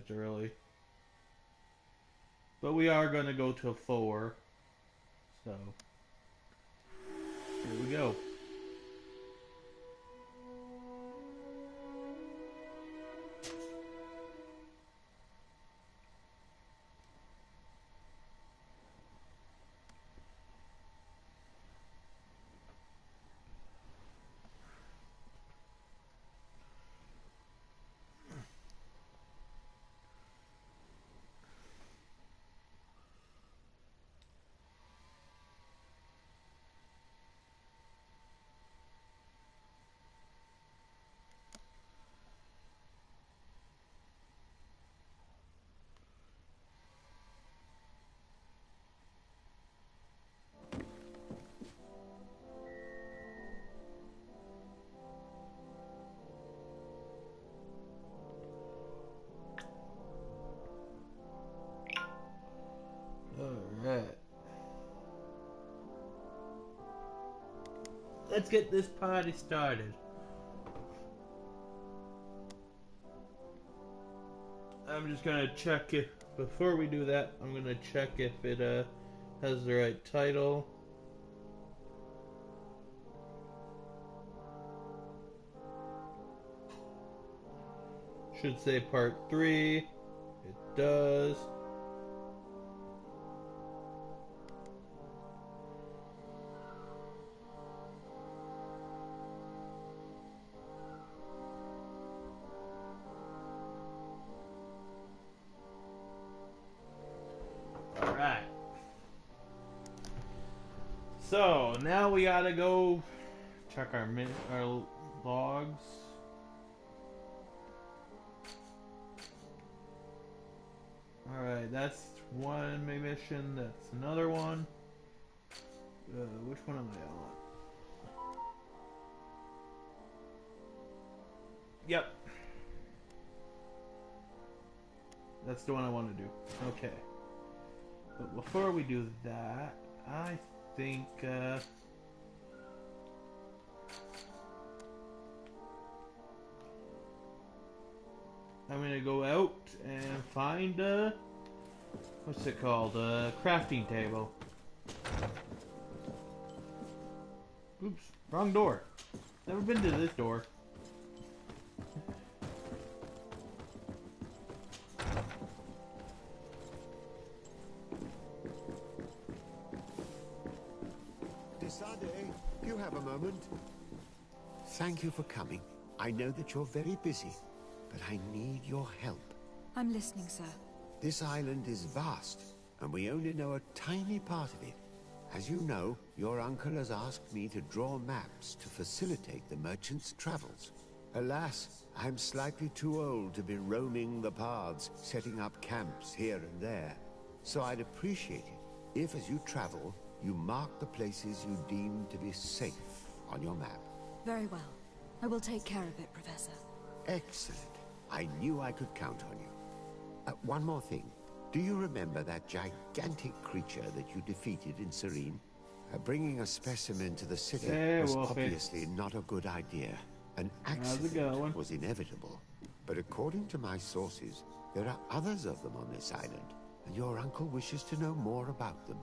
minutes early. But we are going to go to 4. So, here we go. Alright. Let's get this party started. I'm just gonna check if, before we do that, I'm gonna check if it has the right title. Should say part 3. It does. Alright. So, now we gotta go check our logs. Alright, that's one mission, that's another one. Which one am I on? Yep. That's the one I want to do. Okay. But before we do that, I think I'm gonna go out and find what's it called? Crafting table. Oops, wrong door. Never been to this door. Desade, do you have a moment? Thank you for coming. I know that you're very busy, but I need your help. I'm listening, sir. This island is vast, and we only know a tiny part of it. As you know, your uncle has asked me to draw maps to facilitate the merchant's travels. Alas, I'm slightly too old to be roaming the paths, setting up camps here and there. So I'd appreciate it if, as you travel, you mark the places you deem to be safe on your map. Very well. I will take care of it, Professor. Excellent. I knew I could count on you. One more thing. Do you remember that gigantic creature that you defeated in Serene? Bringing a specimen to the city was obviously not a good idea. An accident was inevitable. But according to my sources, there are others of them on this island, and your uncle wishes to know more about them.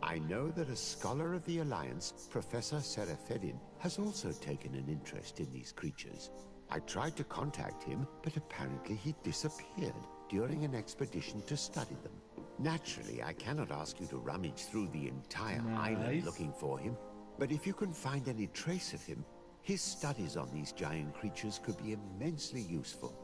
I know that a scholar of the Alliance, Professor Serafedin, has also taken an interest in these creatures. I tried to contact him, but apparently he disappeared during an expedition to study them. Naturally, I cannot ask you to rummage through the entire island looking for him, but if you can find any trace of him, his studies on these giant creatures could be immensely useful.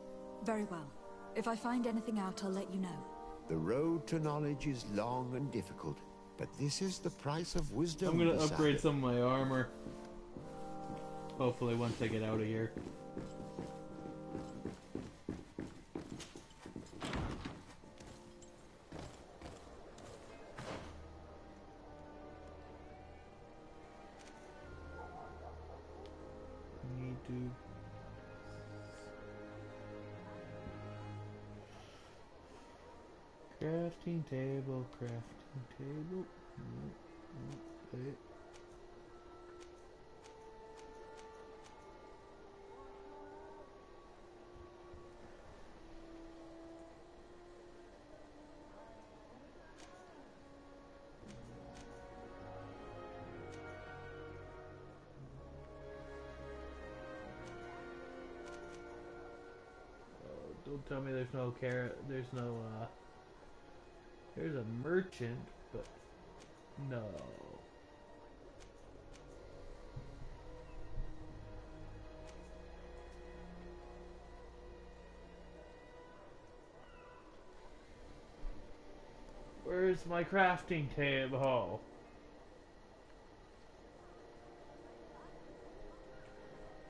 Very well. If I find anything out, I'll let you know. The road to knowledge is long and difficult, but this is the price of wisdom. I'm gonna upgrade some of my armor. Hopefully once I get out of here. Need to... Crafting table, crafting table. Okay. Tell me there's no there's no, there's a merchant, but no. Where's my crafting table?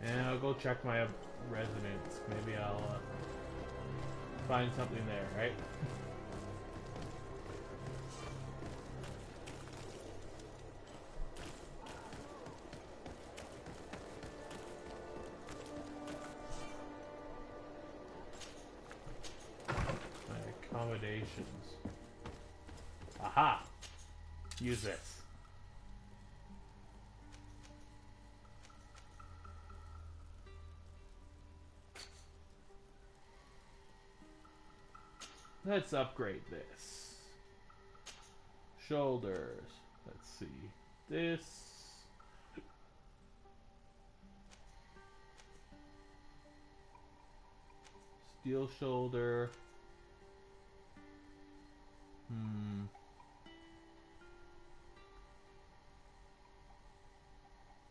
And I'll go check my residence. Maybe I'll find something there, right? My accommodations. Aha! Use this. Let's upgrade this. Shoulders. Let's see. This. Steel shoulder.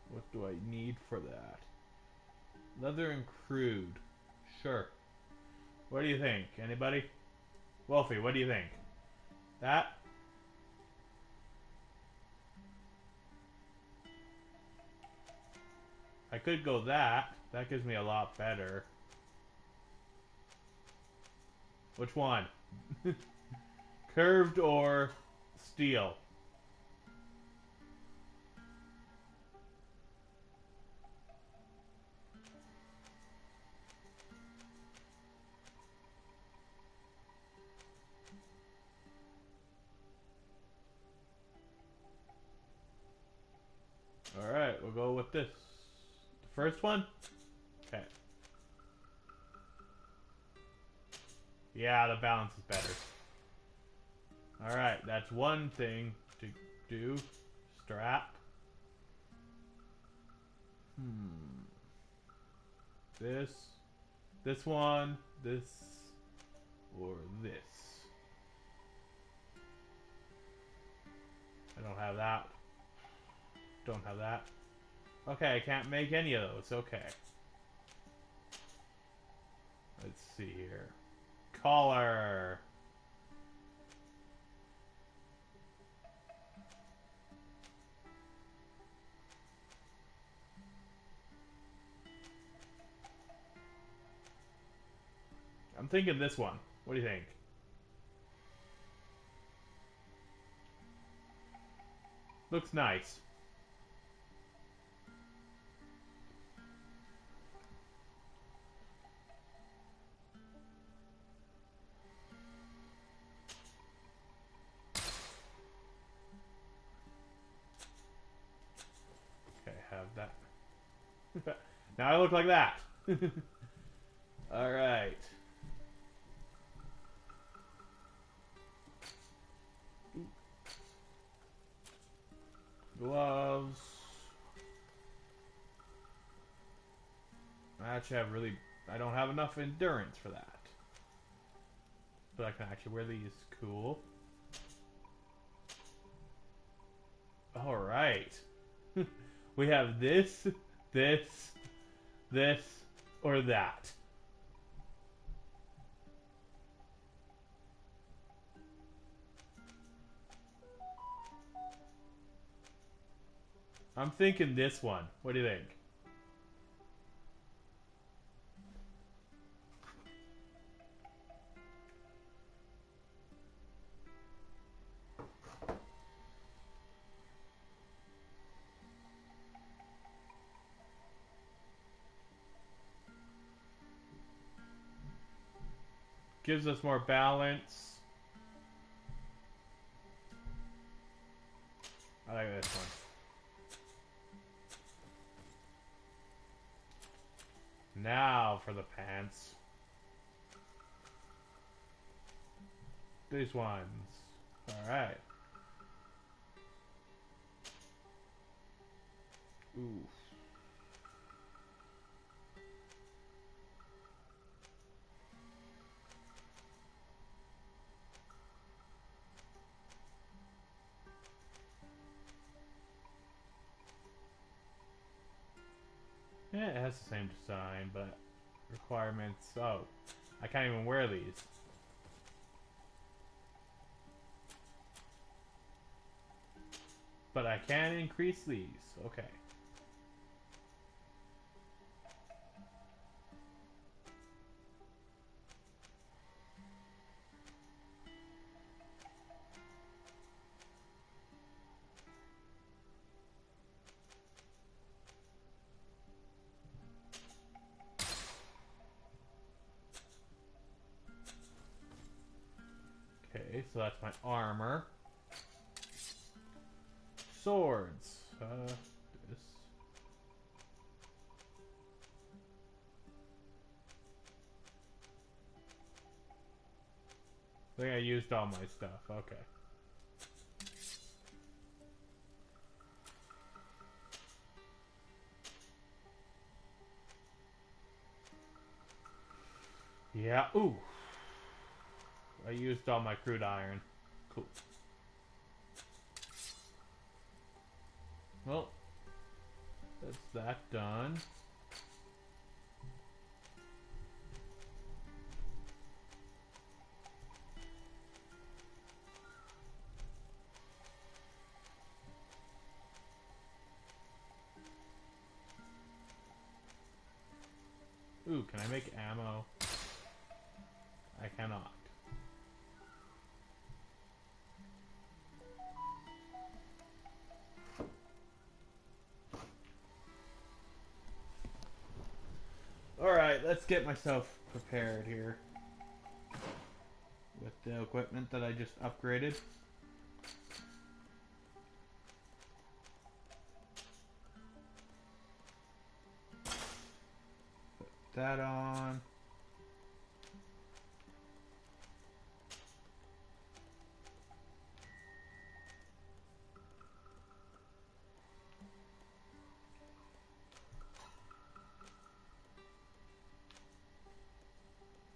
What do I need for that? Leather and crude. Sure. What do you think? Anybody? Wolfie, what do you think? That? I could go that. That gives me a lot better. Which one? Curved or steel? Alright, we'll go with this. The first one? Okay. Yeah, the balance is better. Alright, that's one thing to do. Strap. This one, this, or this. I don't have that. Don't have that. Okay, I can't make any of those. Okay. Let's see here. Collar. I'm thinking this one. What do you think? Looks nice. Okay, have that. Now I look like that. Alright. Gloves. I actually have I don't have enough endurance for that. But I can actually wear these. Cool. Alright. We have this, this, or that. I'm thinking this one. What do you think? Gives us more balance. I like this one. Now for the pants. These ones. Alright. Ooh. Yeah, it has the same design, but requirements. Oh, I can't even wear these. But I can increase these. Okay. Okay, so that's my armor. Swords. This. I think I used all my stuff. Okay. Yeah. Ooh. I used all my crude iron. Cool. Well, that's that done. Ooh, can I make ammo? I cannot. Alright, let's get myself prepared here. With the equipment that I just upgraded. Put that on.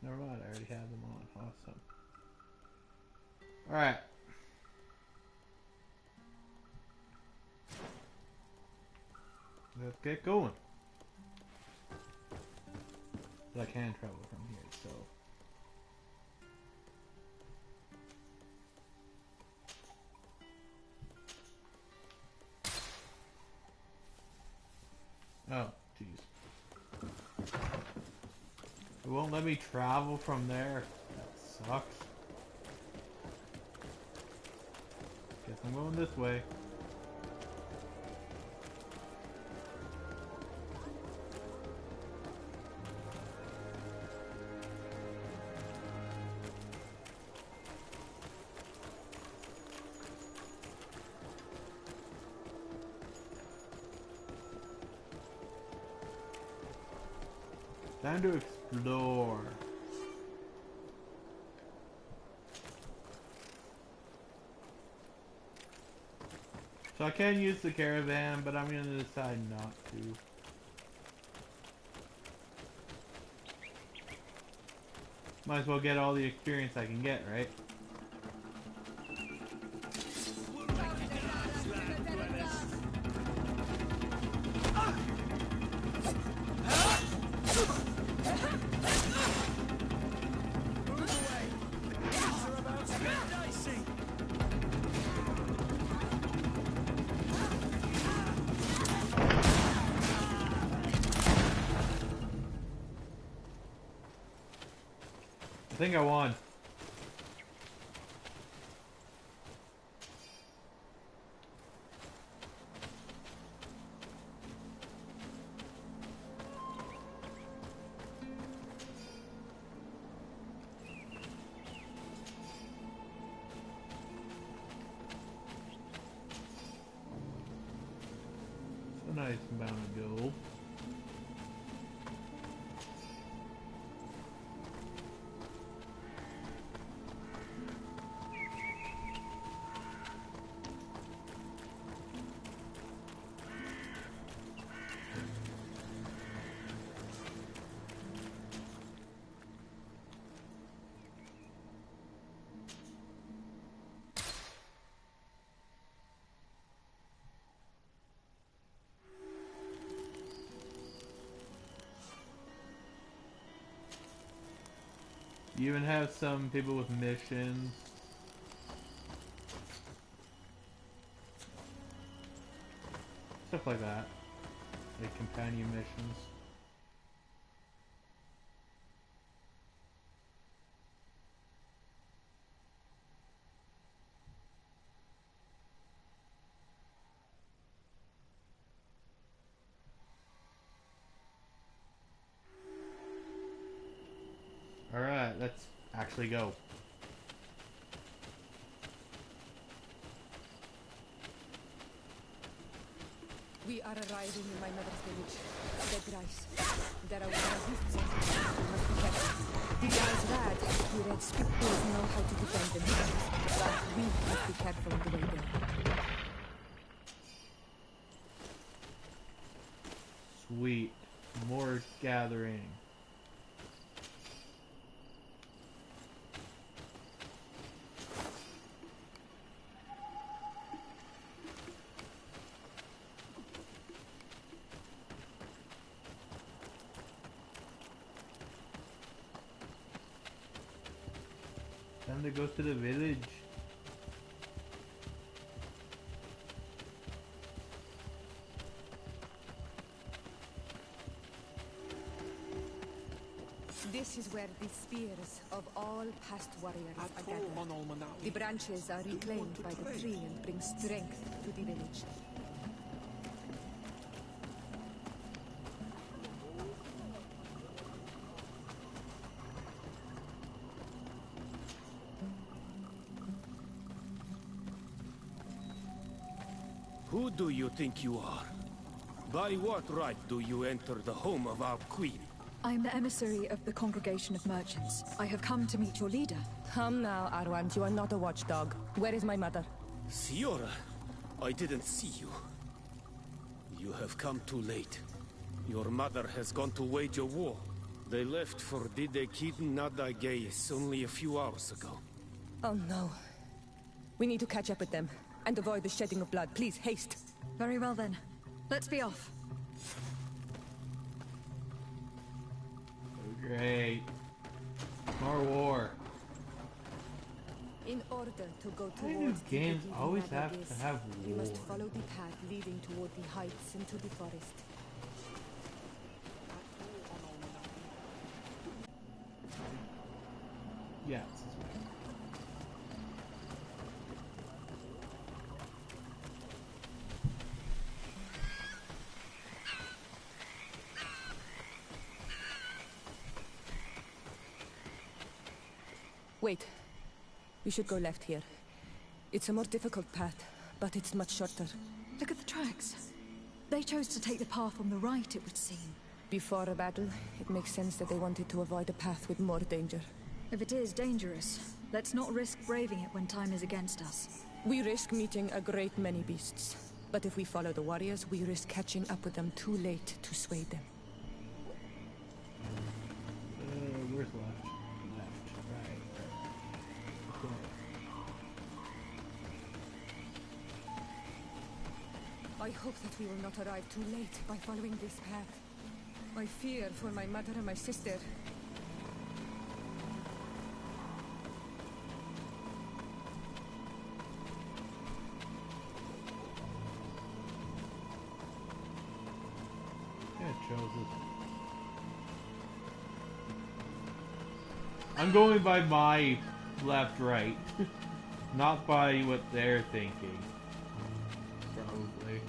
Never mind, I already have them on. Awesome. Alright. Let's get going. But I can travel from here, so. Oh, jeez. It won't let me travel from there. That sucks. Guess I'm going this way. Time to explore. So I can use the caravan, but I'm gonna decide not to. Might as well get all the experience I can get, right? I think I won. It's a nice amount of gold. You even have some people with missions. Stuff like that. Like companion missions. Alright, let's actually go. We are arriving in my mother's village. The Grice. There are wild beasts on the ground we must be careful. The guys rad, the red speakers know how to defend themselves. But we must be careful on the way there. Sweet. More gathering. Time to go to the village. This is where the spears of all past warriors are gathered. The branches are reclaimed by the tree and bring strength to the village. Who do you think you are? By what right do you enter the home of our queen? I'm the emissary of the Congregation of Merchants. I have come to meet your leader. Come now, Arwand, you are not a watchdog. Where is my mother? Siora, I didn't see you. You have come too late. Your mother has gone to wage a war. They left for Didekid Nadageis only a few hours ago. Oh no. We need to catch up with them and avoid the shedding of blood. Please, haste. Very well then. Let's be off. Great. More war. In order to go Why do towards games Didekid always have Nadageis, to have we must war? follow the path leading toward the heights into the forest. Yes. Wait. We should go left here. It's a more difficult path, but it's much shorter. Look at the tracks. They chose to take the path on the right, it would seem. Before a battle, it makes sense that they wanted to avoid a path with more danger. If it is dangerous, let's not risk braving it when time is against us. We risk meeting a great many beasts. But if we follow the warriors, we risk catching up with them too late to sway them. Where's left? Left, right. Okay. I hope that we will not arrive too late by following this path. I fear for my mother and my sister. Yeah, Joseph. I'm going by my left, right. Not by what they're thinking. Probably.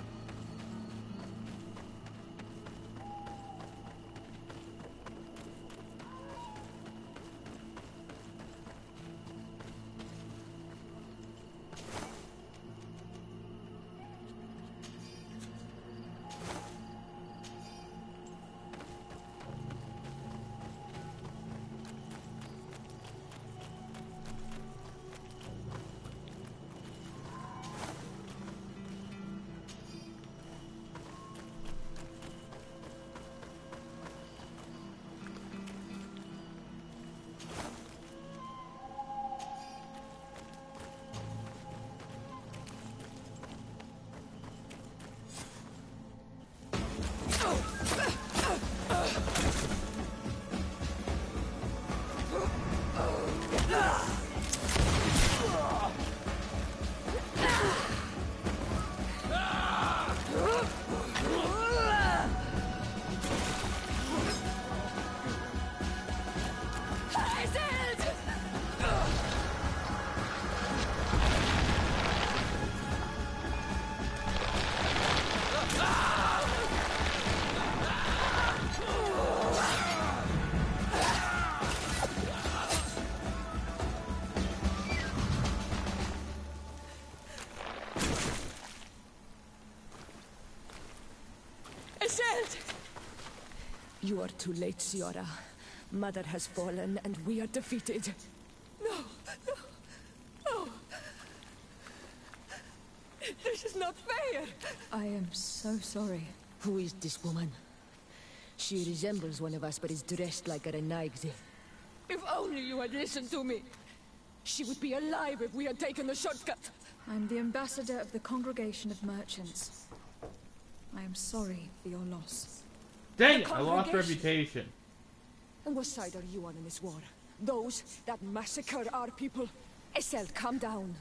You are too late, Ciara. Mother has fallen, and we are defeated. No, no, no. This is not fair. I am so sorry. Who is this woman? She resembles one of us, but is dressed like a Renaigze. If only you had listened to me. She would be alive if we had taken the shortcut. I'm the ambassador of the Congregation of Merchants. I am sorry for your loss. Dang it, I lost reputation. And what side are you on in this war? Those that massacre our people? Essel, calm down.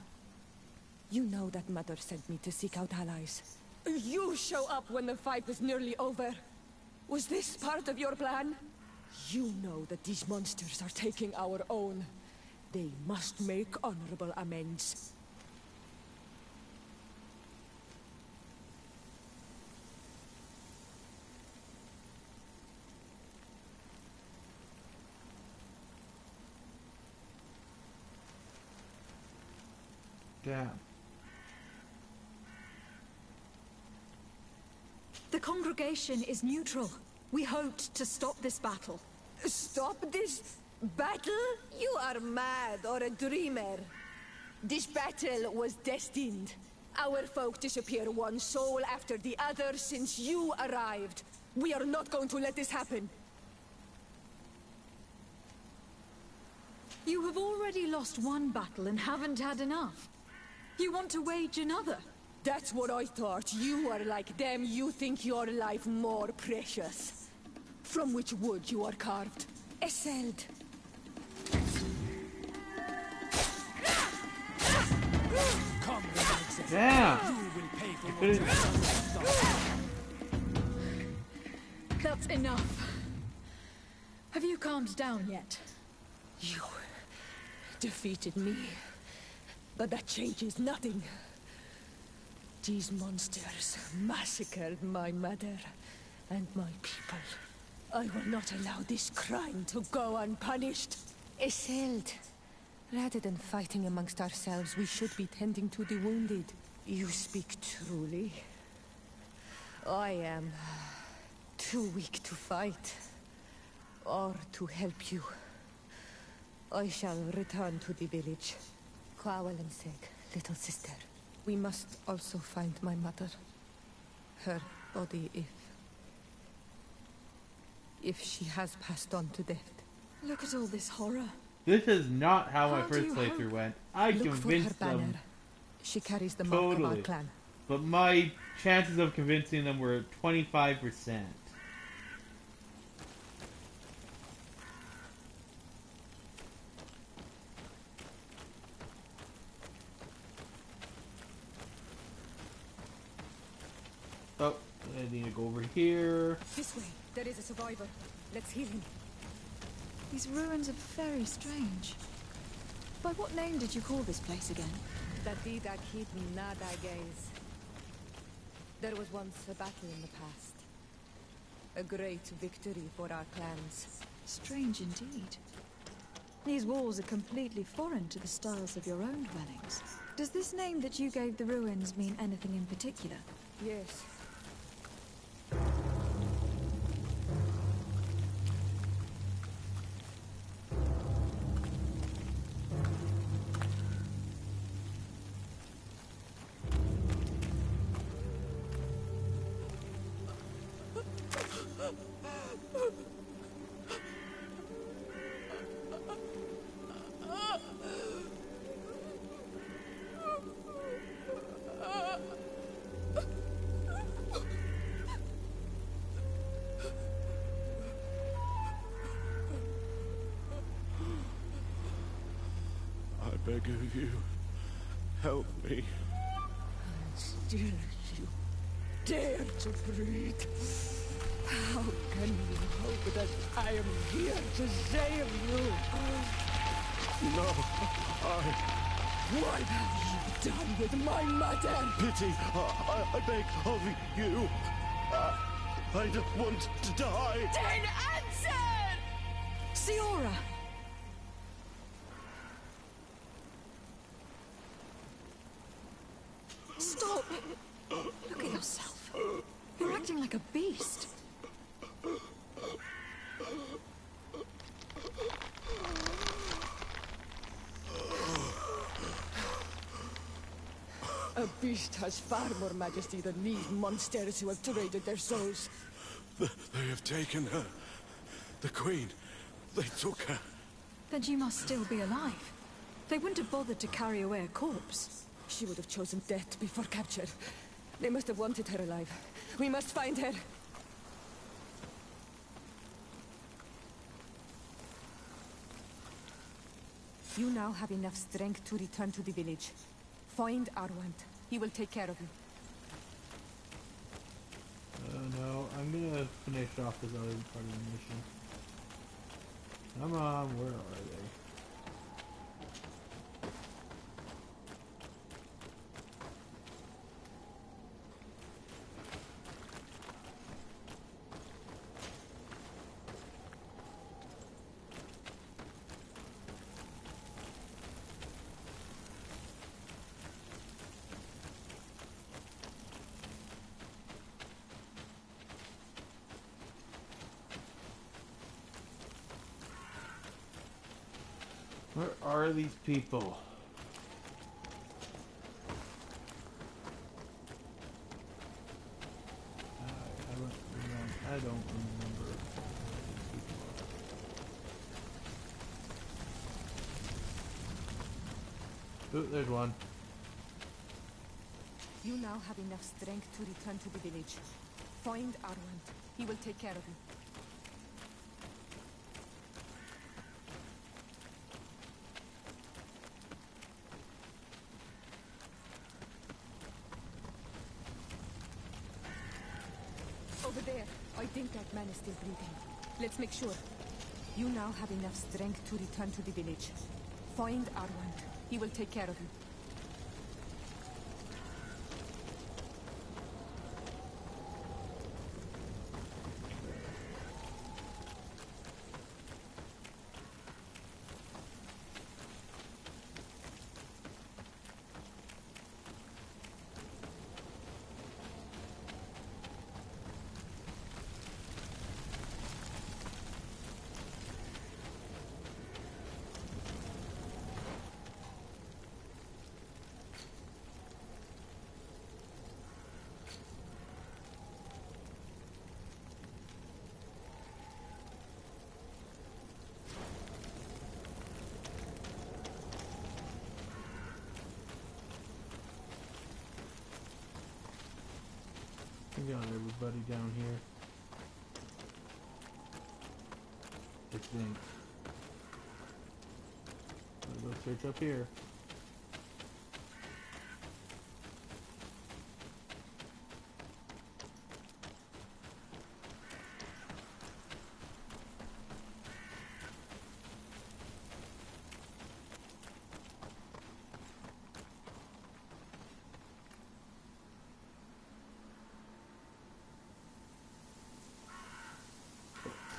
You know that Mother sent me to seek out allies. You show up when the fight was nearly over. Was this part of your plan? You know that these monsters are taking our own. They must make honorable amends. Damn. The congregation is neutral. We hoped to stop this battle. Stop this battle? You are mad or a dreamer. This battle was destined. Our folk disappear one soul after the other since you arrived. We are not going to let this happen. You have already lost one battle and haven't had enough. You want to wage another? That's what I thought. You are like them. You think your life more precious. From which wood you are carved? Esseld. Come, Renaigze. Damn. You will pay for what you have done. That's enough. Have you calmed down yet? You defeated me. But that changes nothing. These monsters massacred my mother and my people. I will not allow this crime to go unpunished. Esseld, rather than fighting amongst ourselves, we should be tending to the wounded. You speak truly. I am too weak to fight, or to help you. I shall return to the village. Kwawal and Seg, little sister. We must also find my mother. Her body, if she has passed on to death. Look at all this horror. This is not how my How do first you playthrough hope? went. I Look for her convinced banner. them, She carries the mark of our Totally. clan. but my chances of convincing them were 25%. Oh, I need to go over here. This way. There is a survivor. Let's heal him. These ruins are very strange. By what name did you call this place again? Datida Kid Nada Gaze. There was once a battle in the past. A great victory for our clans. Strange indeed. These walls are completely foreign to the styles of your own dwellings. Does this name that you gave the ruins mean anything in particular? Yes. I beg of you, help me. Still you dare to breathe. How can you hope that I am here to save you? No, What have you done with my mother? pity, I beg of you. I don't want to die. Then answer! Ciora! Stop! Look at yourself. You're acting like a beast. A beast has far more majesty than these monsters who have traded their souls. They have taken her. The Queen. They took her. Then she must still be alive. They wouldn't have bothered to carry away a corpse. She would have chosen death before capture. They must have wanted her alive. We must find her. You now have enough strength to return to the village. Find Arwant. He will take care of you. No, I'm gonna finish off this other part of the mission. Come on, where are they? Where are these people? I don't remember where these people are. Ooh, there's one. You now have enough strength to return to the village. Find Arwant. He will take care of you. Over there. I think that man is still breathing. Let's make sure. You now have enough strength to return to the village. Find Arwant. He will take care of you. We got everybody down here. I think. I'll go search up here.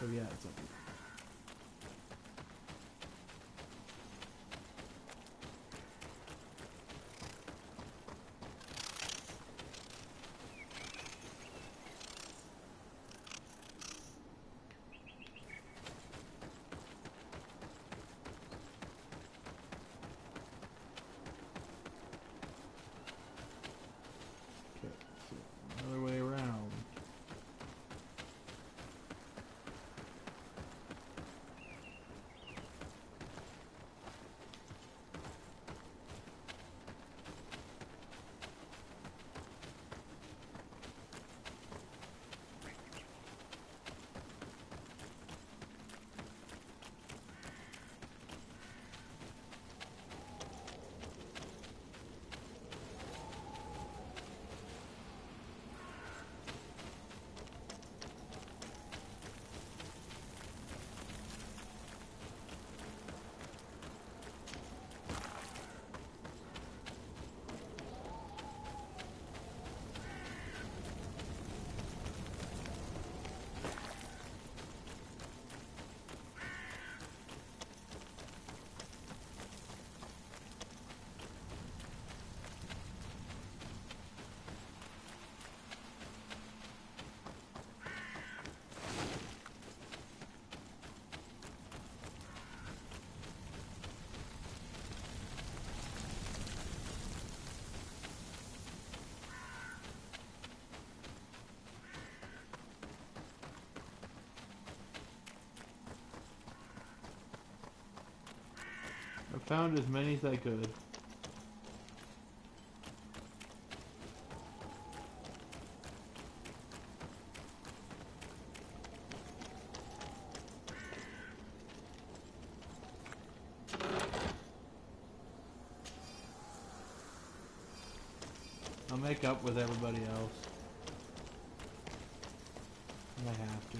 So yeah, it's up here. Okay, so another way around. Found as many as I could. I'll make up with everybody else. I have to.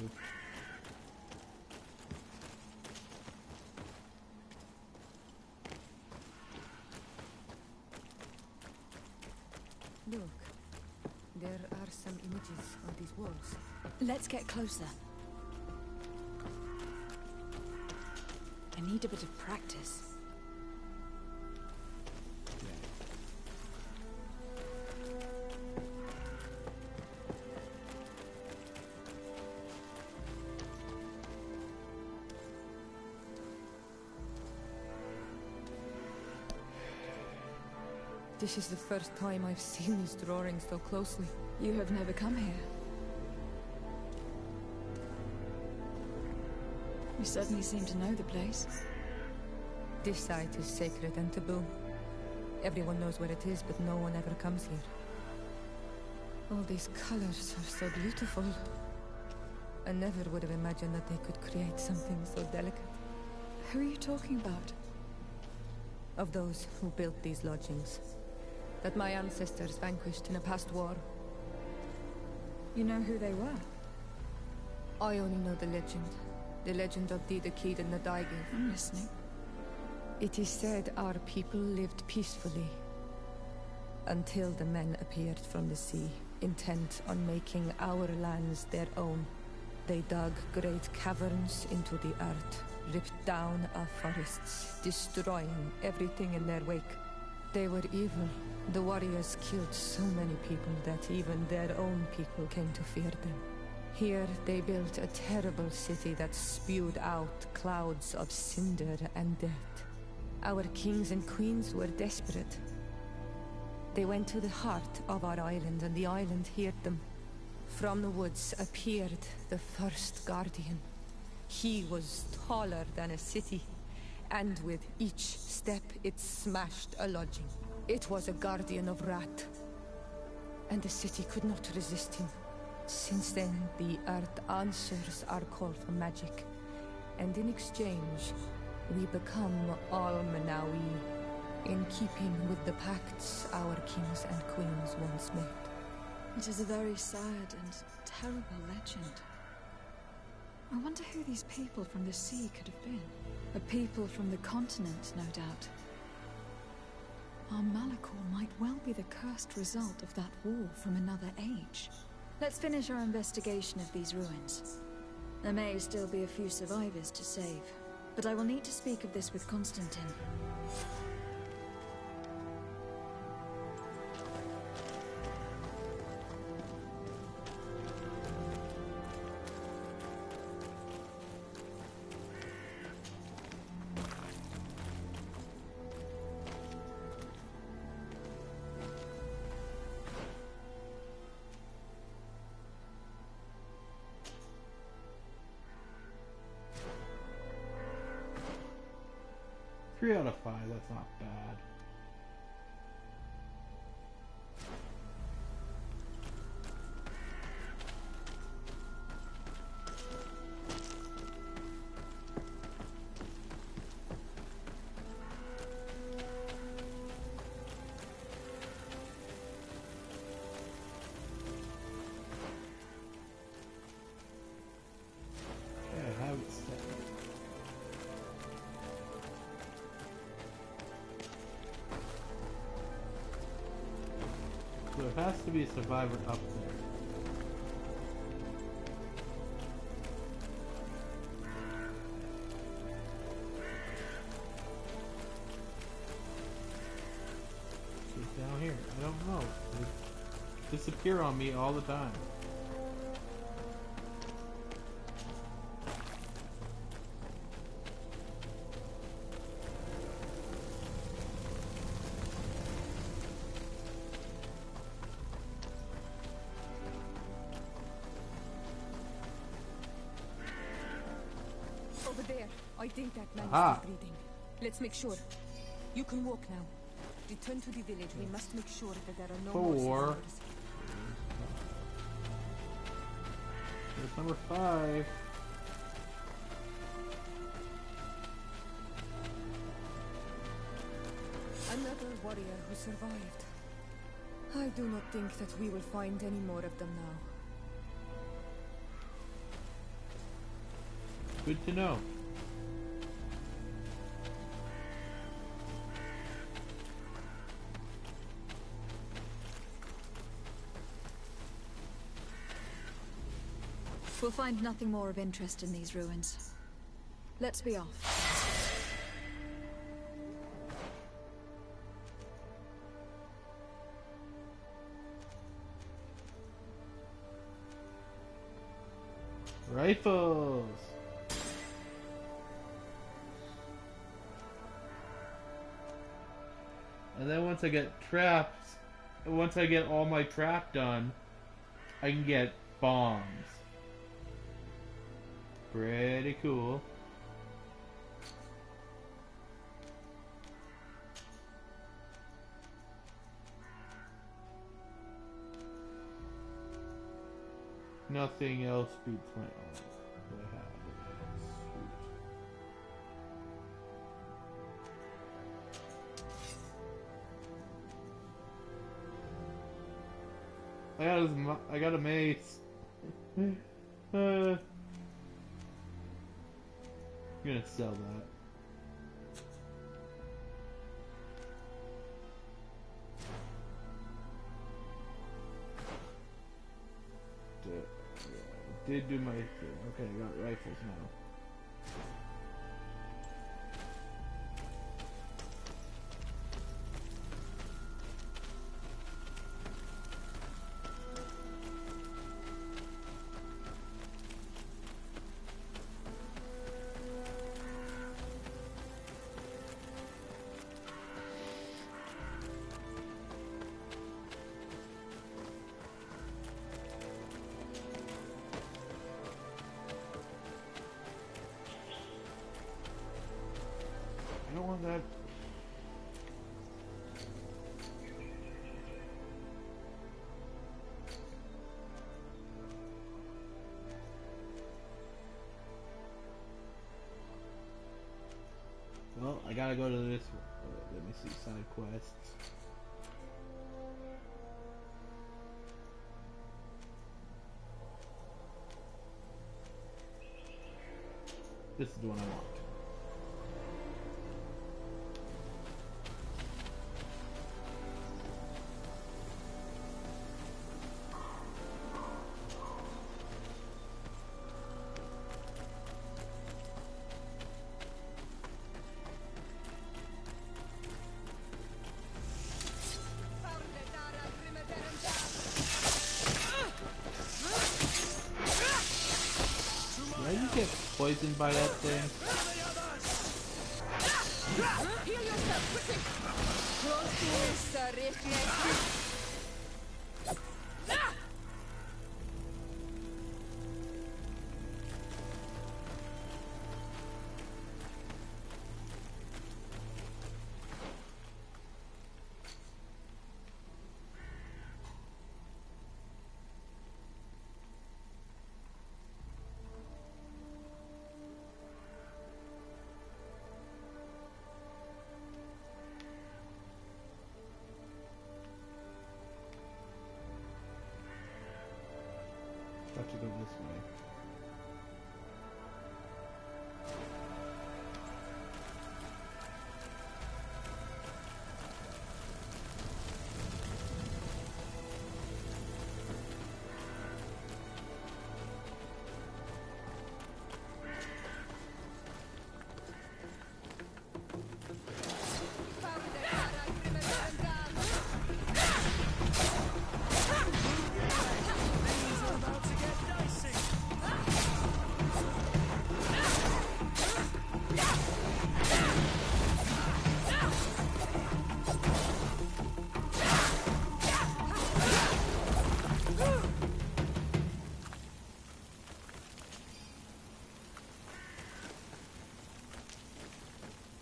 Look, there are some images on these walls. Let's get closer. I need a bit of practice. This is the first time I've seen these drawings so closely. You have never come here. You certainly seem to know the place. This site is sacred and taboo. Everyone knows where it is, but no one ever comes here. All these colors are so beautiful. I never would have imagined that they could create something so delicate. Who are you talking about? Of those who built these lodgings. That my ancestors vanquished in a past war. You know who they were? I only know the legend. The legend of the Kid and the Daige. I'm listening. It is said our people lived peacefully. Until the men appeared from the sea, intent on making our lands their own. They dug great caverns into the earth, ripped down our forests, destroying everything in their wake. They were evil. The warriors killed so many people that even their own people came to fear them. Here they built a terrible city that spewed out clouds of cinder and dirt. Our kings and queens were desperate. They went to the heart of our island, and the island heard them. From the woods appeared the first guardian. He was taller than a city, and with each step it smashed a lodging. It was a guardian of Rat, and the city could not resist him. Since then, the earth answers our call for magic, and in exchange, we become Almanawi, in keeping with the pacts our kings and queens once made. It is a very sad and terrible legend. I wonder who these people from the sea could have been. A people from the continent, no doubt. Our Malachor might well be the cursed result of that war from another age. Let's finish our investigation of these ruins. There may still be a few survivors to save, but I will need to speak of this with Constantine. Three out of 5, that's not bad. Yeah, have it set. So there has to be a survivor up there. She's down here. I don't know. They disappear on me all the time. Over there. I think that man Aha. is still breathing. Let's make sure. You can walk now. Return to the village. We must make sure that there are no 4. more survivors. Here's number 5. Another warrior who survived. I do not think that we will find any more of them now. Good to know. We'll find nothing more of interest in these ruins. Let's be off. Rifles! And then once I get all my trap done, I can get bombs. Pretty cool. Nothing else beats my own. What I have. Sweet. I got a mace. I'm gonna sell that. Did do my thing. Okay, I got rifles now. I don't want that. Well, I gotta go to this one. Let me see side quests. This is the one I want. Did I just get poisoned by that thing? Heal yourself quickly! Close to Sarifne. Got to go this way.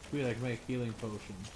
Sweet, I can make healing potions.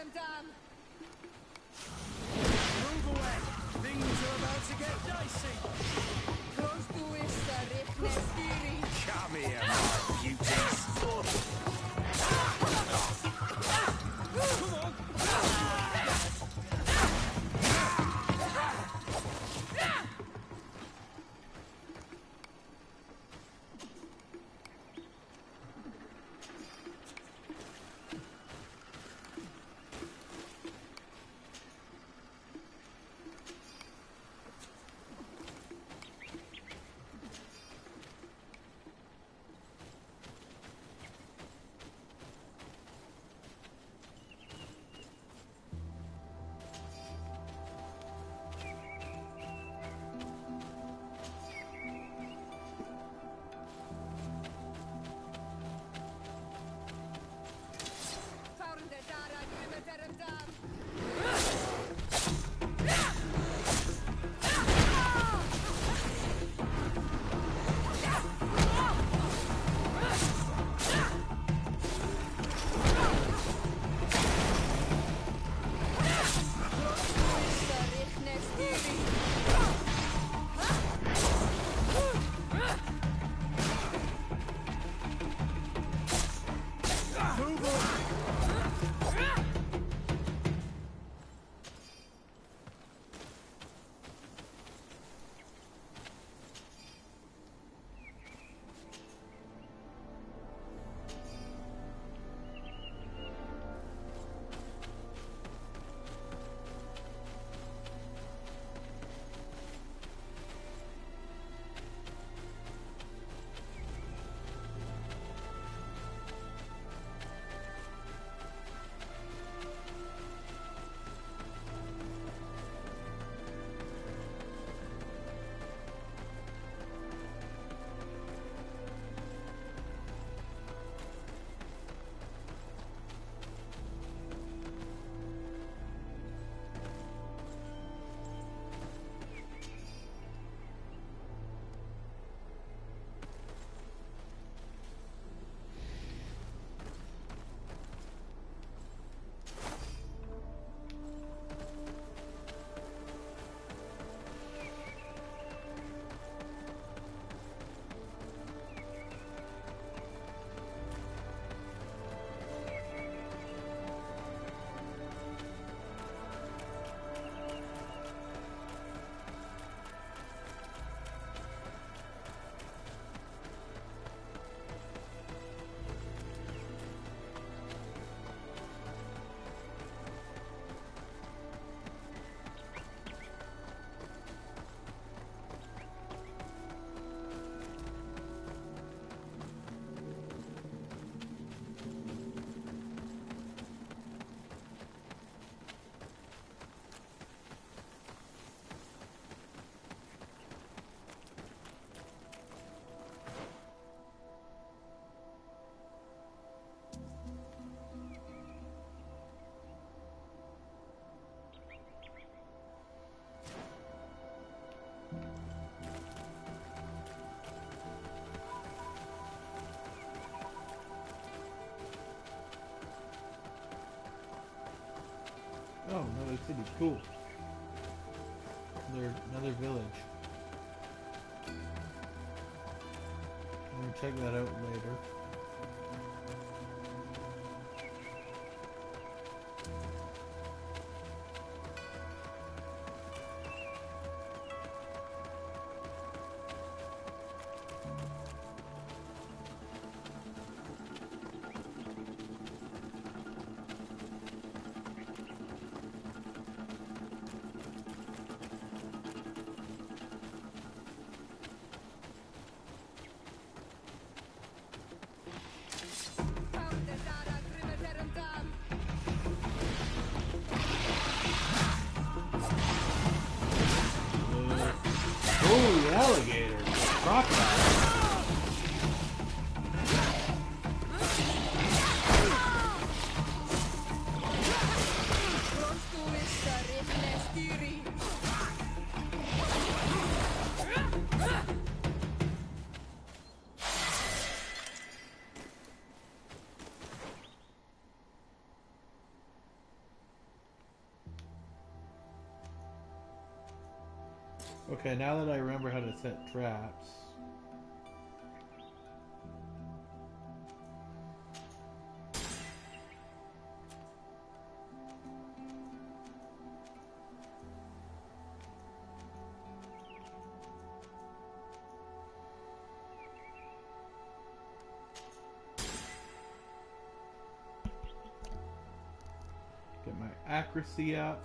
Move away! Things are about to get dicey! Come here, my beauties! Come on! Oh, another city. Cool. Another village. I'm gonna check that out later. Holy alligator! Crocodile! Okay, now that I remember how to set traps. Get my accuracy up.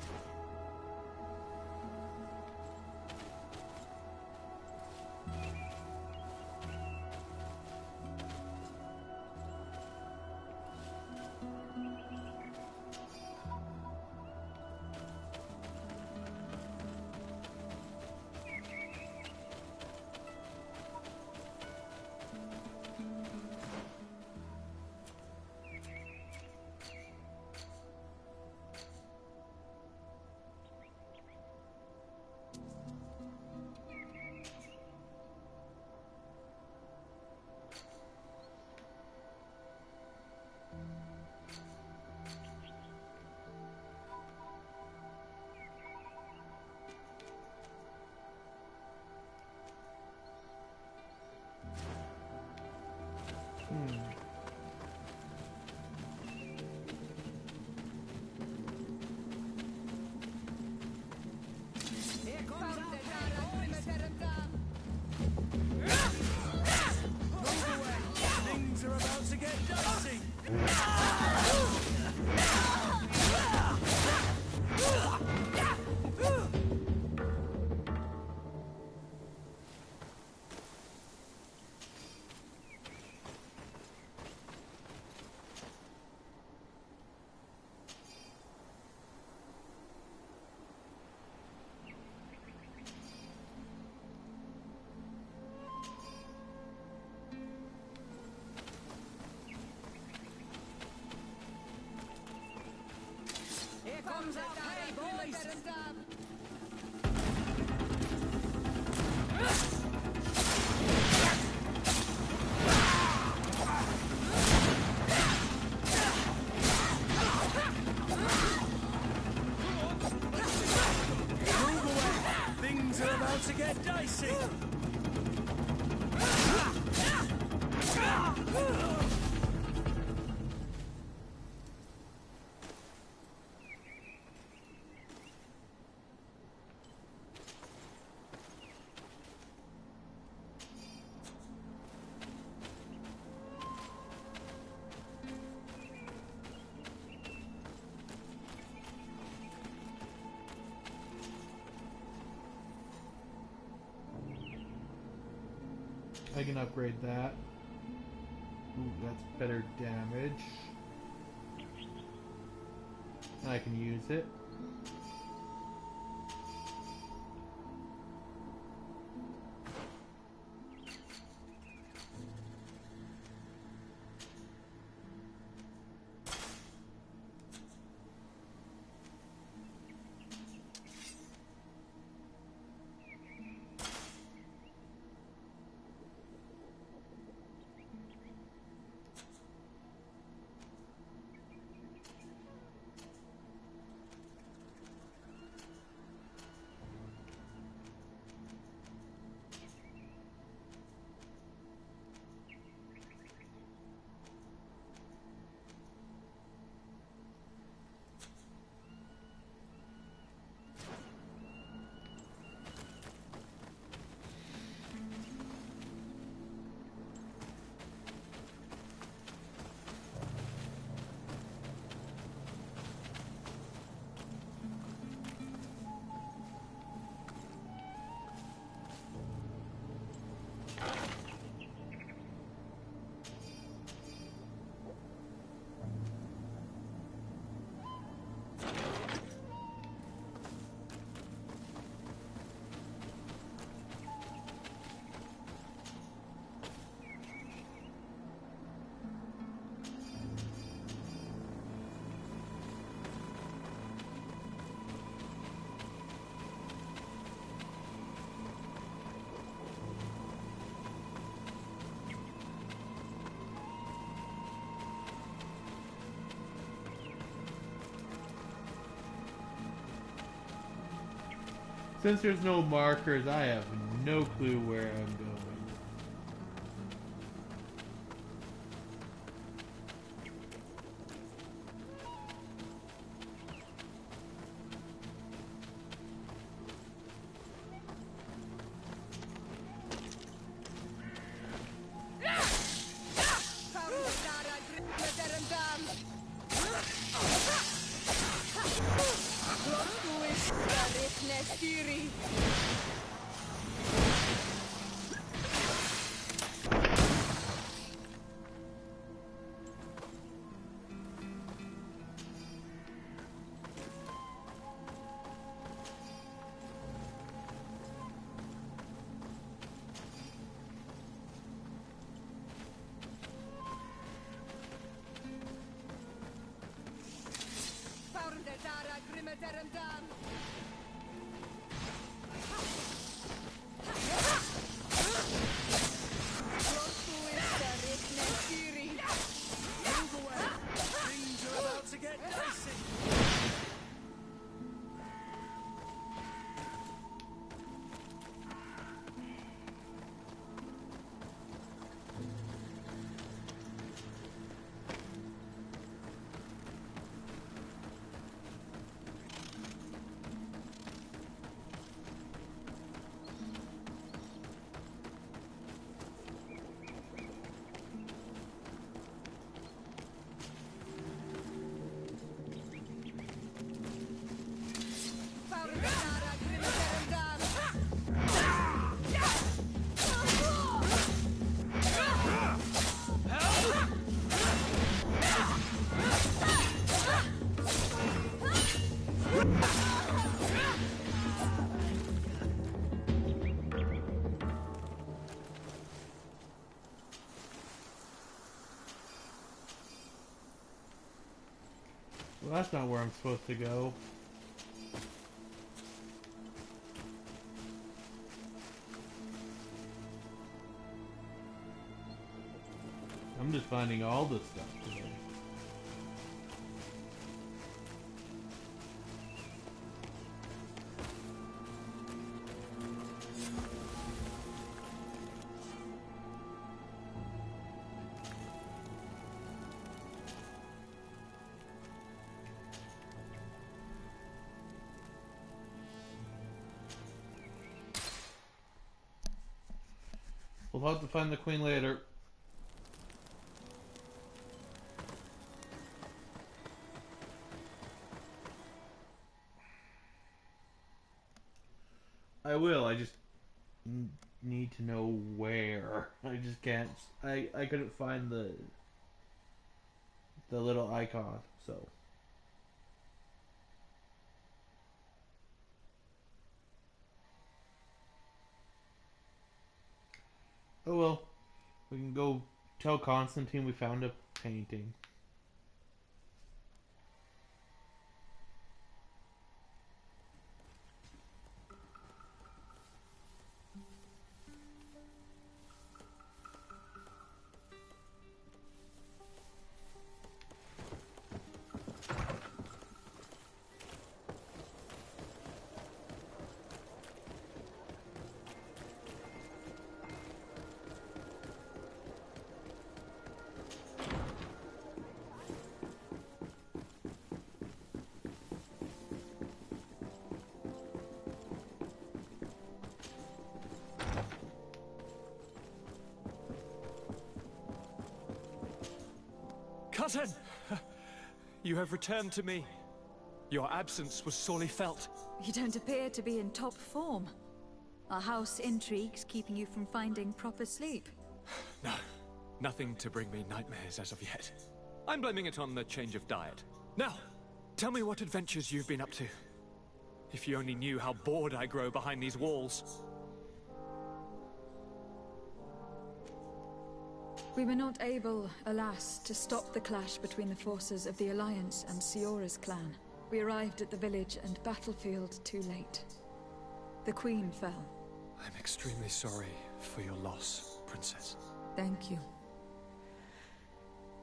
Things are about to get dicey. Comes our play, boys! Move away. Things are about to get dicey. I can upgrade that. Ooh, that's better damage. And I can use it. Since there's no markers, I have no clue where I'm going. Well, that's not where I'm supposed to go. I'm just finding all this stuff today. We'll have to find the queen later. I will, I just need to know where. I just can't. I couldn't find the little icon, so. Oh well. We can go tell Constantine we found a painting. Cousin! You have returned to me. Your absence was sorely felt. You don't appear to be in top form. Are house intrigues keeping you from finding proper sleep? No, nothing to bring me nightmares as of yet. I'm blaming it on the change of diet. Now, tell me what adventures you've been up to. If you only knew how bored I grow behind these walls. We were not able, alas, to stop the clash between the forces of the Alliance and Siora's clan. We arrived at the village and battlefield too late. The Queen fell. I'm extremely sorry for your loss, Princess. Thank you.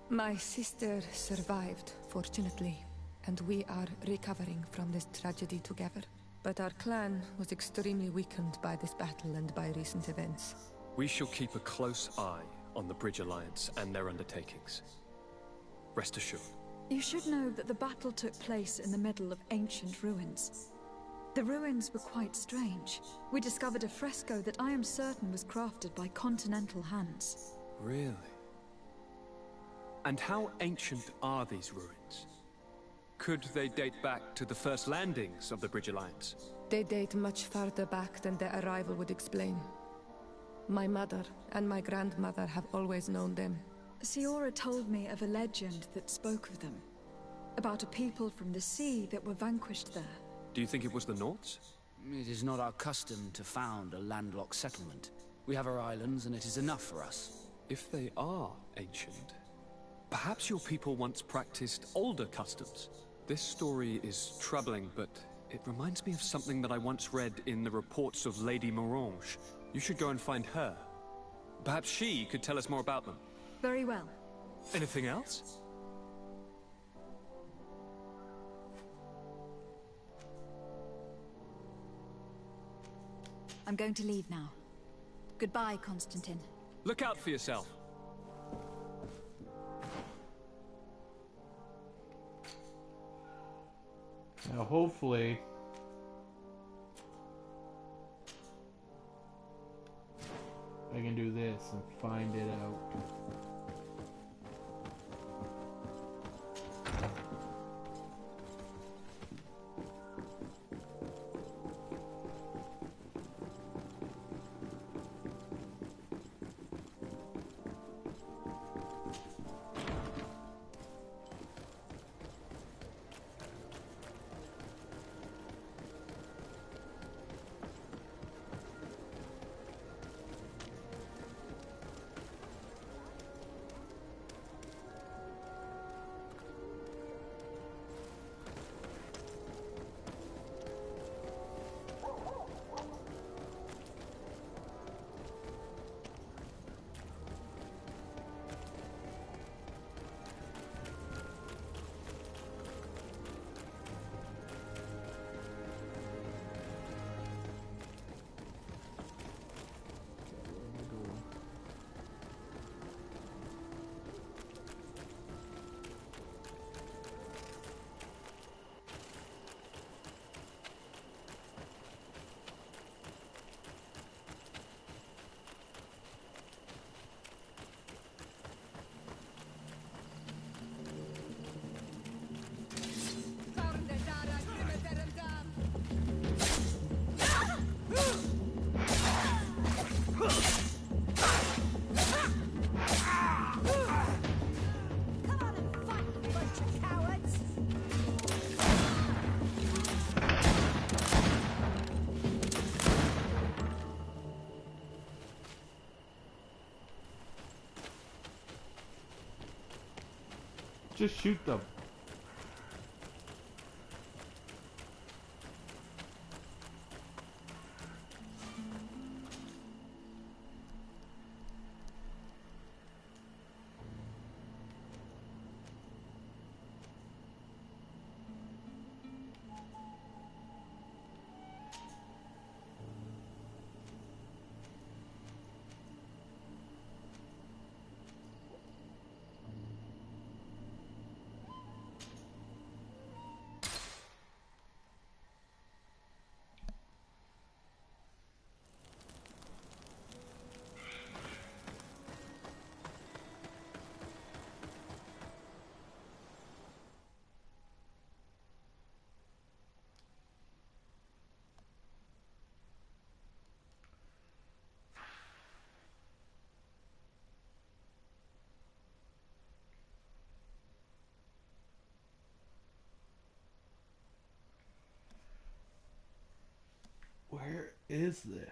My sister survived, fortunately, and we are recovering from this tragedy together. But our clan was extremely weakened by this battle and by recent events. We shall keep a close eye on the Bridge Alliance and their undertakings. Rest assured. You should know that the battle took place in the middle of ancient ruins. The ruins were quite strange. We discovered a fresco that I am certain was crafted by continental hands. Really? And how ancient are these ruins? Could they date back to the first landings of the Bridge Alliance? They date much farther back than their arrival would explain. My mother and my grandmother have always known them. Siora told me of a legend that spoke of them. About a people from the sea that were vanquished there. Do you think it was the Nords? It is not our custom to found a landlocked settlement. We have our islands, and it is enough for us. If they are ancient, perhaps your people once practiced older customs. This story is troubling, but it reminds me of something that I once read in the reports of Lady Morange. You should go and find her. Perhaps she could tell us more about them. Very well. Anything else? I'm going to leave now. Goodbye, Constantine. Look out for yourself. Now, hopefully, I can do this and find it out. Just shoot them. Where is this?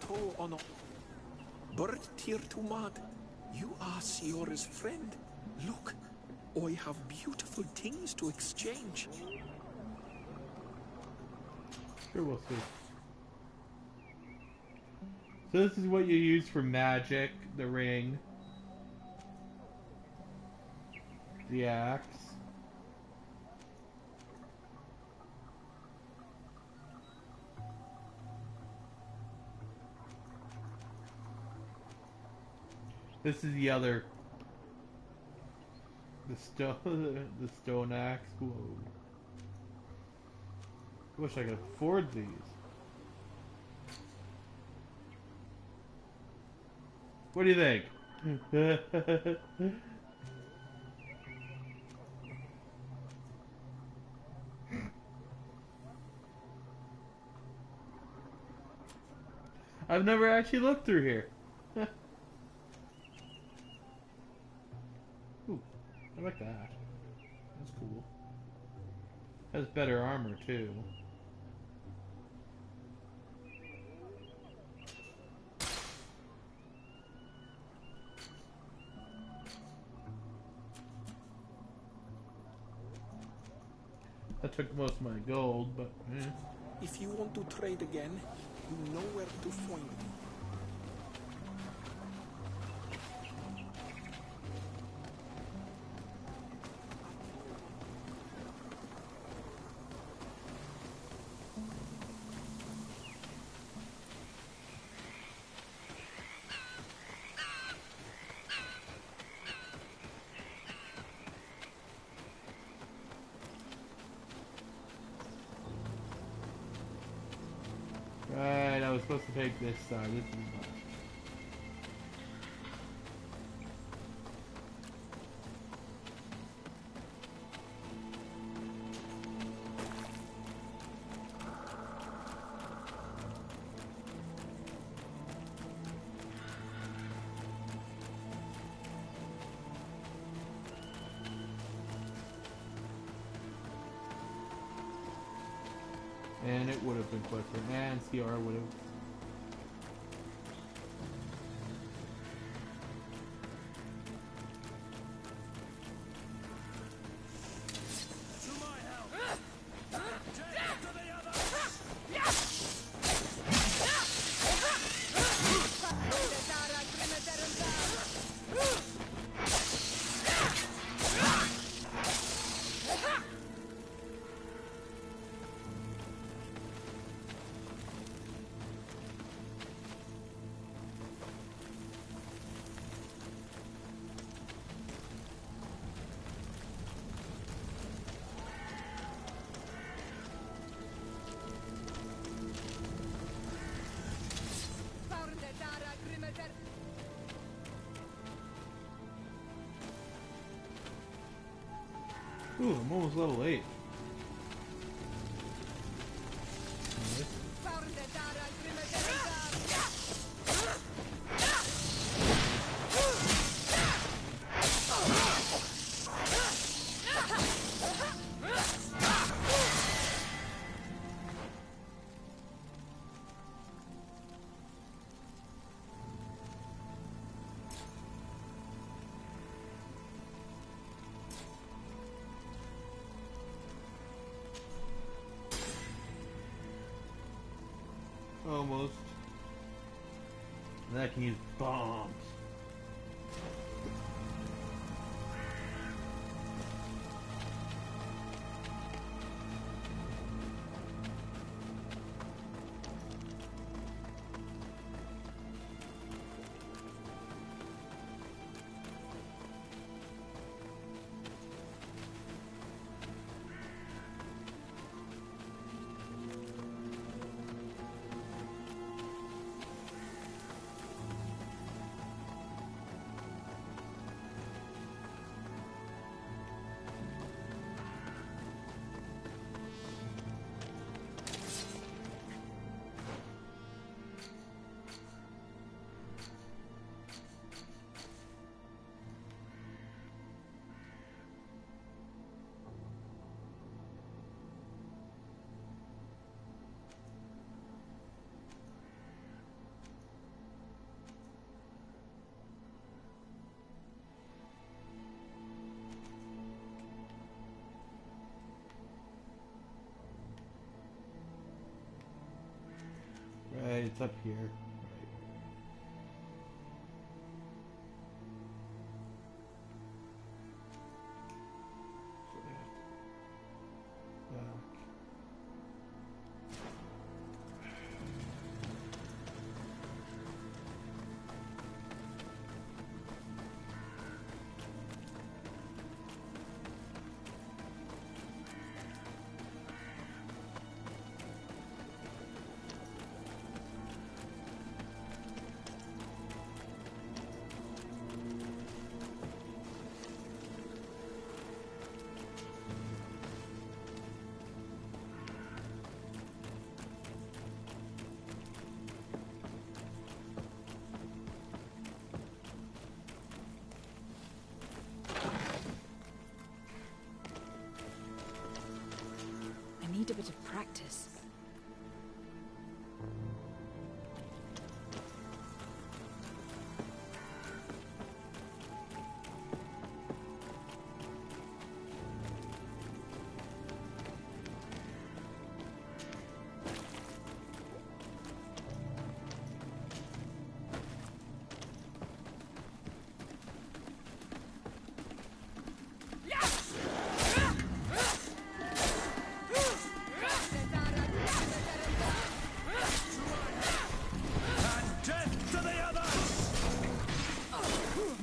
toll on a bird tier to mad. You are Siora's friend. Look, I have beautiful things to exchange. Sure, we'll see. So this is what you use for magic, the ring, the axe. This is the other, the stone axe. Whoa. Wish I could afford these. What do you think? I've never actually looked through here. Ooh, I like that. That's cool. Has better armor too. That took most of my gold, but eh. If you want to trade again, you know where to find me. Right, I was supposed to take this side. This is mine. And it would have been quicker. And CR would have. Ooh, I'm almost level 8. Nice. Almost. And I can use bombs. It's up here. Right. So back. I need a bit of practice.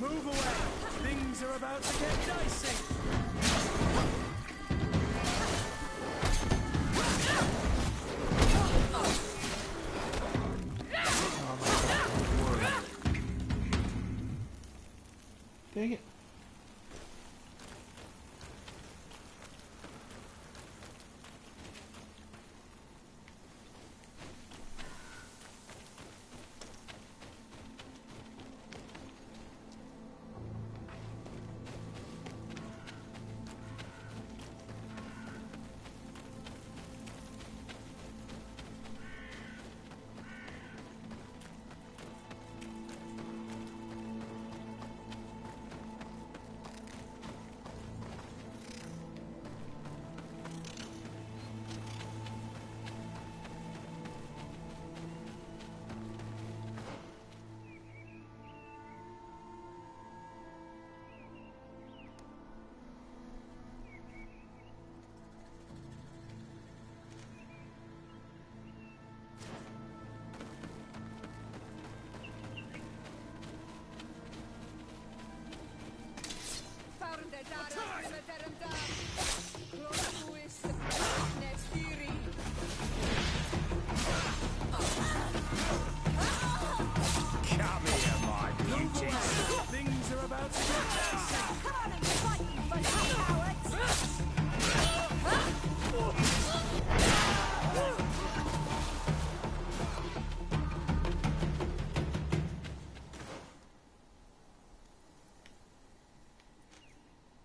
Move away! Things are about to get dicey! Dang it. Come here, my beauty! Things are about to get dicey! Come on and fight, you bunch of cowards!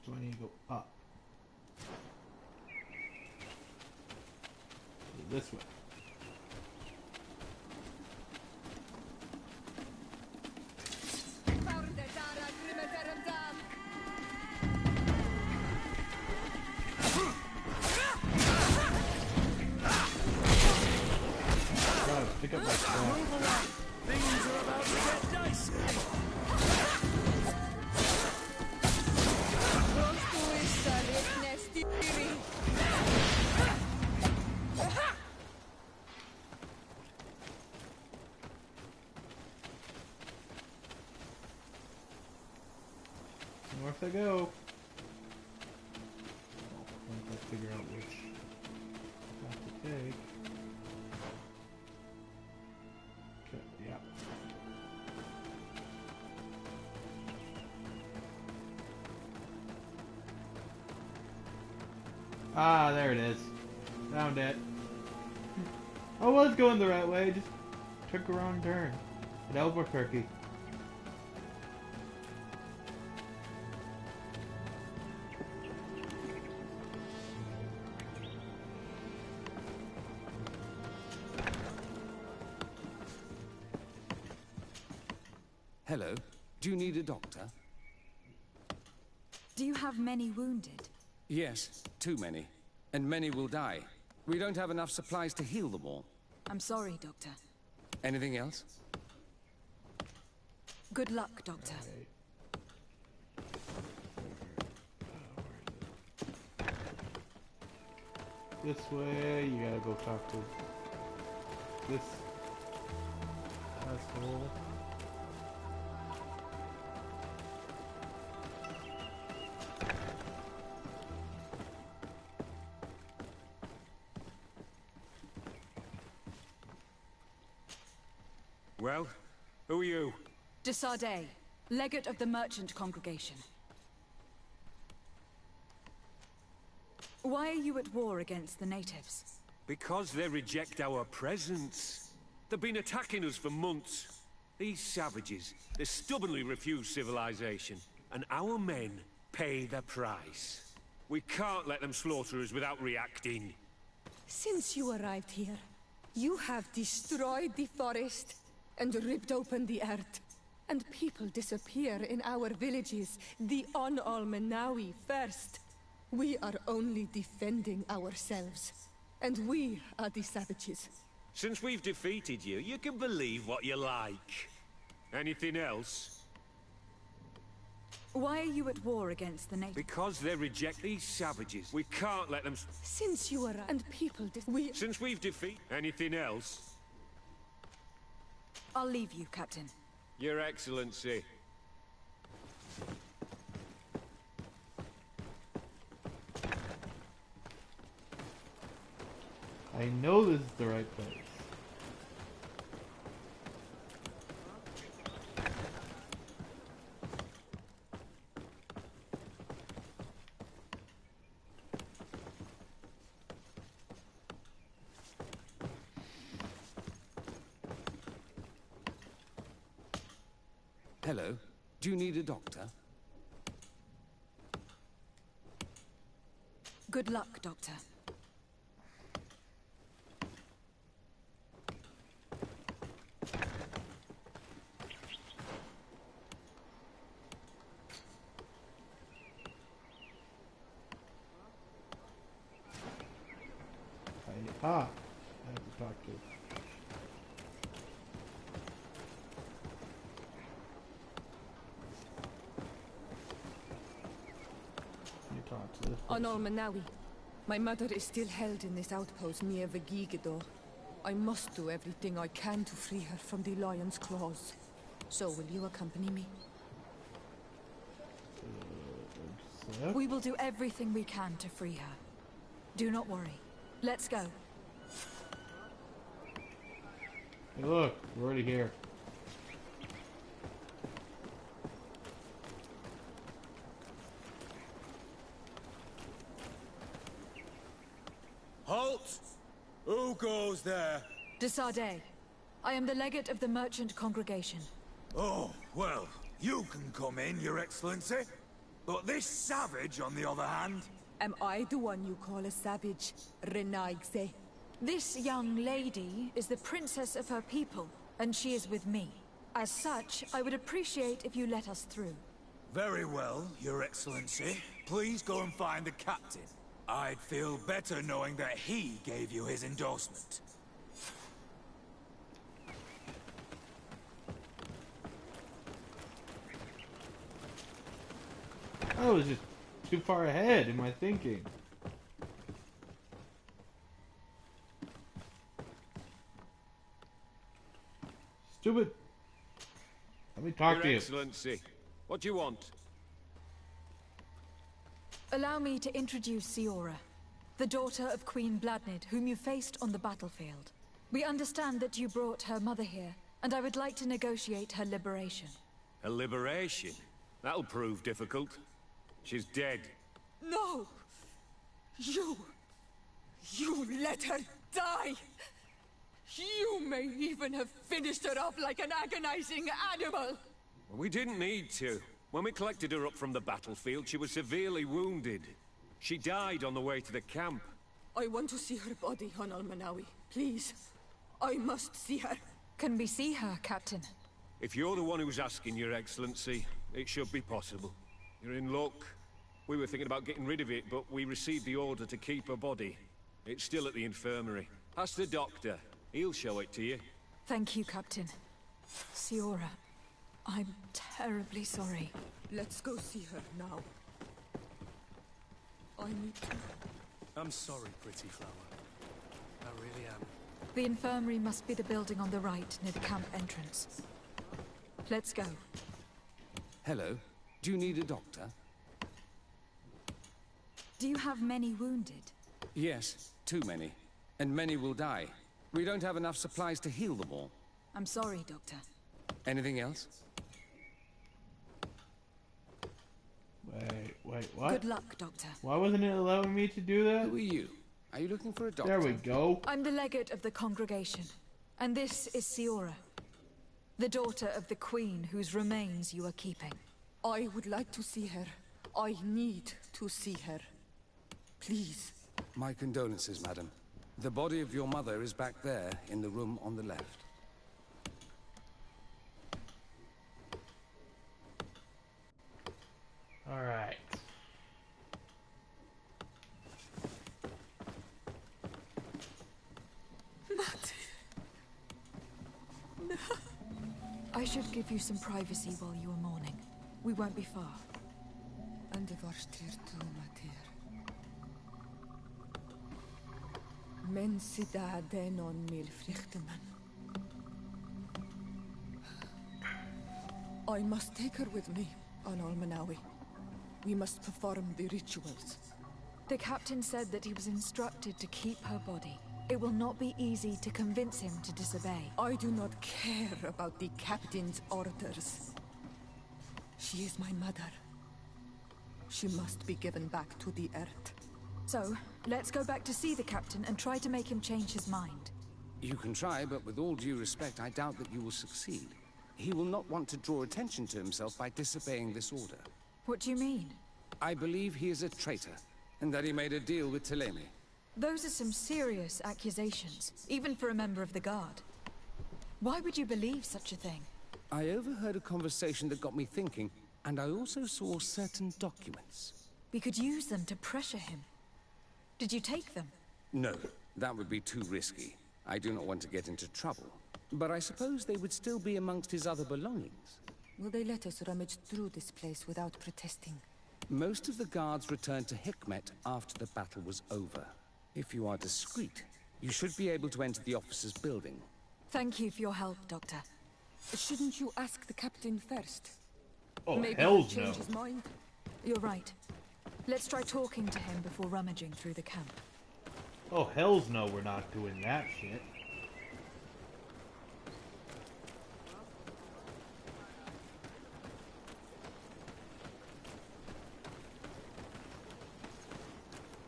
So I need to go up. This way. God, pick up my stuff. Move away! Things are about to get dicey! North I go. Once I figure out which path to take. Okay, yeah. Ah, there it is. Found it. I was going the right way, just took a wrong turn. At Albuquerque. Hello. Do you need a doctor? Do you have many wounded? Yes, too many. And many will die. We don't have enough supplies to heal them all. I'm sorry, Doctor. Anything else? Good luck, Doctor. This way, you gotta go talk to this asshole. Well, who are you? De Sardet, legate of the merchant congregation. Why are you at war against the natives? Because they reject our presence. They've been attacking us for months. These savages, they stubbornly refuse civilization, and our men pay the price. We can't let them slaughter us without reacting. Since you arrived here, you have destroyed the forest and ripped open the earth. And people disappear in our villages, the On-Almenawi first. We are only defending ourselves. And we are the savages. Since we've defeated you, you can believe what you like. Anything else? Why are you at war against the natives? Because they reject these savages. We can't let them... Since you arrived, and people Since we've defeated... Anything else? I'll leave you, Captain. Your Excellency. I know this is the right place. Hello. Do you need a doctor? Good luck, Doctor. I have to talk to. On Almenawi, my mother is still held in this outpost near Vegigedor. I must do everything I can to free her from the lion's claws. So will you accompany me? We will do everything we can to free her. Do not worry. Let's go. Hey look, we're already here. Halt! Who goes there? De Sardet. I am the legate of the merchant congregation. Oh, well, you can come in, Your Excellency. But this savage, on the other hand... Am I the one you call a savage, Renaigse? This young lady is the princess of her people, and she is with me. As such, I would appreciate if you let us through. Very well, Your Excellency. Please go and find the captain. I'd feel better knowing that he gave you his endorsement. I was just too far ahead in my thinking. Stupid. Let me talk to you. Your Excellency, what do you want? Allow me to introduce Siora, the daughter of Queen Bladnid, whom you faced on the battlefield. We understand that you brought her mother here, and I would like to negotiate her liberation. A liberation? That'll prove difficult. She's dead. No! You let her die! You may even have finished her off like an agonizing animal! We didn't need to. When we collected her up from the battlefield, she was severely wounded. She died on the way to the camp. I want to see her body, on Almenawi. Please. I must see her. Can we see her, Captain? If you're the one who's asking, Your Excellency, it should be possible. You're in luck. We were thinking about getting rid of it, but we received the order to keep her body. It's still at the infirmary. Ask the doctor. He'll show it to you. Thank you, Captain. Siora, I'm terribly sorry. Let's go see her now. I need to... I'm sorry, pretty flower. I really am. The infirmary must be the building on the right, near the camp entrance. Let's go. Hello. Do you need a doctor? Do you have many wounded? Yes, too many. And many will die. We don't have enough supplies to heal them all. I'm sorry, Doctor. Anything else? Wait, what? Good luck, Doctor. Why wasn't it allowing me to do that? Who are you? Are you looking for a doctor? There we go. I'm the legate of the congregation. And this is Siora, the daughter of the queen whose remains you are keeping. I would like to see her. I need to see her. Please. My condolences, madam. The body of your mother is back there, in the room on the left. Alright. I should give you some privacy while you are mourning. We won't be far. And de varstir tu, Matir. Men sida denon mil frichteman. I must take her with me on Almanawi. We must perform the rituals. The captain said that he was instructed to keep her body. It will not be easy to convince him to disobey. I do not care about the captain's orders. She is my mother. She must be given back to the earth. So, let's go back to see the captain and try to make him change his mind. You can try, but with all due respect, I doubt that you will succeed. He will not want to draw attention to himself by disobeying this order. What do you mean? I believe he is a traitor, and that he made a deal with Telemi. Those are some serious accusations, even for a member of the Guard. Why would you believe such a thing? I overheard a conversation that got me thinking, and I also saw certain documents. We could use them to pressure him. Did you take them? No, that would be too risky. I do not want to get into trouble. But I suppose they would still be amongst his other belongings. Will they let us rummage through this place without protesting? Most of the guards returned to Hikmet after the battle was over. If you are discreet, you should be able to enter the officer's building. Thank you for your help, Doctor. Shouldn't you ask the captain first? Oh, Maybe hell he'll change no. his mind. You're right. Let's try talking to him before rummaging through the camp. Oh, hells no, we're not doing that shit.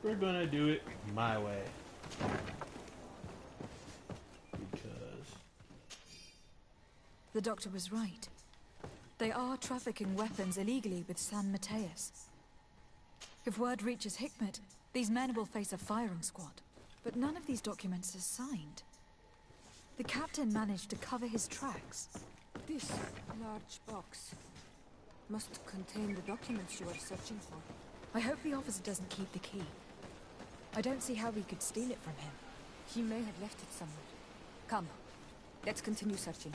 We're gonna do it my way. Because... The doctor was right. They are trafficking weapons illegally with San Mateus. If word reaches Hikmet, these men will face a firing squad. But none of these documents are signed. The captain managed to cover his tracks. This large box must contain the documents you are searching for. I hope the officer doesn't keep the key. I don't see how we could steal it from him. He may have left it somewhere. Come, let's continue searching.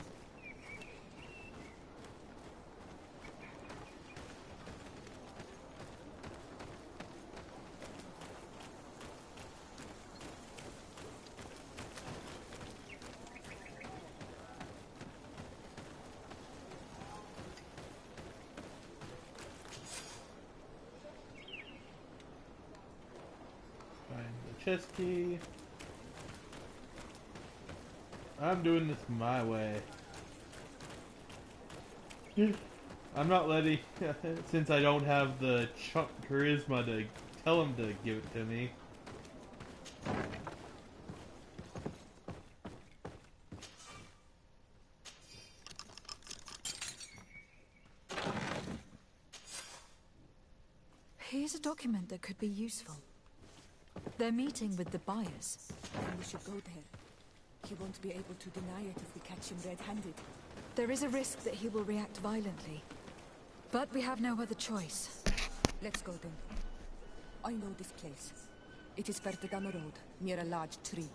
Chest key. I'm doing this my way. I'm not letting, since I don't have the charisma to tell him to give it to me. Here's a document that could be useful. They're meeting with the buyers. Then we should go there. He won't be able to deny it if we catch him red-handed. There is a risk that he will react violently. But we have no other choice. Let's go then. I know this place. It is further down the road, near a large tree.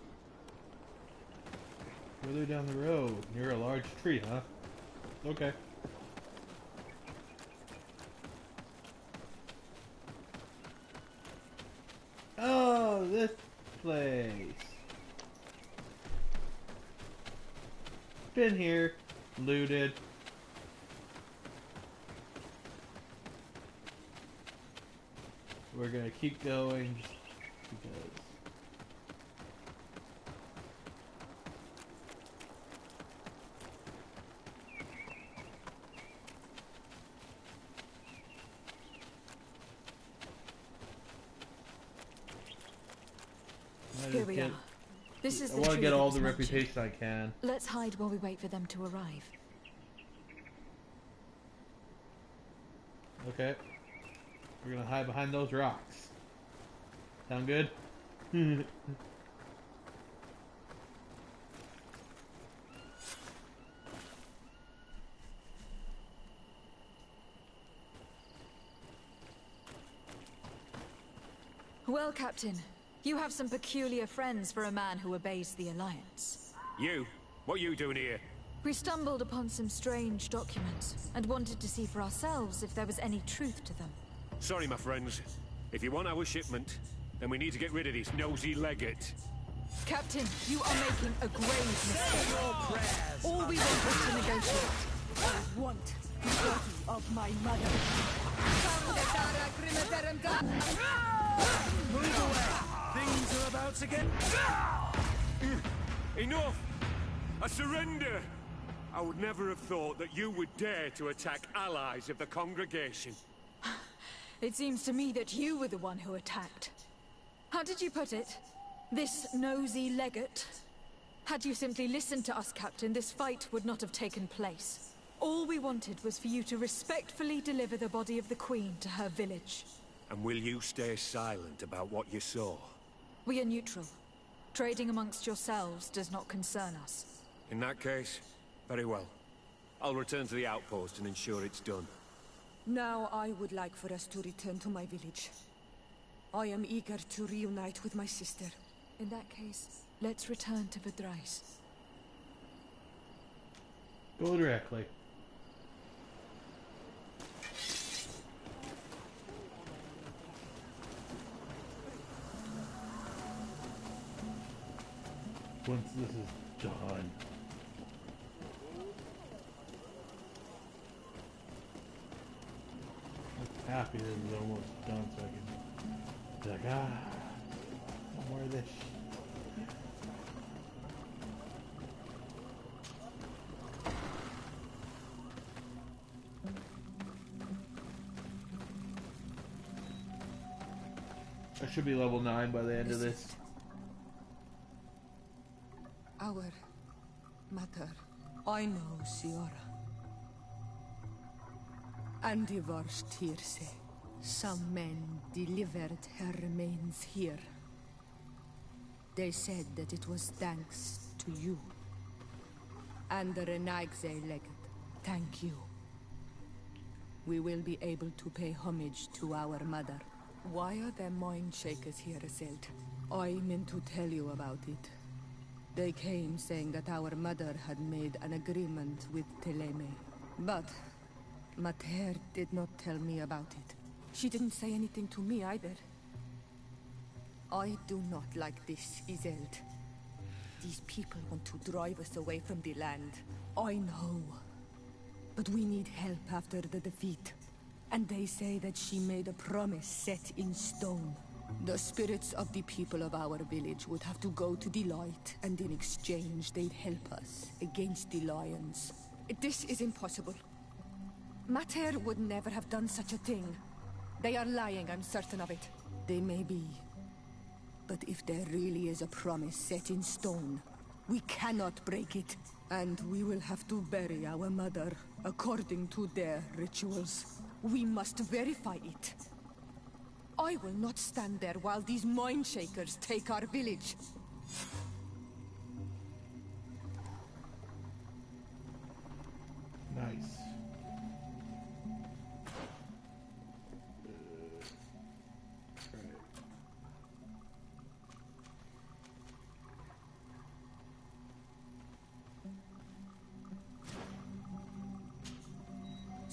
Further down the road, near a large tree, huh? Okay. Oh, this place. Been here. Looted. We're gonna keep going just because. Here we are. This is I the want to tree get that all was the mentioned. reputation I can. Let's hide while we wait for them to arrive. Okay. We're gonna hide behind those rocks. Sound good? Well, Captain, you have some peculiar friends for a man who obeys the Alliance. You? What are you doing here? We stumbled upon some strange documents and wanted to see for ourselves if there was any truth to them. Sorry, my friends. If you want our shipment, then we need to get rid of this nosy legate. Captain, you are making a grave mistake. All we want is to negotiate. I want the body of my mother. Move away! Things are about to get... Enough! I surrender! I would never have thought that you would dare to attack allies of the congregation. It seems to me that you were the one who attacked. How did you put it? This nosy legate? Had you simply listened to us, Captain, this fight would not have taken place. All we wanted was for you to respectfully deliver the body of the Queen to her village. And will you stay silent about what you saw? We are neutral. Trading amongst yourselves does not concern us. In that case, very well. I'll return to the outpost and ensure it's done. Now I would like for us to return to my village. I am eager to reunite with my sister. In that case, let's return to Vidrais. Go directly. Once this is done. I'm happy this is almost done so I can be like, no more of this. I should be level 9 by the end of this. Our mother. I know, Siora. And the worst here say, some men delivered her remains here. They said that it was thanks to you. And the Renaigse legate, thank you. We will be able to pay homage to our mother. Why are there mind shakers here, Azelt? I meant to tell you about it. They came saying that our mother had made an agreement with Teleme. But Mater did not tell me about it. She didn't say anything to me either. I do not like this, Izeld. These people want to drive us away from the land. I know. But we need help after the defeat. And they say that she made a promise set in stone. The spirits of the people of our village would have to go to the light, and in exchange they'd help us against the lions. This is impossible. Mater would never have done such a thing. They are lying, I'm certain of it. They may be. But if there really is a promise set in stone, we cannot break it. And we will have to bury our mother according to their rituals. We must verify it. I will not stand there while these mind shakers take our village. Nice.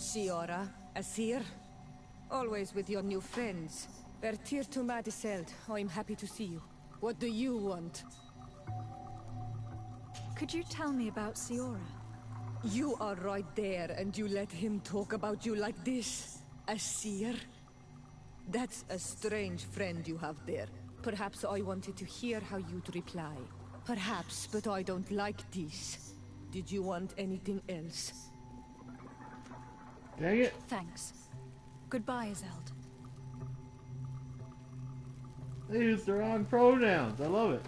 Siora, Asir. Always with your new friends. Bertir to Madiseld, I'm happy to see you. What do you want? Could you tell me about Siora? You are right there, and you let him talk about you like this? Asir? That's a strange friend you have there. Perhaps I wanted to hear how you'd reply. Perhaps, but I don't like this. Did you want anything else? Dang it. Thanks. Goodbye, Zeld. They used the wrong pronouns. I love it.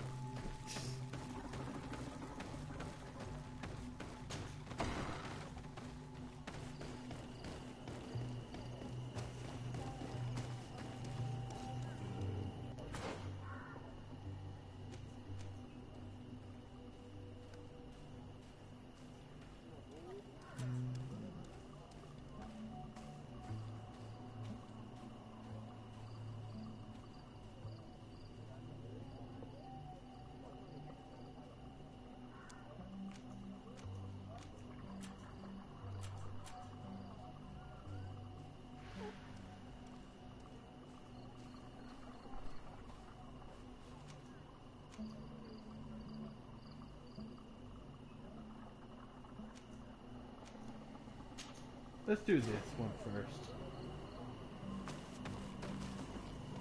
Let's do this one first.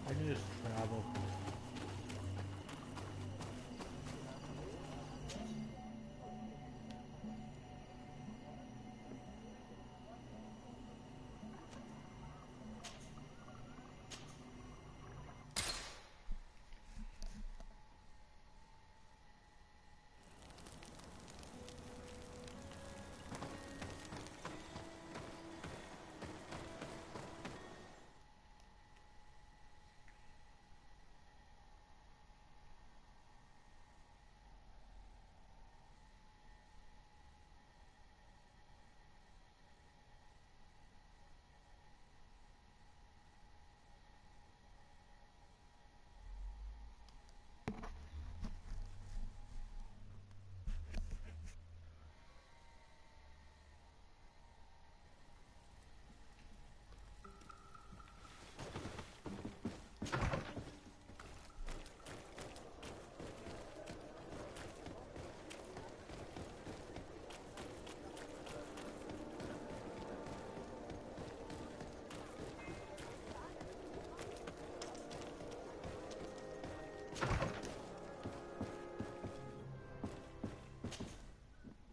I can just travel.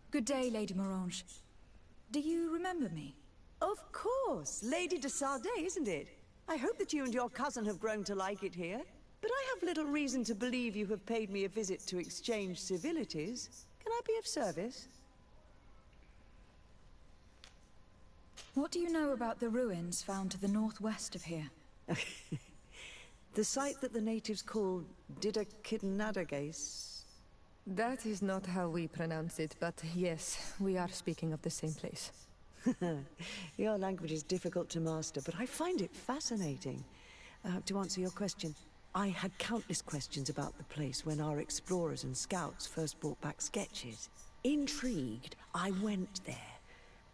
Good day, Lady Morange. Do you remember me? Of course. Lady de Sardet, isn't it? I hope that you and your cousin have grown to like it here. But I have little reason to believe you have paid me a visit to exchange civilities. Can I be of service? What do you know about the ruins found to the northwest of here? The site that the natives call Didakidnadagais. That is not how we pronounce it, but yes, we are speaking of the same place. Your language is difficult to master, but I find it fascinating. To answer your question, I had countless questions about the place when our explorers and scouts first brought back sketches. Intrigued, I went there.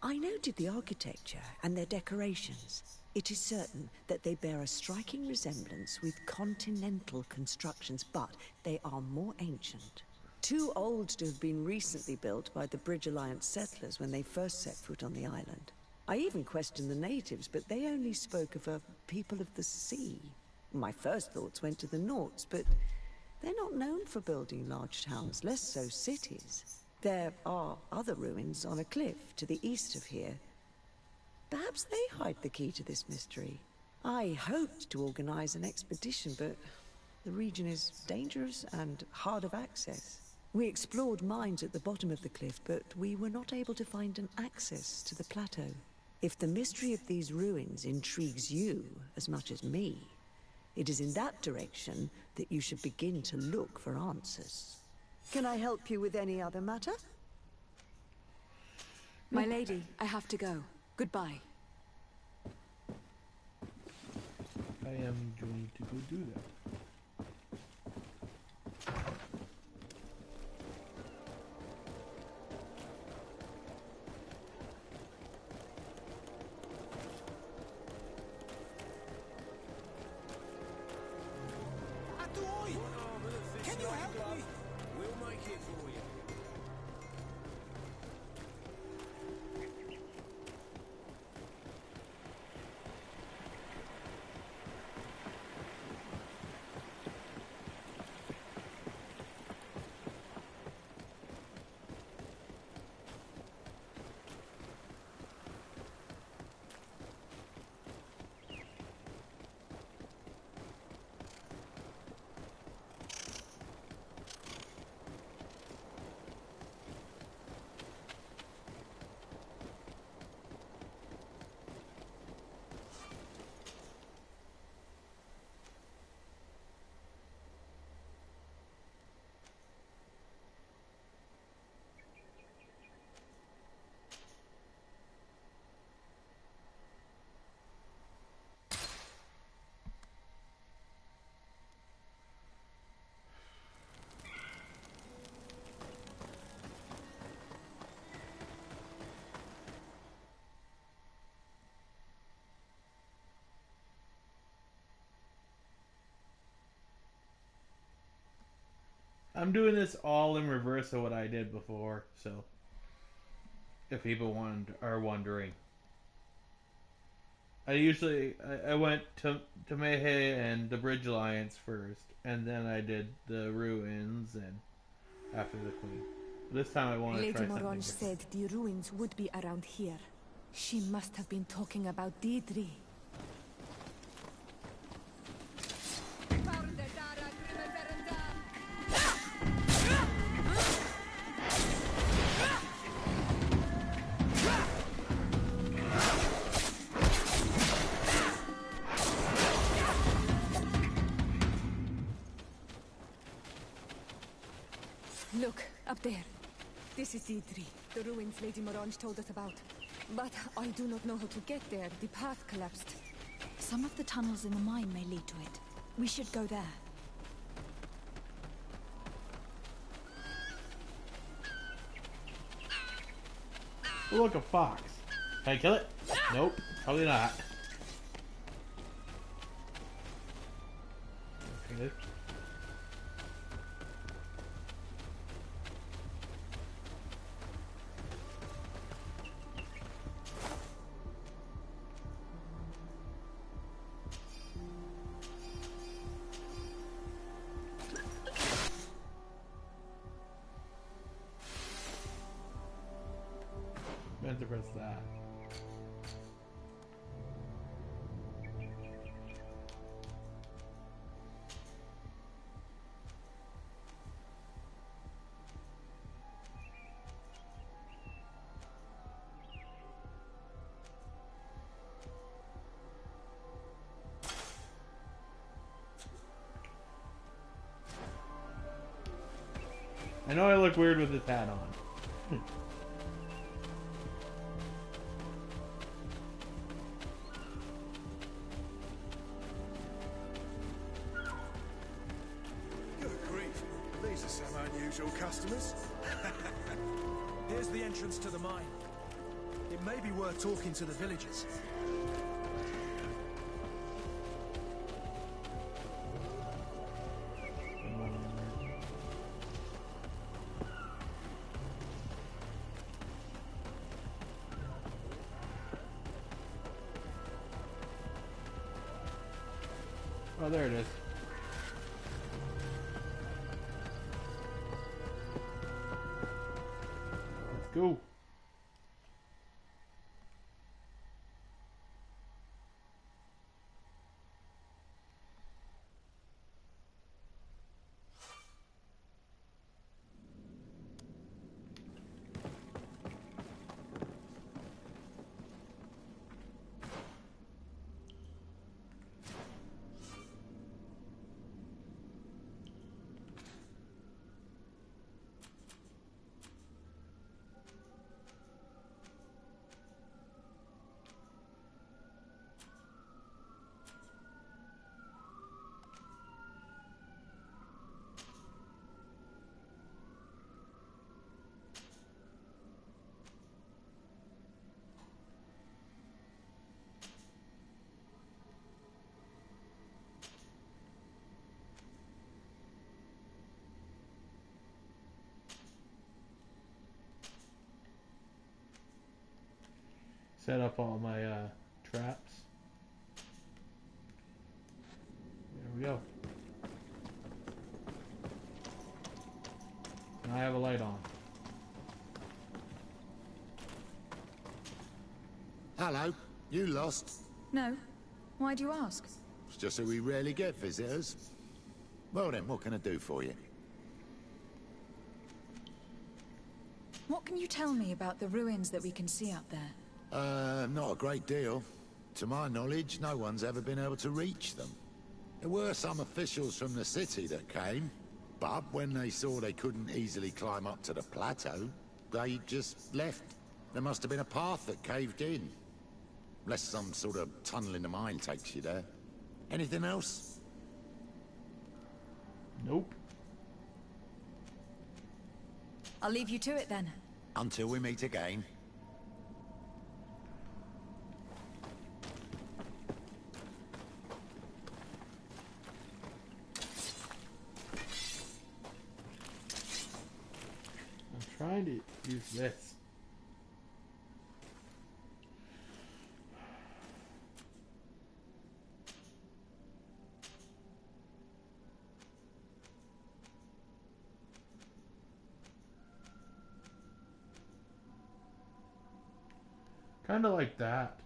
I noted the architecture and their decorations. It is certain that they bear a striking resemblance with continental constructions, but they are more ancient. Too old to have been recently built by the Bridge Alliance settlers when they first set foot on the island. I even questioned the natives, but they only spoke of a people of the sea. My first thoughts went to the Nauts, but they're not known for building large towns, less so cities. There are other ruins on a cliff to the east of here. Perhaps they hide the key to this mystery. I hoped to organize an expedition, but the region is dangerous and hard of access. We explored mines at the bottom of the cliff, but we were not able to find an access to the plateau. If the mystery of these ruins intrigues you as much as me, it is in that direction that you should begin to look for answers. Can I help you with any other matter? My lady, I have to go. Goodbye. I am going to go do that. We'll make it for you. I'm doing this all in reverse of what I did before, so if people are wondering. I went to Mehe and the Bridge Alliance first, and then I did the ruins and after the Queen. This time I want to try Lady something Morange different. said the ruins would be around here. She must have been talking about Deirdre. Look, up there. This is Deirdre, the ruins Lady Morange told us about. But I do not know how to get there. The path collapsed. Some of the tunnels in the mine may lead to it. We should go there. Oh, look, a fox. Can I kill it? Nope, probably not. Okay. Meant to press that. I know I look weird with this hat on. Good grief. These are some unusual customers. Here's the entrance to the mine. It may be worth talking to the villagers. Oh, there it is. Let's go. Set up all my traps. There we go. Now I have a light on. Hello, you lost? No. Why do you ask? It's just that we rarely get visitors. Well then, what can I do for you? What can you tell me about the ruins that we can see up there? Not a great deal. To my knowledge, no one's ever been able to reach them. There were some officials from the city that came, but when they saw they couldn't easily climb up to the plateau, they just left. There must have been a path that caved in. Unless some sort of tunnel in the mine takes you there. Anything else? Nope. I'll leave you to it then. Until we meet again. I'm trying to use this. Kind of like that.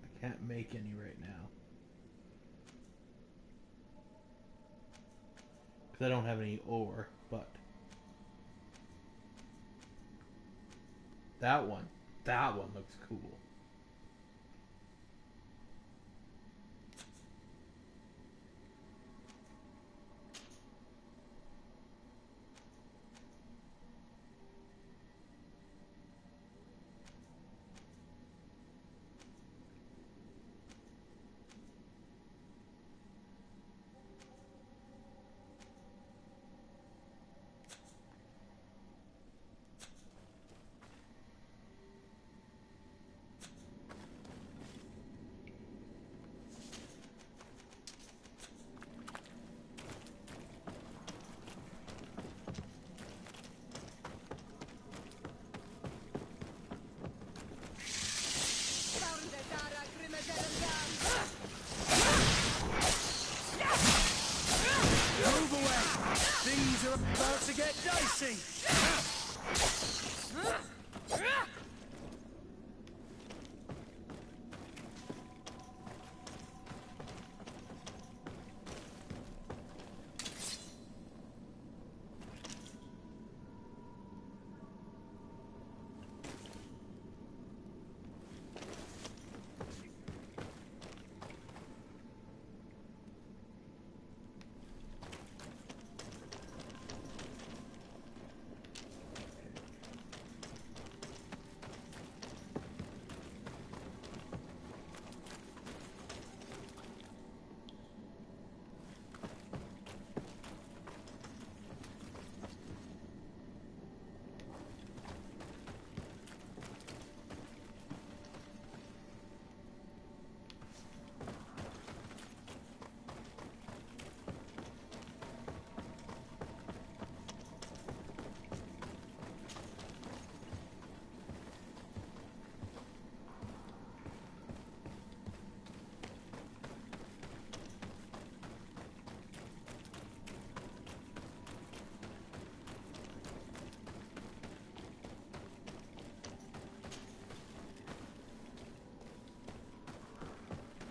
I can't make any right now. Because I don't have any ore, but... That one looks cool. Move away! Things are about to get dicey!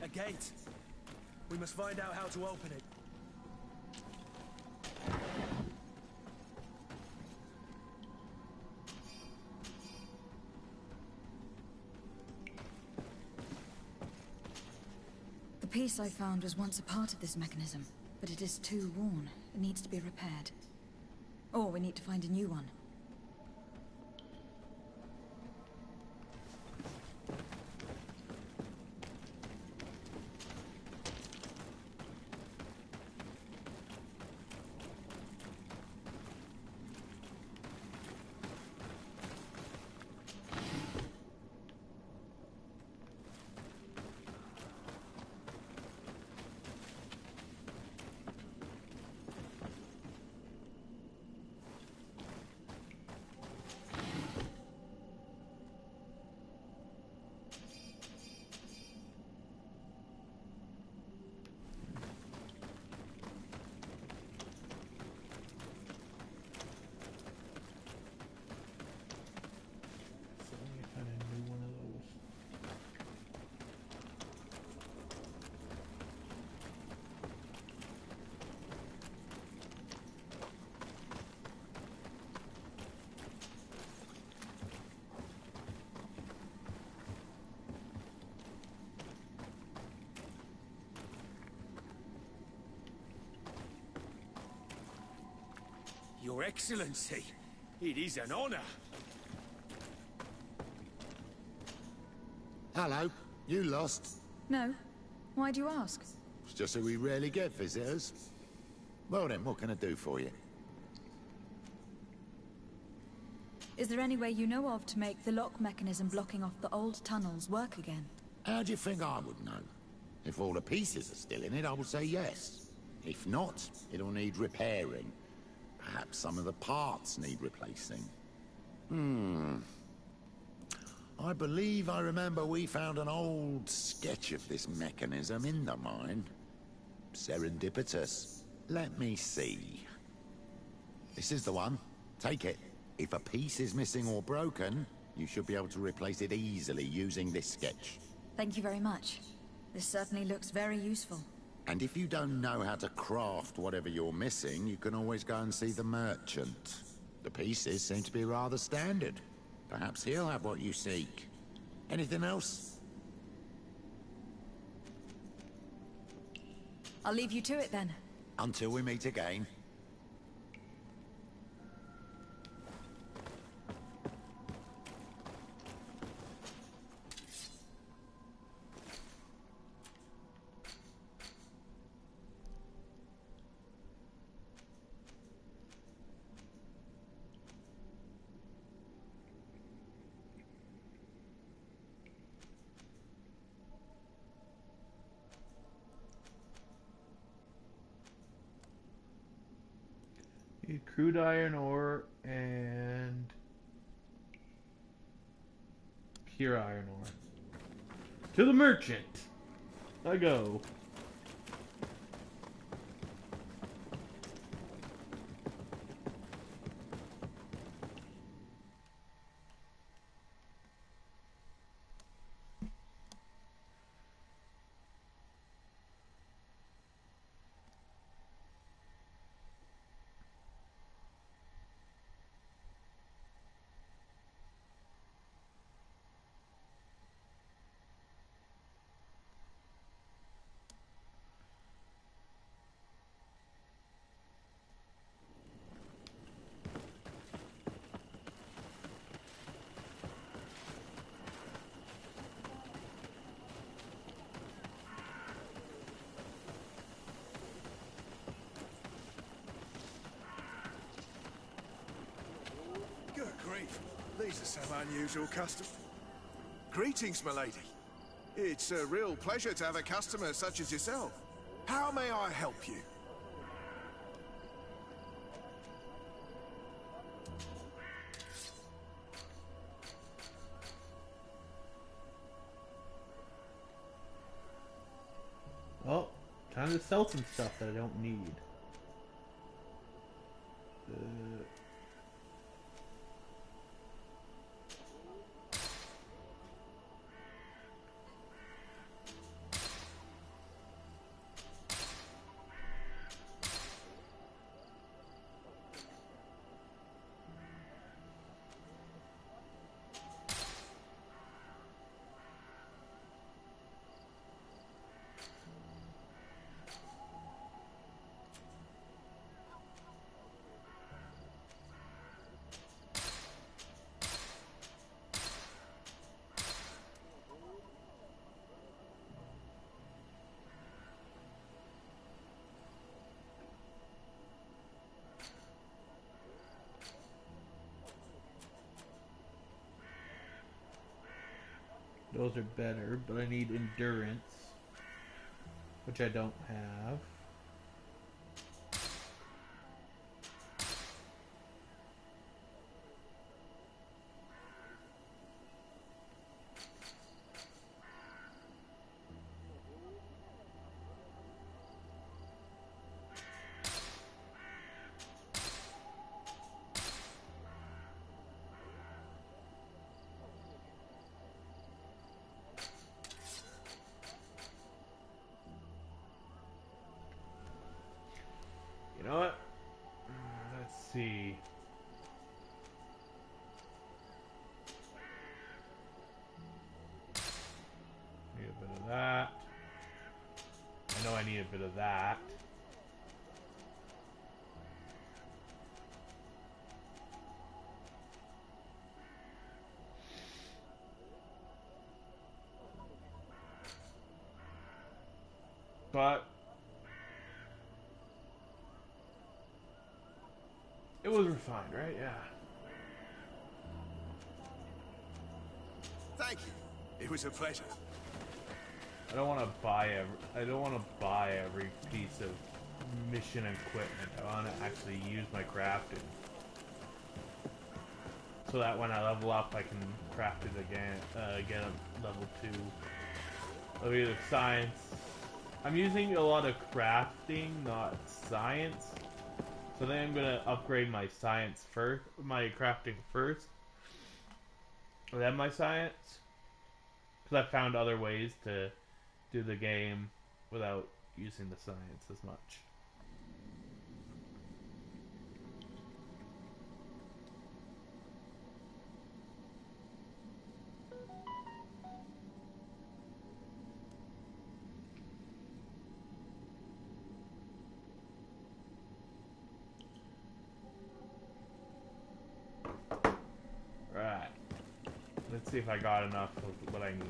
A gate. We must find out how to open it. The piece I found was once a part of this mechanism, but it is too worn. It needs to be repaired. Or we need to find a new one. Your Excellency, it is an honor. Hello, you lost? No. Why do you ask? It's just that we rarely get visitors. Well then, what can I do for you? Is there any way you know of to make the lock mechanism blocking off the old tunnels work again? How do you think I would know? If all the pieces are still in it, I will say yes. If not, it'll need repairing. Perhaps some of the parts need replacing. I believe I remember we found an old sketch of this mechanism in the mine. Serendipitous. Let me see. This is the one. Take it. If a piece is missing or broken, you should be able to replace it easily using this sketch. Thank you very much. This certainly looks very useful. And if you don't know how to craft whatever you're missing, you can always go and see the merchant. The pieces seem to be rather standard. Perhaps he'll have what you seek. Anything else? I'll leave you to it then. Until we meet again. Need crude iron ore and pure iron ore. To the merchant I go. Good grief. These are some unusual customs. Greetings, milady. It's a real pleasure to have a customer such as yourself. How may I help you? Well, time to sell some stuff that I don't need. Those are better, but I need endurance, which I don't have. You know what? Let's see. Need a bit of that. I know I need a bit of that. But it was refined, right? Yeah. Thank you. It was a pleasure. I don't want to buy every piece of mission equipment. I want to actually use my crafting, so that when I level up, I can craft it again. Get a level 2 of either science. I'm using a lot of crafting, not science. So then I'm gonna upgrade my science first, my crafting first, and then my science, because I found other ways to do the game without using the science as much. Right. Let's see if I got enough of what I need.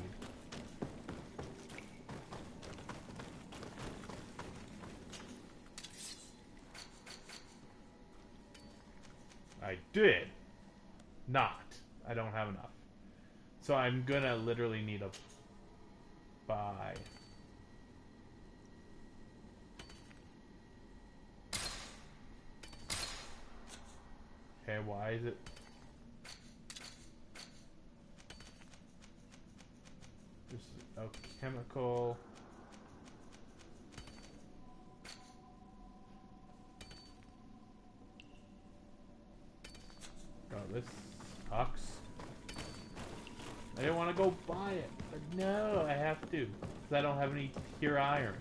I did not. I don't have enough. So I'm gonna literally need a buy. Okay, why is it? This is a chemical. Oh, this sucks. I didn't want to go buy it, but no, I have to, because I don't have any pure iron.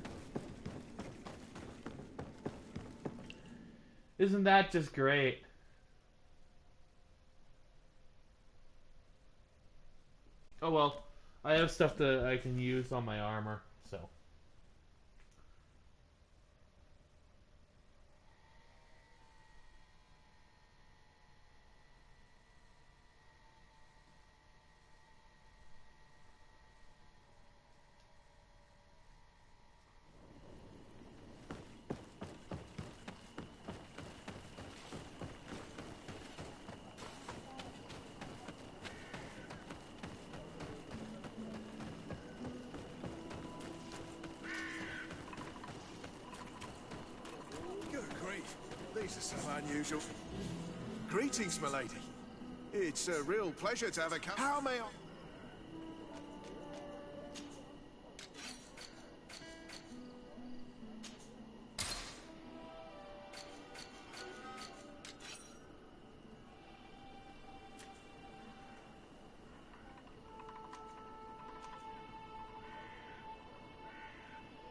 Isn't that just great? Oh well, I have stuff that I can use on my armor, so. Good grief. These are so unusual. Greetings, my lady. It's a real pleasure to have a How may I...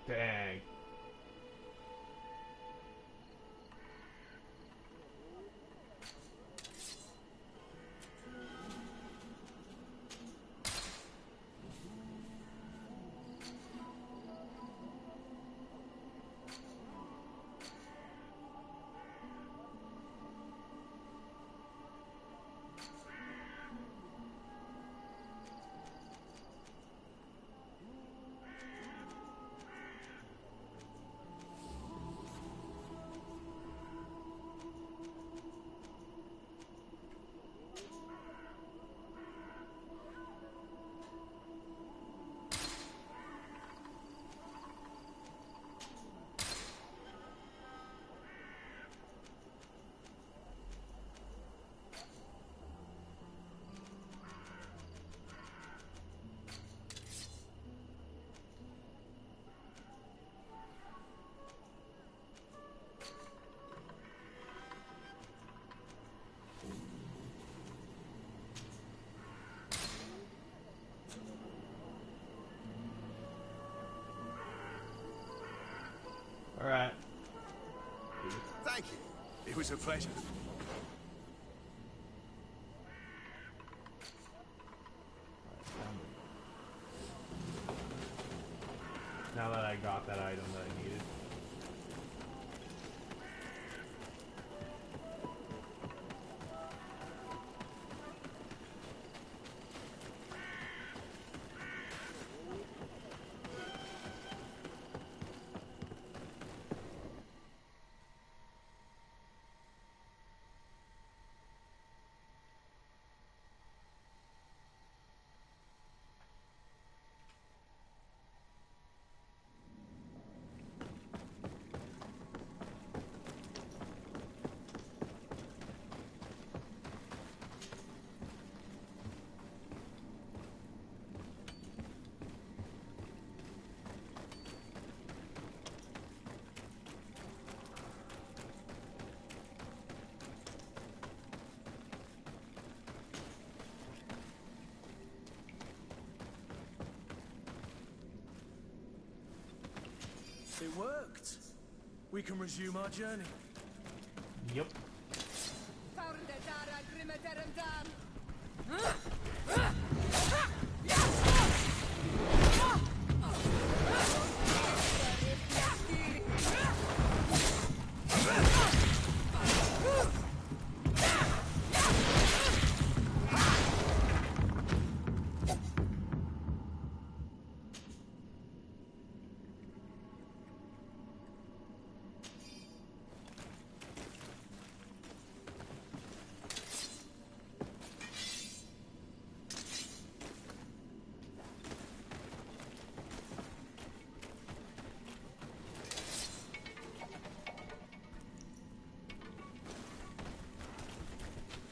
Dang. Alright. Thank you. It was a pleasure. Now that I got that item that I needed. It worked. We can resume our journey. Yep.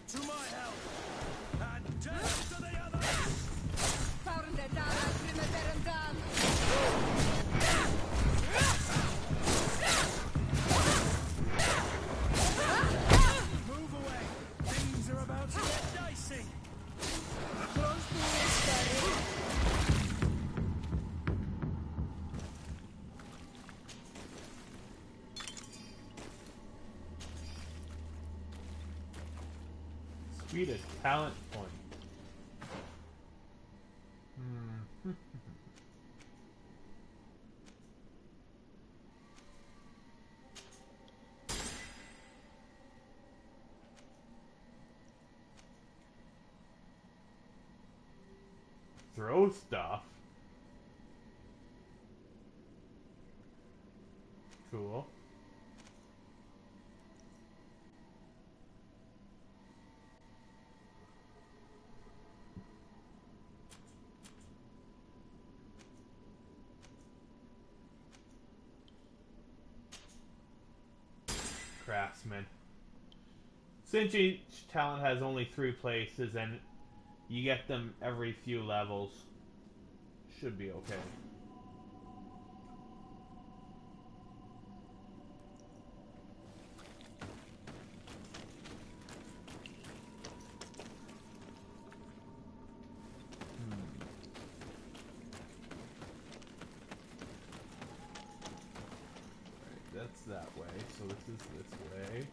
To my help! And death to the others! Move away! Things are about to get dicey! Sweet, a talent point. Throw stuff. Cool. Craftsman. Since each talent has only 3 places and you get them every few levels, should be okay. That's that way, so this is this way.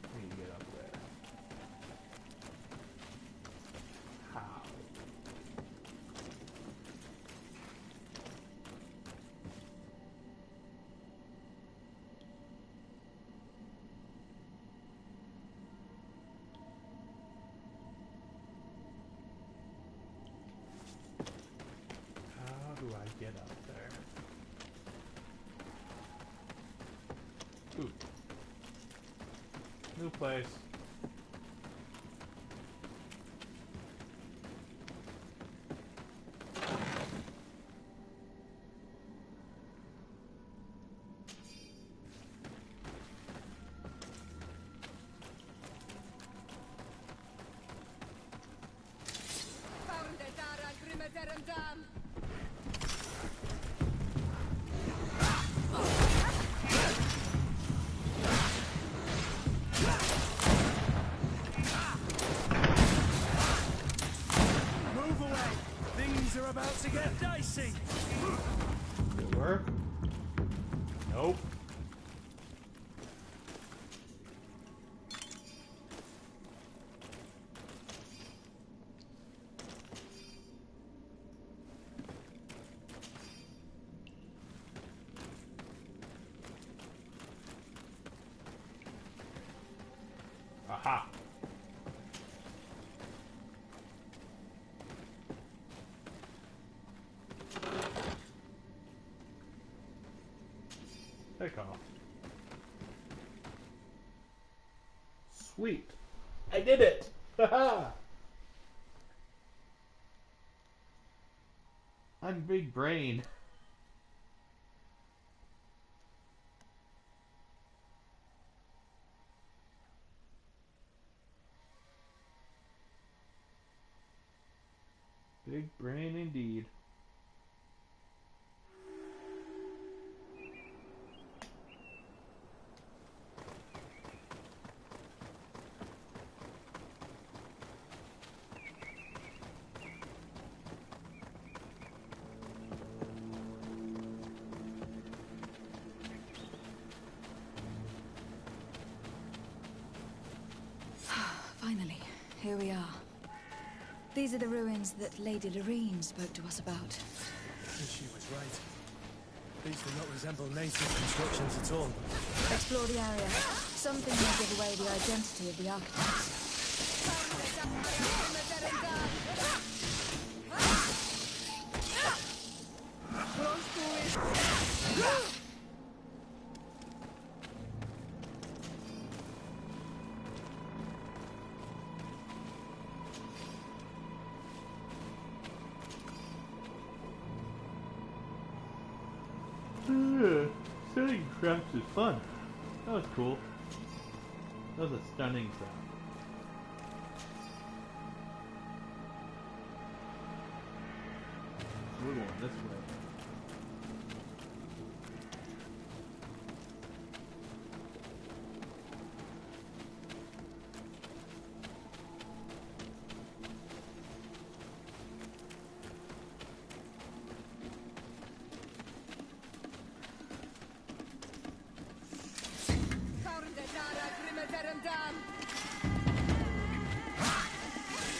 How do you get up there? How? How do I get up there? Ooh. New place. Move away! Things are about to get dicey! Did it work? Nope. Aha. Take off. Sweet. I did it! Haha! I'm big brain. Big brain indeed. Finally, here we are. These are the ruins that Lady Lorene spoke to us about. She was right. These do not resemble native constructions at all. Explore the area. Something may give away the identity of the architects. Studying crafts is fun. That was cool. That was a stunning sound. So we're going this way.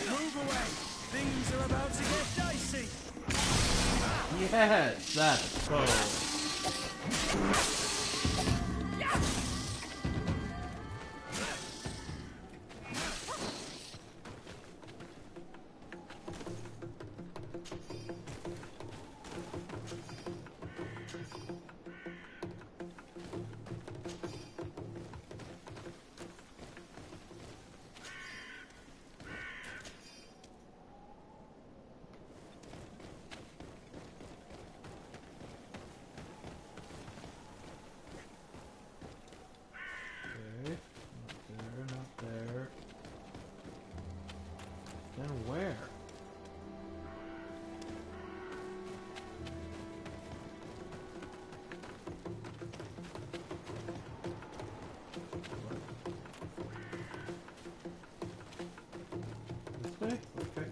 Move away! Things are about to get dicey! Yes, that's cool. Where? This way? Okay.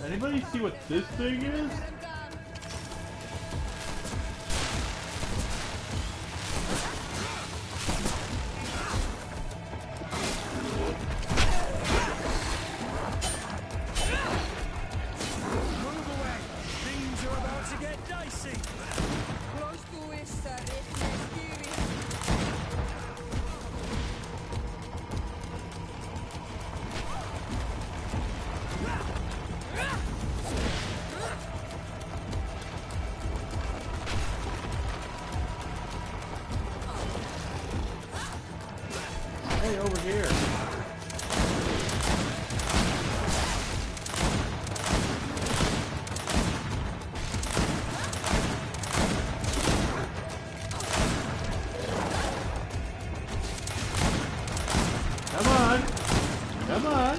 Anybody see what this thing is? Hey, over here. Come on. Come on.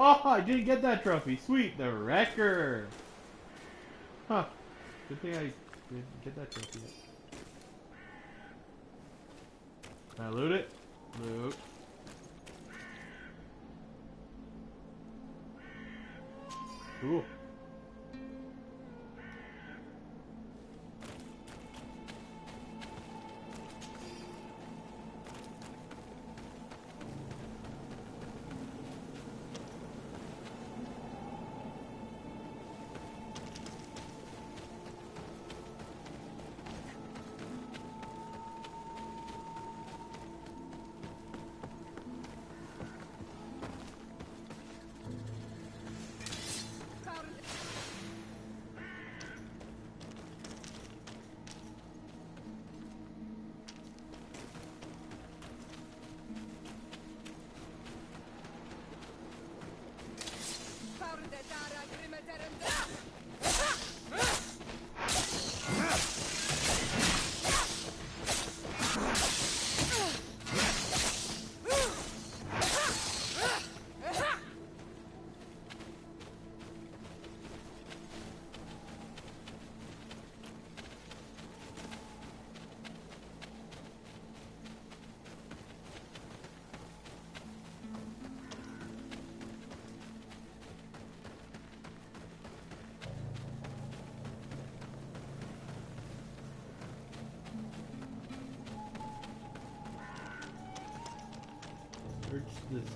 Oh, I didn't get that trophy. Sweet, the wrecker. Huh. Good thing I didn't get that trophy yet. Can I loot it? Loot. Cool. Search this.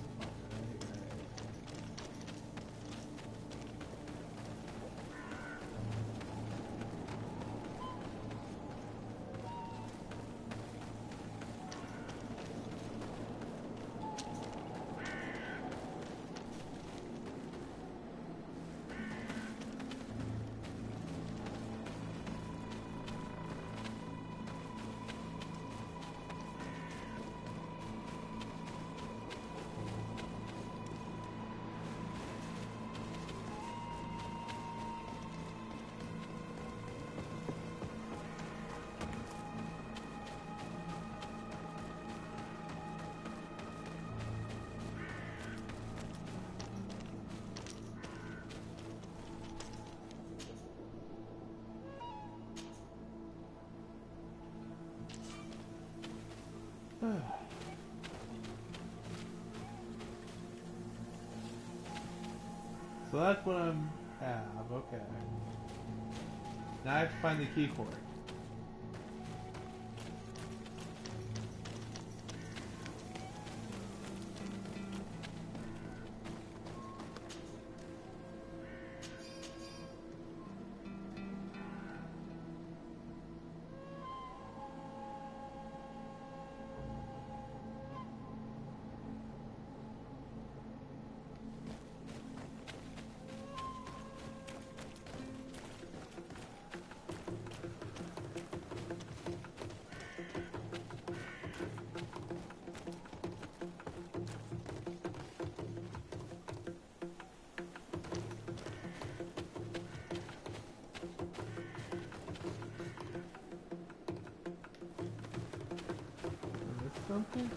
So that's what I'm have, okay. Now I have to find the key for it. Something?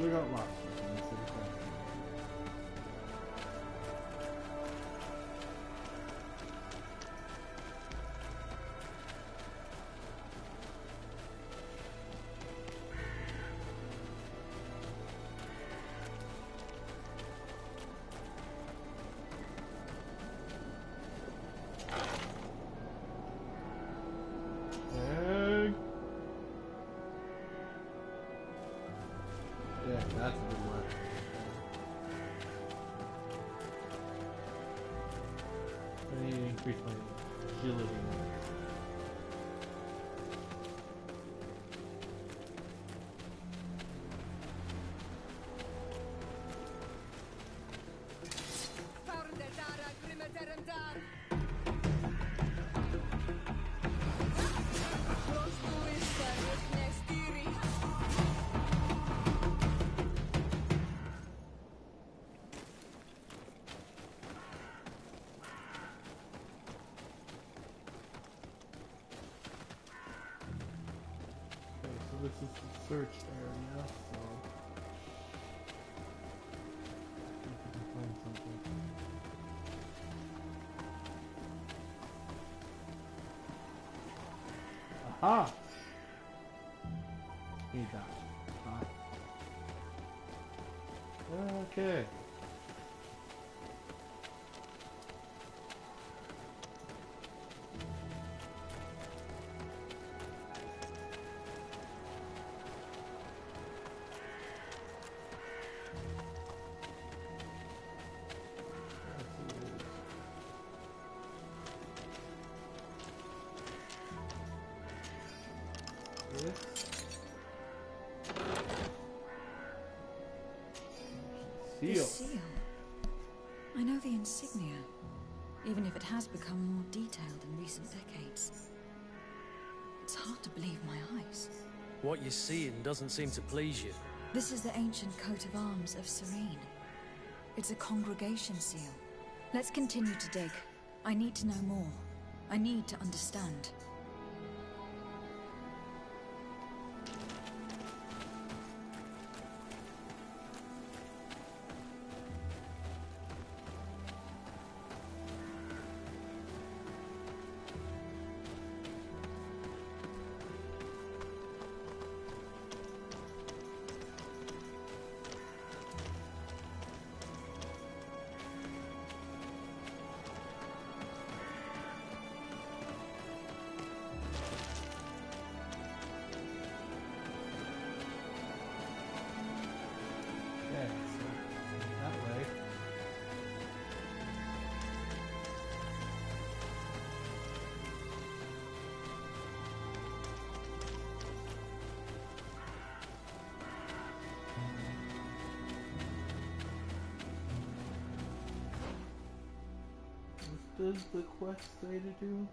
We got lost. Yeah, that's a good one. I need to increase my agility. This is the search area, so see if we can find something. Aha! Need that. Okay. The seal. seal. I know the insignia, even if it has become more detailed in recent decades. It's hard to believe my eyes. What you're seeing doesn't seem to please you. This is the ancient coat of arms of Serene. It's a congregation seal. Let's continue to dig. I need to know more. I need to understand. What does the quest say to do?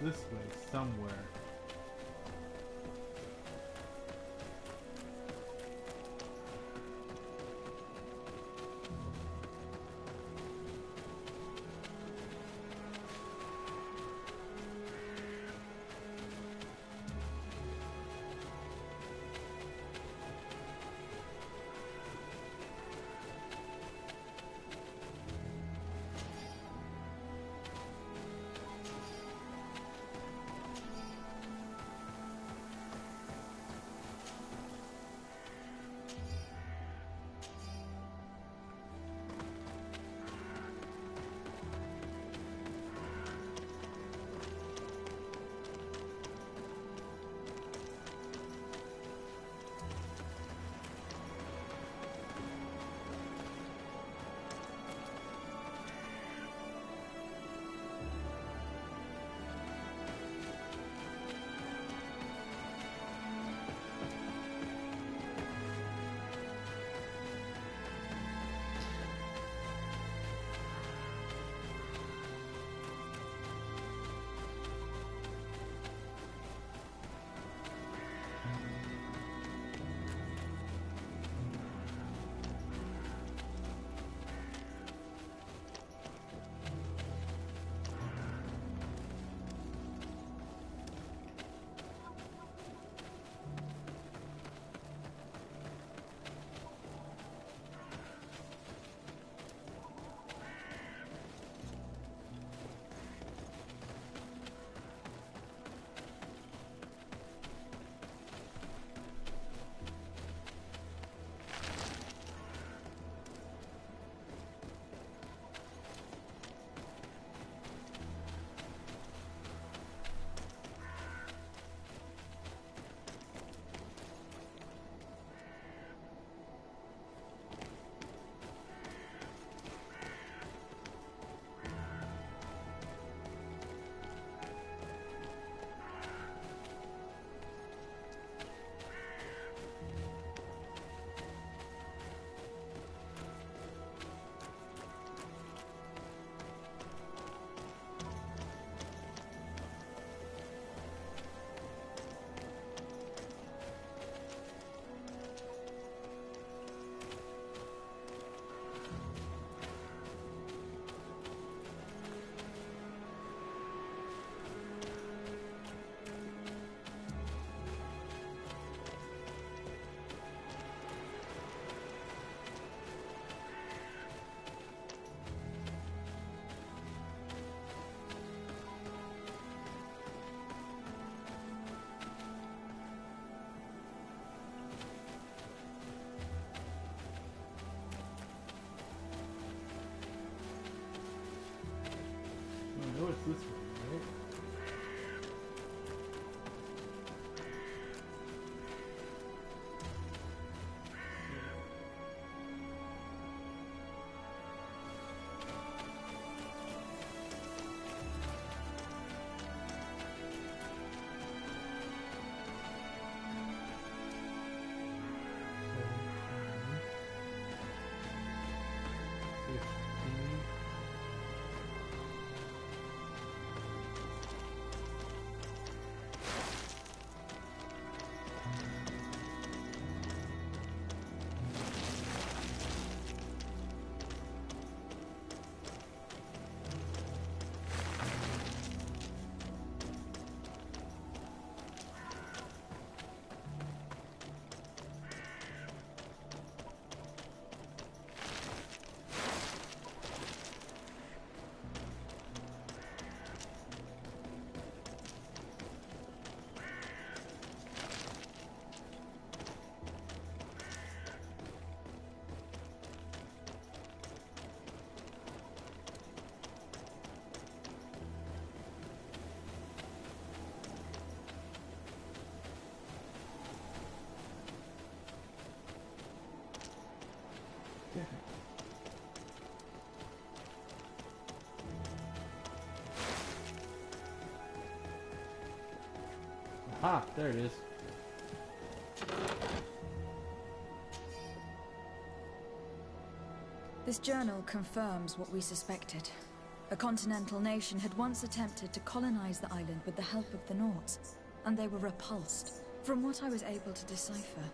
This way, somewhere. this one, right? Ah, there it is. This journal confirms what we suspected. A continental nation had once attempted to colonize the island with the help of the Nords, and they were repulsed. From what I was able to decipher,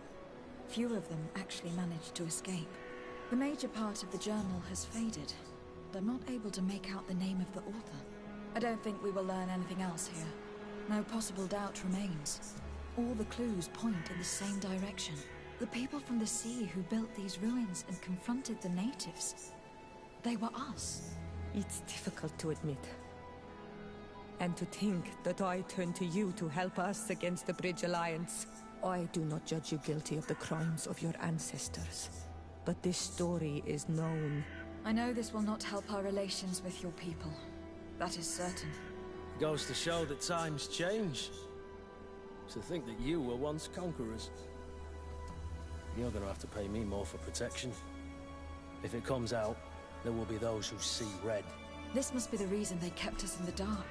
few of them actually managed to escape. The major part of the journal has faded, but I'm not able to make out the name of the author. I don't think we will learn anything else here. No possible doubt remains. All the clues point in the same direction. The people from the sea who built these ruins and confronted the natives. They were us. It's difficult to admit. And to think that I turned to you to help us against the Bridge Alliance. I do not judge you guilty of the crimes of your ancestors. But this story is known. I know this will not help our relations with your people. That is certain. Goes to show that times change. To think that you were once conquerors. You're gonna have to pay me more for protection. If it comes out, there will be those who see red. This must be the reason they kept us in the dark.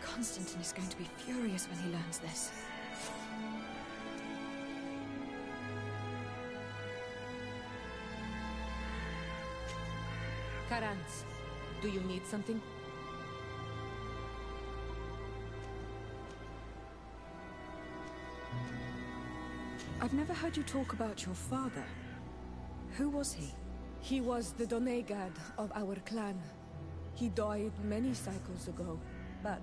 Constantine is going to be furious when he learns this. Karans, do you need something? I've never heard you talk about your father. Who was he? He was the Donegad of our clan. He died many cycles ago, but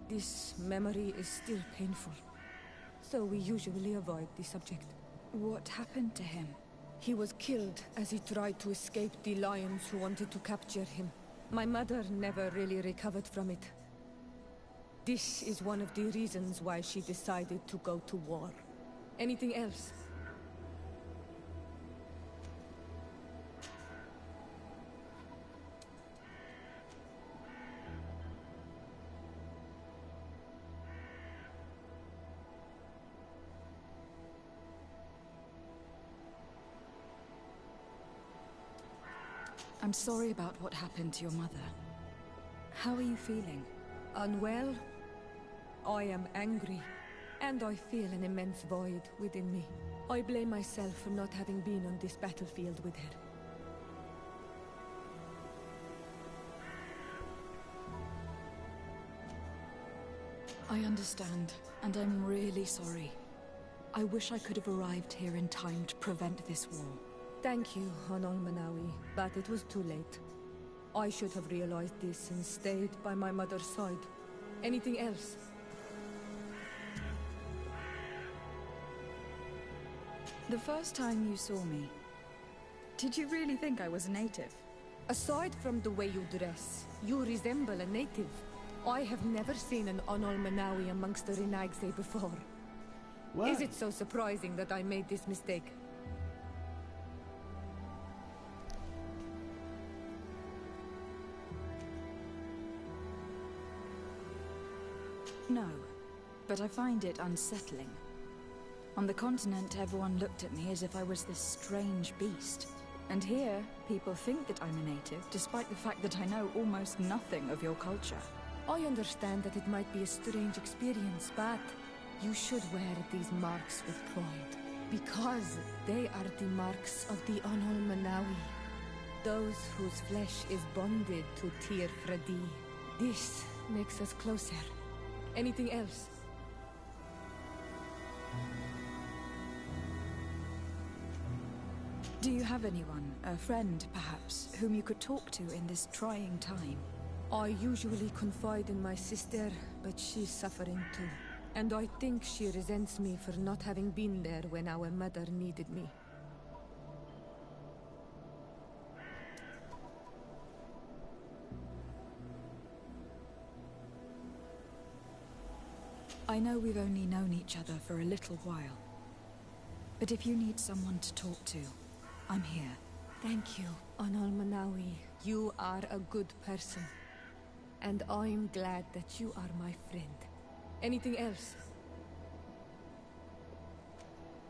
this memory is still painful. So we usually avoid the subject. What happened to him? He was killed as he tried to escape the lions who wanted to capture him. My mother never really recovered from it. This is one of the reasons why she decided to go to war. Anything else? I'm sorry about what happened to your mother. How are you feeling? Unwell? I am angry, and I feel an immense void within me. I blame myself for not having been on this battlefield with her. I understand, and I'm really sorry. I wish I could have arrived here in time to prevent this war. Thank you, Honol Manawi, but it was too late. I should have realized this and stayed by my mother's side. Anything else? The first time you saw me, did you really think I was a native? Aside from the way you dress, you resemble a native. I have never seen an Honol Manawi amongst the Renagse before. What? Is it so surprising that I made this mistake? No, but I find it unsettling. On the continent, everyone looked at me as if I was this strange beast. And here, people think that I'm a native, despite the fact that I know almost nothing of your culture. I understand that it might be a strange experience, but you should wear these marks with pride. Because they are the marks of the Anol Manawi. Those whose flesh is bonded to Tir Fradi. This makes us closer. Anything else? Do you have anyone, a friend perhaps, whom you could talk to in this trying time? I usually confide in my sister, but she's suffering too. And I think she resents me for not having been there when our mother needed me. I know we've only known each other for a little while. But if you need someone to talk to, I'm here. Thank you, Anol Manawi. You are a good person. And I'm glad that you are my friend. Anything else?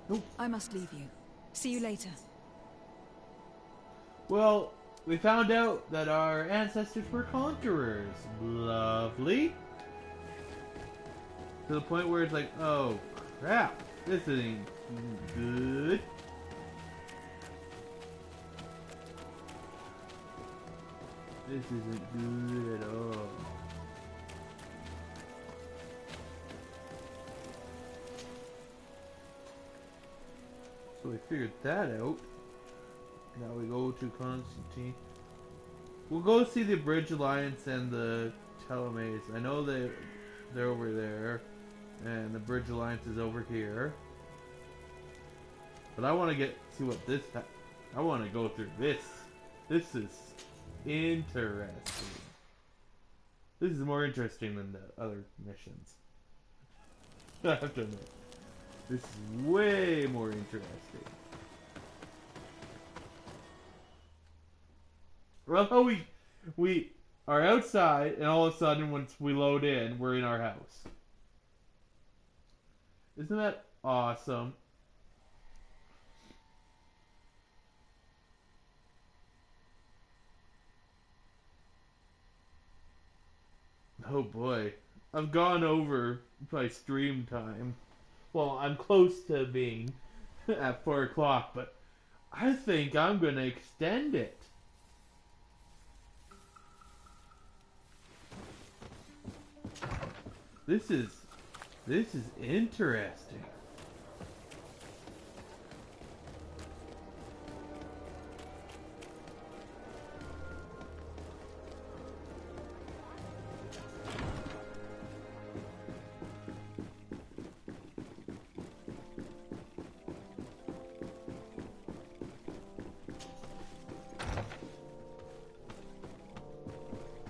Nope. I must leave you. See you later. Well, we found out that our ancestors were conquerors. Lovely. To the point where it's like, oh crap, this ain't good. This isn't good at all. So we figured that out. Now we go to Constantine. We'll go see the Bridge Alliance and the Telemates. I know they're over there, and the Bridge Alliance is over here. But I want to see what this. I want to go through this. This is interesting. This is more interesting than the other missions. I have to admit. This is way more interesting. Well, how we are outside, and all of a sudden, once we load in, we're in our house. Isn't that awesome? Oh boy. I've gone over my stream time. Well, I'm close to being at 4 o'clock, but I think I'm going to extend it. This is interesting.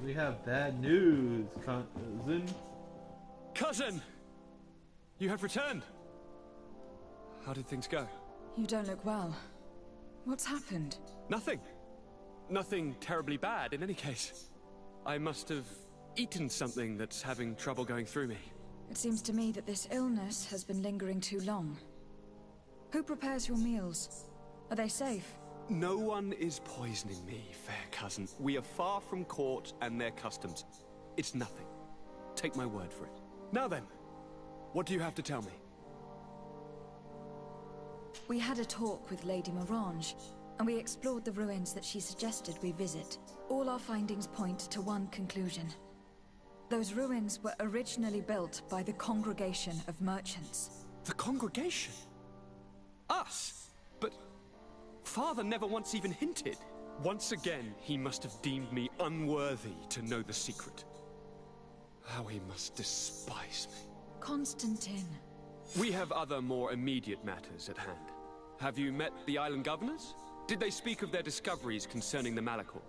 We have bad news, cousin. Cousin! You have returned. How did things go? You don't look well. What's happened? Nothing. Nothing terribly bad in any case. I must have eaten something that's having trouble going through me. It seems to me that this illness has been lingering too long. Who prepares your meals? Are they safe? No one is poisoning me, fair cousin. We are far from court and their customs. It's nothing. Take my word for it. Now then, what do you have to tell me? We had a talk with Lady Morange, and we explored the ruins that she suggested we visit. All our findings point to one conclusion. Those ruins were originally built by the Congregation of Merchants. The Congregation? Us? But Father never once even hinted. Once again, he must have deemed me unworthy to know the secret. How he must despise me. Constantine. We have other more immediate matters at hand. Have you met the island governors? Did they speak of their discoveries concerning the Malachor?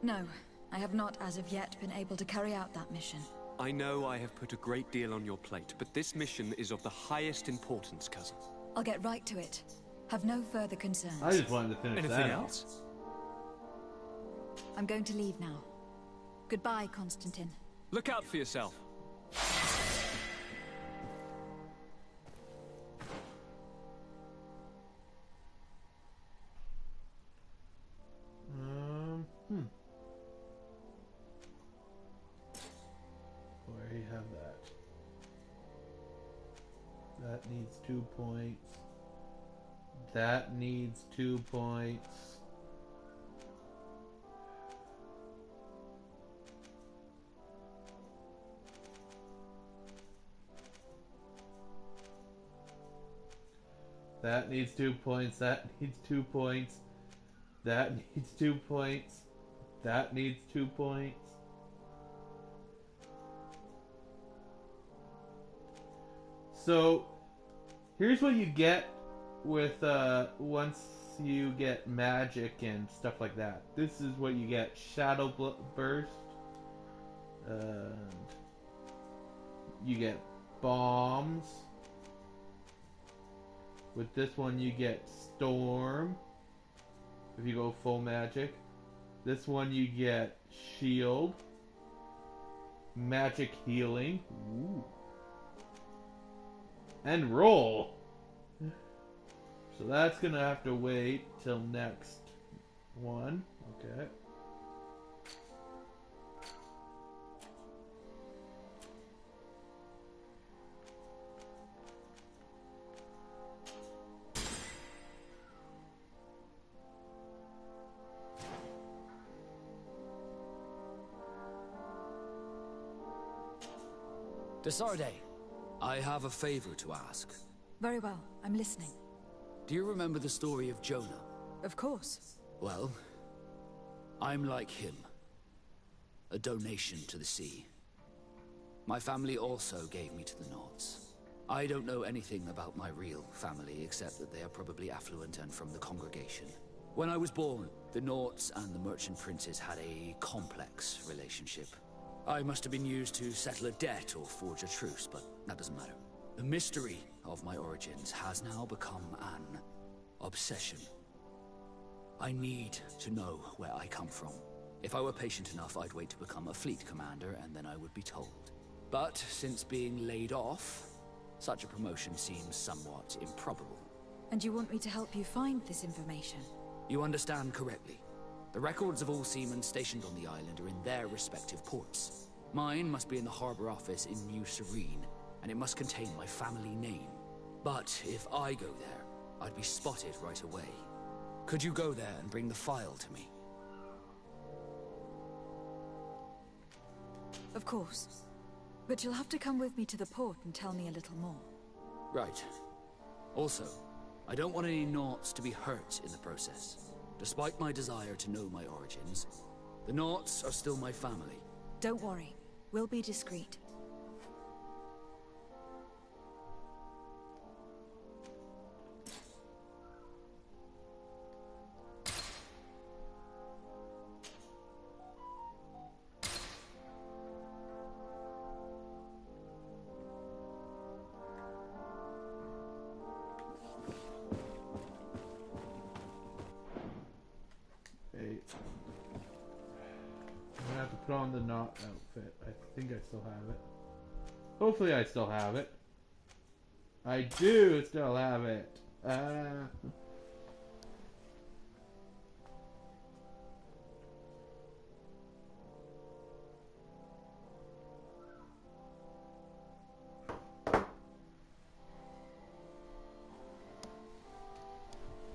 No, I have not as of yet been able to carry out that mission. I know I have put a great deal on your plate, but this mission is of the highest importance, cousin. I'll get right to it. Have no further concerns. I just wanted to finish Anything that. else? I'm going to leave now. Goodbye, Constantine. Look out for yourself. That needs 2 points. That needs 2 points. That needs 2 points. That needs 2 points. That needs 2 points. That needs 2 points. So, here's what you get with once you get magic and stuff like that. This is what you get: Shadow Burst, and you get bombs. With this one, you get Storm. If you go full magic, this one you get Shield, Magic Healing. Ooh. And roll. So that's gonna have to wait till next one. Okay. Desarde, I have a favor to ask. Very well, I'm listening. Do you remember the story of Jonah? Of course. Well, I'm like him. A donation to the sea. My family also gave me to the Nords. I don't know anything about my real family, except that they are probably affluent and from the congregation. When I was born, the Nords and the merchant princes had a complex relationship. I must have been used to settle a debt or forge a truce, but that doesn't matter. The mystery of my origins has now become an obsession. I need to know where I come from. If I were patient enough, I'd wait to become a fleet commander, and then I would be told. But since being laid off, such a promotion seems somewhat improbable. And you want me to help you find this information? You understand correctly. The records of all seamen stationed on the island are in their respective ports. Mine must be in the harbor office in New Serene, and it must contain my family name. But if I go there, I'd be spotted right away. Could you go there and bring the file to me? Of course. But you'll have to come with me to the port and tell me a little more. Right. Also, I don't want any Naughts to be hurt in the process. Despite my desire to know my origins, the Naughts are still my family. Don't worry. We'll be discreet. Put on the knot outfit. I think I still have it. Hopefully I still have it. I do still have it.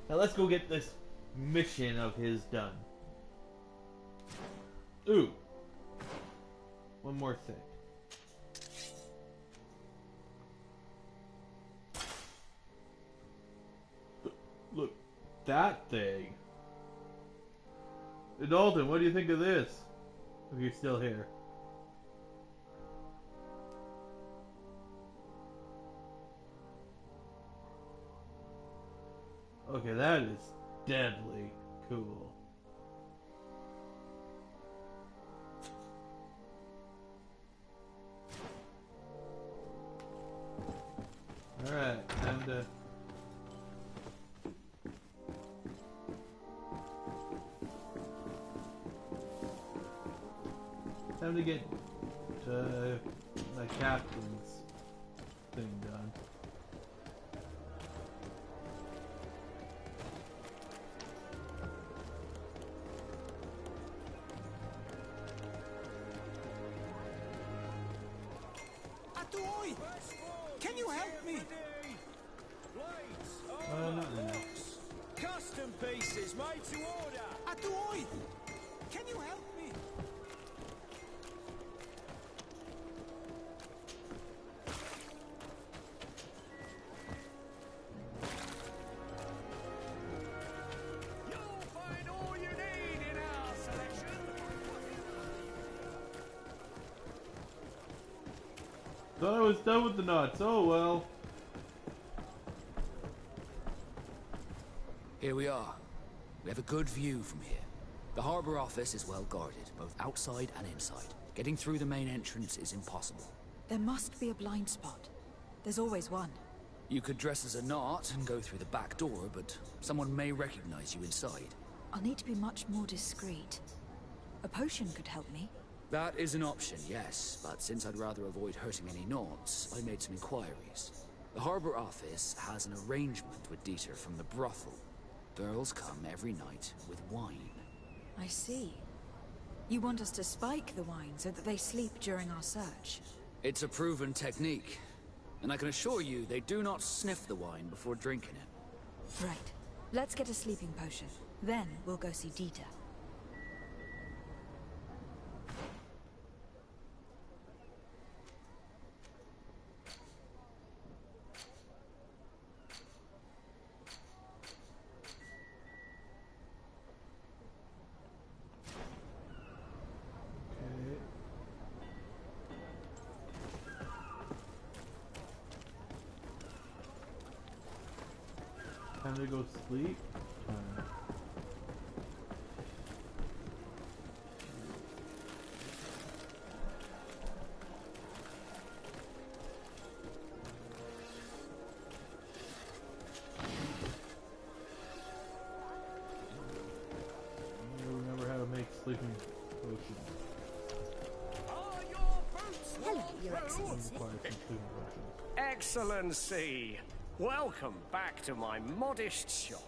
Now let's go get this mission of his done. Ooh. One more thing. Look, that thing. Hey, Dalton, what do you think of this? If you're still here. Okay, that is deadly cool. Alright, time to get my captain's thing done. Atoy! Can you help me? Not really. Custom pieces made to order. Adoy! Can you help me? You'll find all you need in our selection. Thought I was done with the nuts. Oh well. Here we are. We have a good view from here. The harbor office is well guarded, both outside and inside. Getting through the main entrance is impossible. There must be a blind spot. There's always one. You could dress as a knot and go through the back door, but someone may recognize you inside. I'll need to be much more discreet. A potion could help me. That is an option, yes, but since I'd rather avoid hurting any knots, I made some inquiries. The harbor office has an arrangement with Dieter from the brothel. Girls come every night with wine. I see. You want us to spike the wine so that they sleep during our search? It's a proven technique, and I can assure you they do not sniff the wine before drinking it. Right. Let's get a sleeping potion. Then we'll go see Dieter. Time to go sleep. I remember how to make sleeping potions. Hello, Your Excellency. Excellency, welcome back to my modest shop.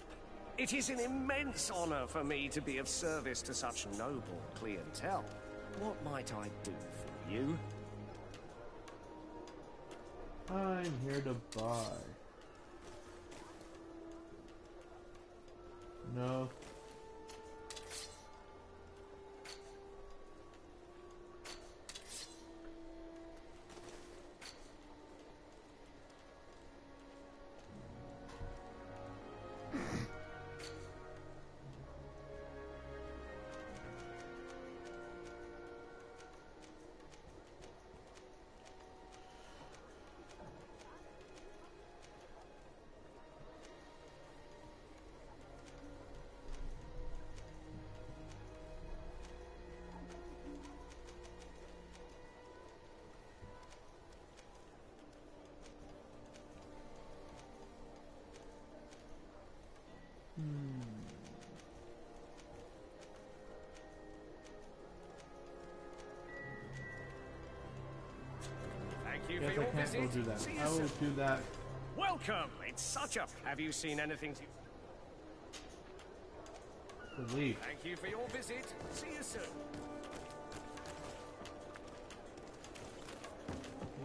It is an immense honor for me to be of service to such noble clientele. What might I do for you? I'm here to buy. No. Thank you Yes, for your I can't visit. go do that. See you I will soon. do that. Welcome. It's such a... Have you seen anything to... Leave. Thank you for your visit. See you soon.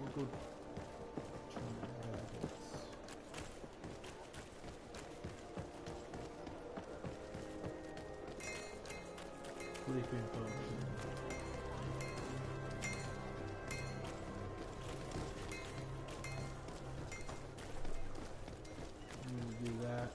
We'll go. Sleeping potion. I'm gonna do that.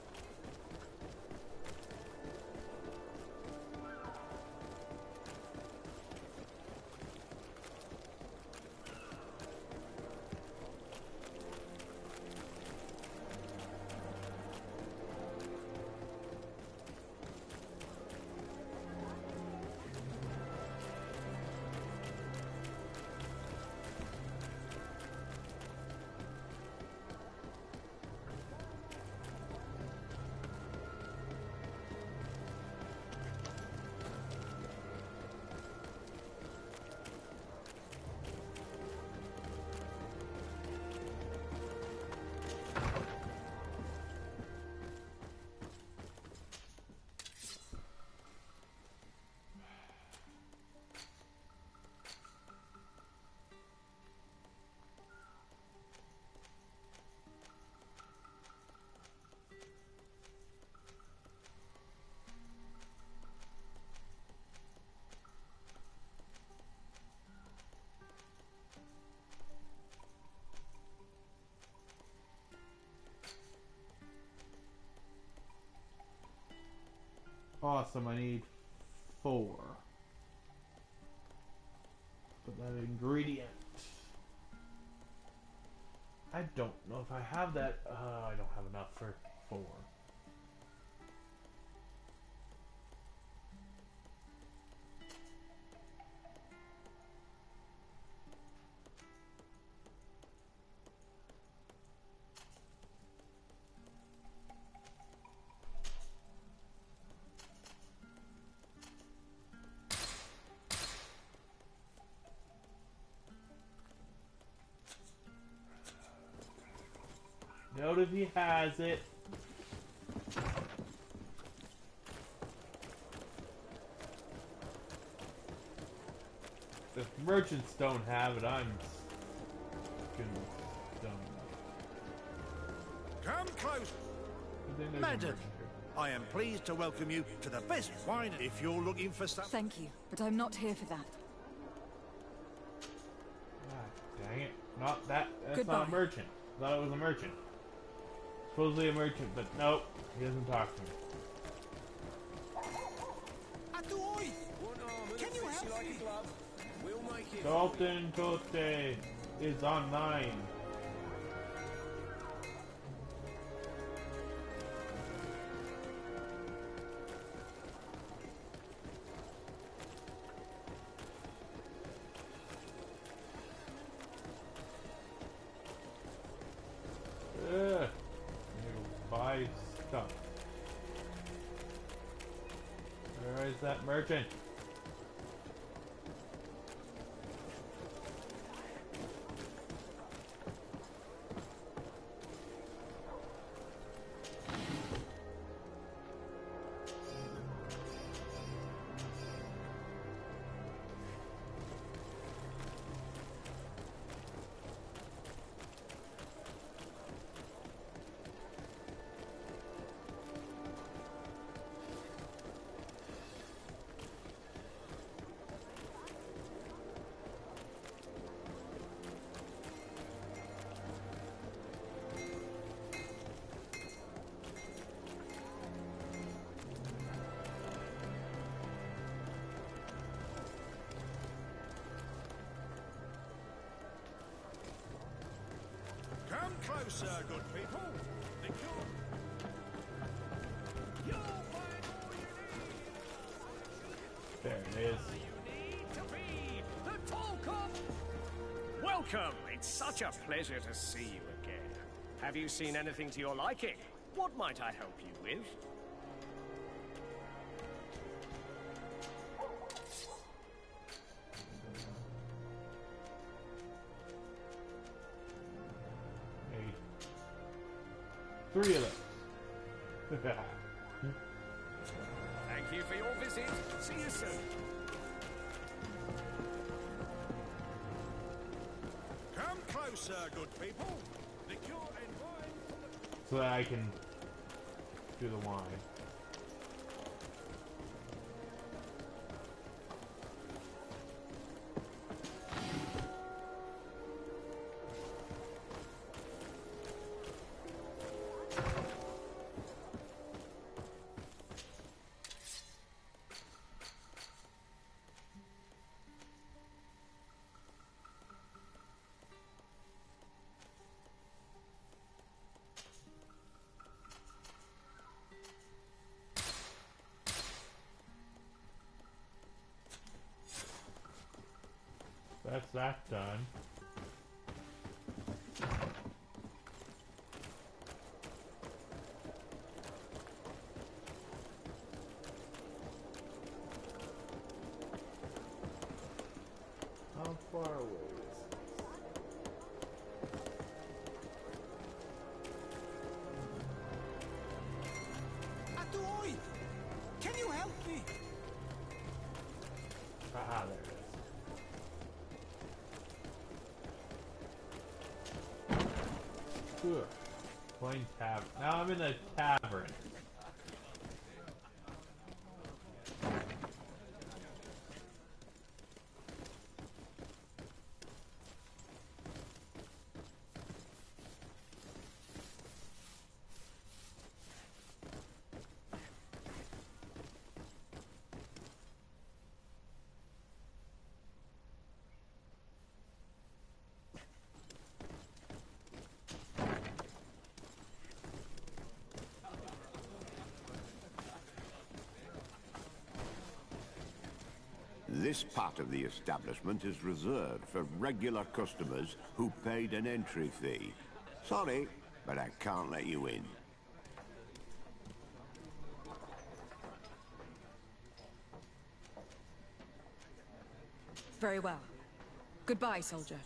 Awesome, I need 4. Put that ingredient. I don't know if I have that. I don't have enough for 4. Note if he has it. If merchants don't have it, I'm done. Come close. Madam, I am pleased to welcome you to the best wine if you're looking for some... Thank you, but I'm not here for that. God dang it. Not that. That's Goodbye. not a merchant. I thought it was a merchant. Supposedly a merchant, but nope. He doesn't talk to me. Can you help me? Dalton Cote is online. Buy stuff. Where is that merchant? Come closer, good people. There it is. Welcome! It's such a pleasure to see you again. Have you seen anything to your liking? What might I help you with? Hey. 3 of them. Thank you for your visit. See you soon. Come closer, good people. Liqueur and wine. So that I can do the wine. That's that done. How far away is this? Atoy! Can you help me? Ah, there it is. Ugh. Plain tavern. Now I'm in a tavern. This part of the establishment is reserved for regular customers who paid an entry fee. Sorry, but I can't let you in. Very well. Goodbye, soldier.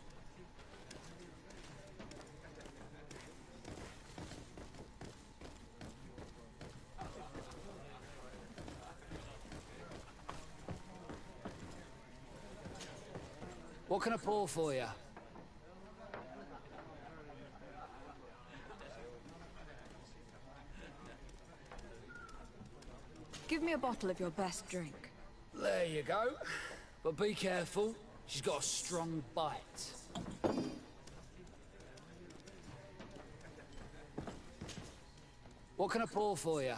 What can I pour for you? Give me a bottle of your best drink. There you go. But be careful. She's got a strong bite. What can I pour for you?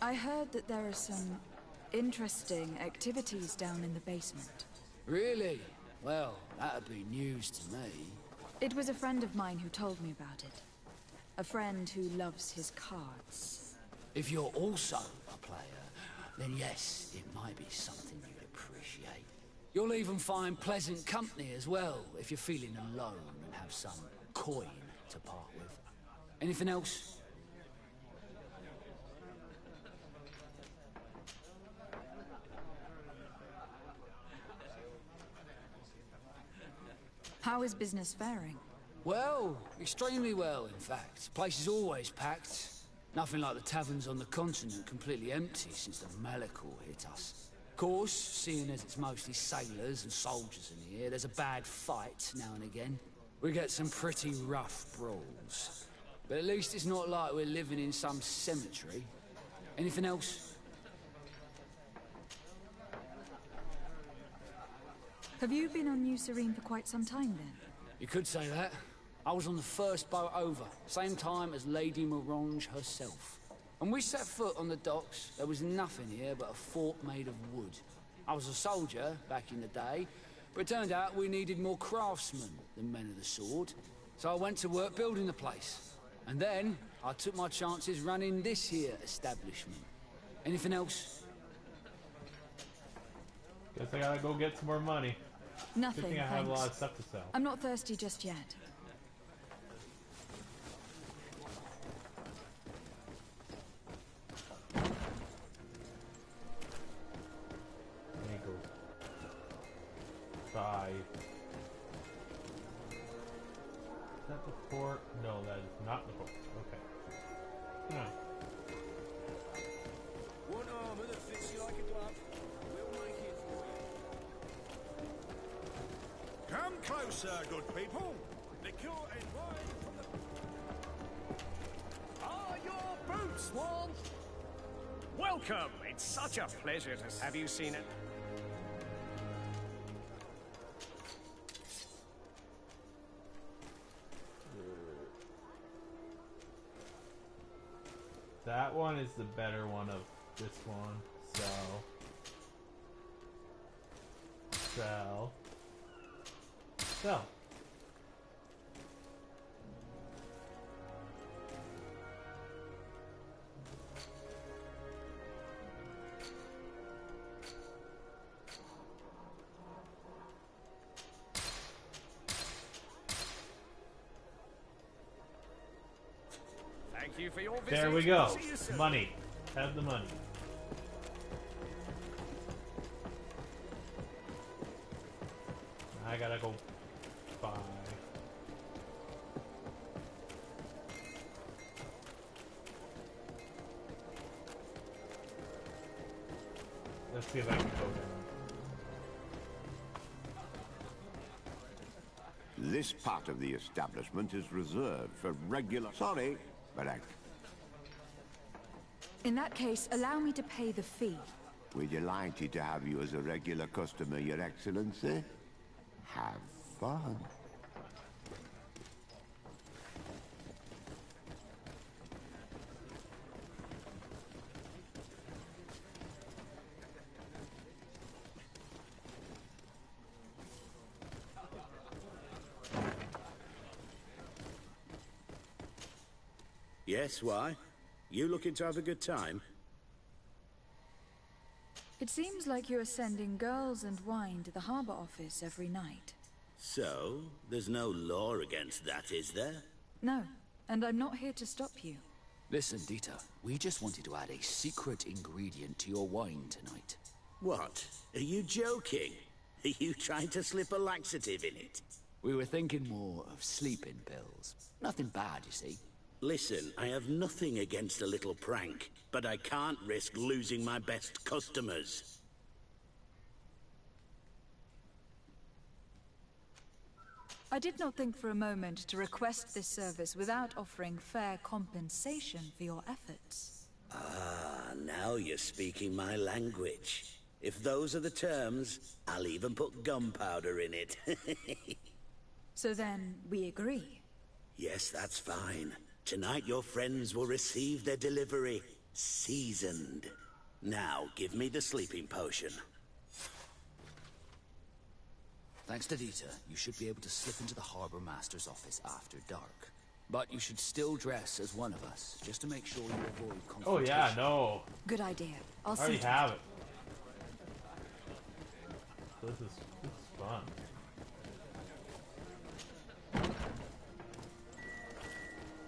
I heard that there are some interesting activities down in the basement. Really? Well, that'd be news to me. It was a friend of mine who told me about it. A friend who loves his cards. If you're also a player, then yes, it might be something you'd appreciate. You'll even find pleasant company as well, if you're feeling alone and have some coin to part with. Anything else? How is business faring? Well, extremely well, in fact. Place is always packed. Nothing like the taverns on the continent completely empty since the Malachor hit us. Of course, seeing as it's mostly sailors and soldiers in here, there's a bad fight now and again. We get some pretty rough brawls. But at least it's not like we're living in some cemetery. Anything else? Have you been on New Serene for quite some time then? You could say that. I was on the first boat over, same time as Lady Morange herself. When we set foot on the docks, there was nothing here but a fort made of wood. I was a soldier back in the day, but it turned out we needed more craftsmen than men of the sword. So I went to work building the place. And then I took my chances running this here establishment. Anything else? Guess I gotta go get some more money. Nothing, Good thing I have a lot of stuff to sell. I'm not thirsty just yet. There you go. 5. Is that the port? No, that is not the port. Okay. Come on. One armor that fits you like a glove. We'll make it for you. Come closer, good people. Liqueur and wine from the... Are your boots warm? Welcome! It's such a pleasure to have you seen it. That one is the better one of this one. Sell. Sell. Thank you for your visit. There we go. See you soon. Money. Have the money. I gotta go buy. Let's see if I can go down. This part of the establishment is reserved for regular... Sorry, but In that case, allow me to pay the fee. we're delighted to have you as a regular customer, Your Excellency. Have fun. Yes, why? You looking to have a good time? It seems like you are sending girls and wine to the harbor office every night. So, there's no law against that, is there? No, and I'm not here to stop you. Listen, Dita, we just wanted to add a secret ingredient to your wine tonight. What? Are you joking? Are you trying to slip a laxative in it? We were thinking more of sleeping pills. Nothing bad, you see. Listen, I have nothing against a little prank, but I can't risk losing my best customers. I did not think for a moment to request this service without offering fair compensation for your efforts. Ah, now you're speaking my language. If those are the terms, I'll even put gunpowder in it. So then, we agree? Yes, that's fine. Tonight your friends will receive their delivery, seasoned. Now, give me the sleeping potion. Thanks to Dita, you should be able to slip into the Harbor Master's office after dark. But you should still dress as one of us, just to make sure you avoid confrontation. Oh yeah, no. Good idea. I'll see. I already have it. This is fun.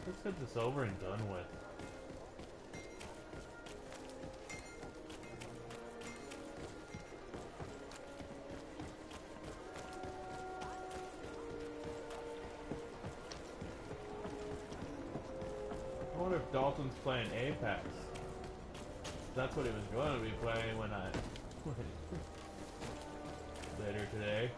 Let's get this over and done with. I wonder if Dalton's playing Apex. That's what he was going to be playing when I later today.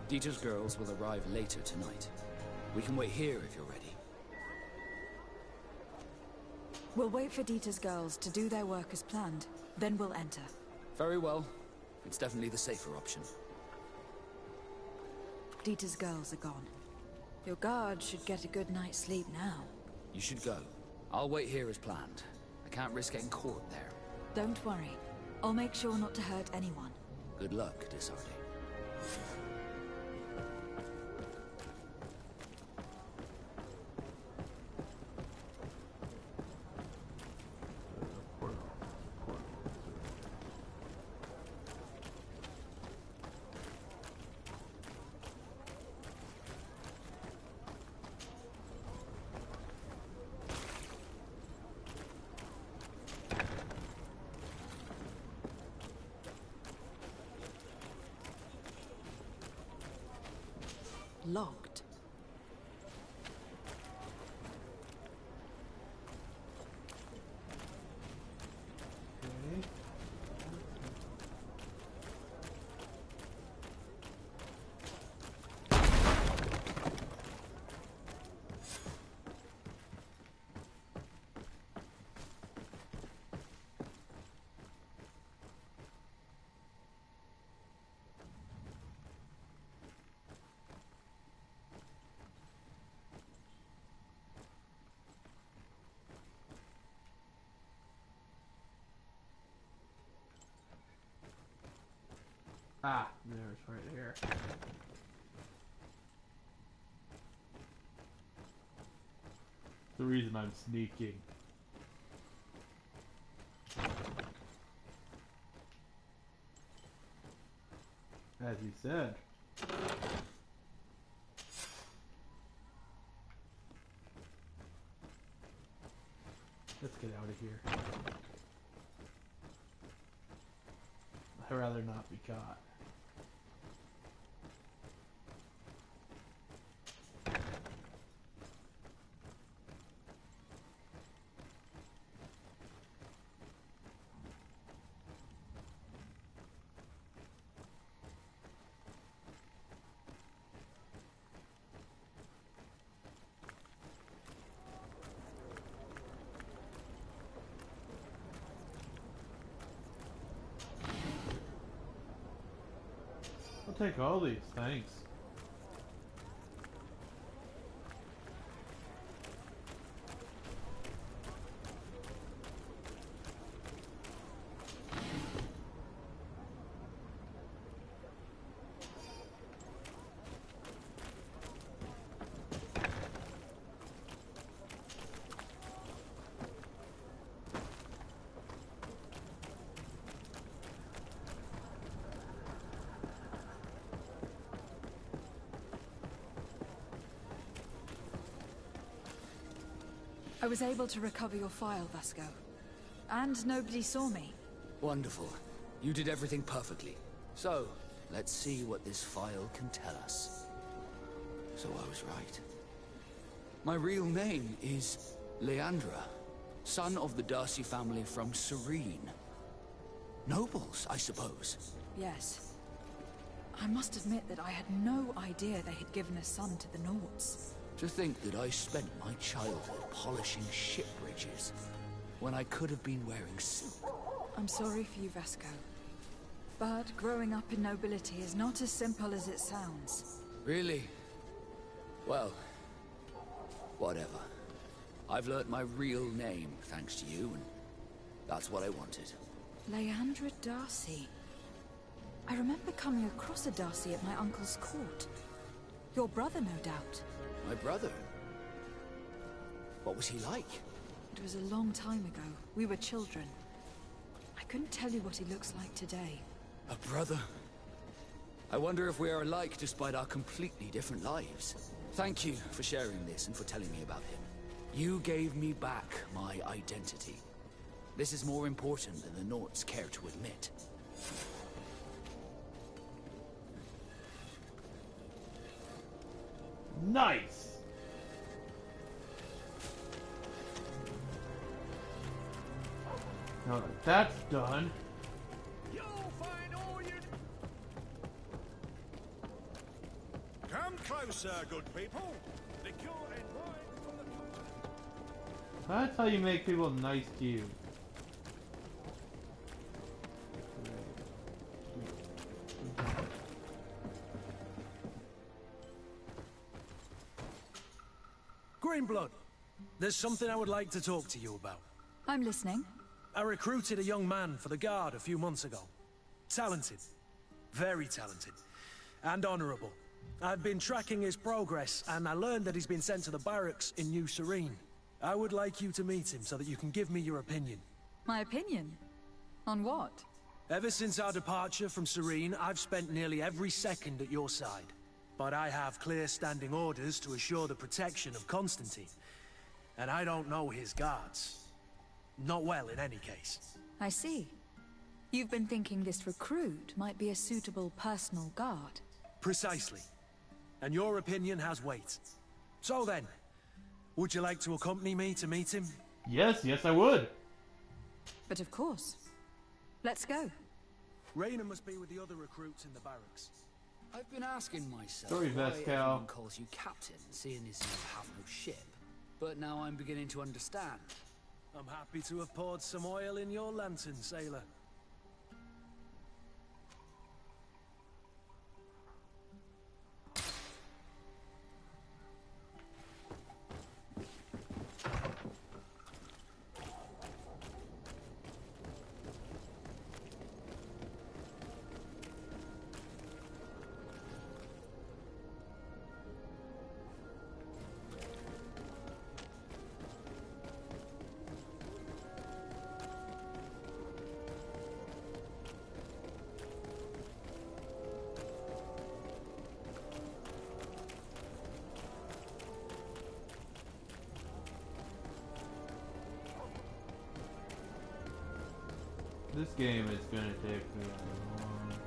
Dita's girls will arrive later tonight. We can wait here if you're ready. We'll wait for Dita's girls to do their work as planned. Then we'll enter. Very well. It's definitely the safer option. Dita's girls are gone. Your guard should get a good night's sleep now. You should go. I'll wait here as planned. I can't risk getting caught there. Don't worry. I'll make sure not to hurt anyone. Good luck, Disarde. Locked. Ah, there's right here. The reason I'm sneaking. As he said. Let's get out of here. I'd rather not be caught. I'll take all these, thanks. I was able to recover your file, Vasco. And nobody saw me. Wonderful. You did everything perfectly. So, let's see what this file can tell us. So I was right. My real name is Leandra, son of the Darcy family from Serene. Nobles, I suppose. Yes. I must admit that I had no idea they had given a son to the Nauts. To think that I spent my childhood polishing ship bridges, when I could have been wearing silk. I'm sorry for you, Vasco. But growing up in nobility is not as simple as it sounds. Really? Well, whatever. I've learnt my real name, thanks to you, and that's what I wanted. Leandra Darcy. I remember coming across a Darcy at my uncle's court. Your brother, no doubt. My brother? What was he like? It was a long time ago. We were children. I couldn't tell you what he looks like today. A brother? I wonder if we are alike despite our completely different lives. Thank you for sharing this and for telling me about him. You gave me back my identity. This is more important than the Nauts care to admit. Nice! Now that that's done. Come closer, good people. Liquor and wine for the company. That's how you make people nice to you. Greenblood, there's something I would like to talk to you about. I'm listening. I recruited a young man for the Guard a few months ago. Talented. Very talented. And honorable. I've been tracking his progress, and I learned that he's been sent to the barracks in New Serene. I would like you to meet him so that you can give me your opinion. My opinion? On what? Ever since our departure from Serene, I've spent nearly every second at your side. But I have clear standing orders to assure the protection of Constantine. And I don't know his guards. Not well, in any case. I see. You've been thinking this recruit might be a suitable personal guard. Precisely. And your opinion has weight. So then, would you like to accompany me to meet him? Yes, yes I would. But of course. Let's go. Raina must be with the other recruits in the barracks. I've been asking myself Sorry, why Vasco. everyone calls you captain, seeing as you have no ship. But now I'm beginning to understand. I'm happy to have poured some oil in your lantern, sailor. This game is gonna take me a long time.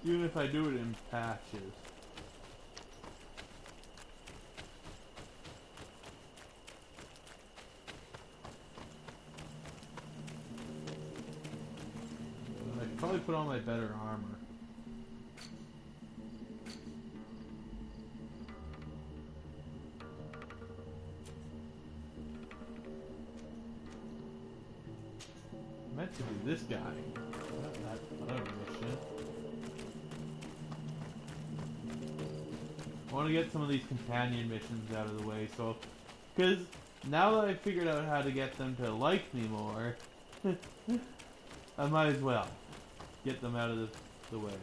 Even if I do it in patches. I'd probably put on my better armor. Meant to be this guy. Not that other mission. I want to get some of these companion missions out of the way, so... Because now that I figured out how to get them to like me more, I might as well get them out of the way.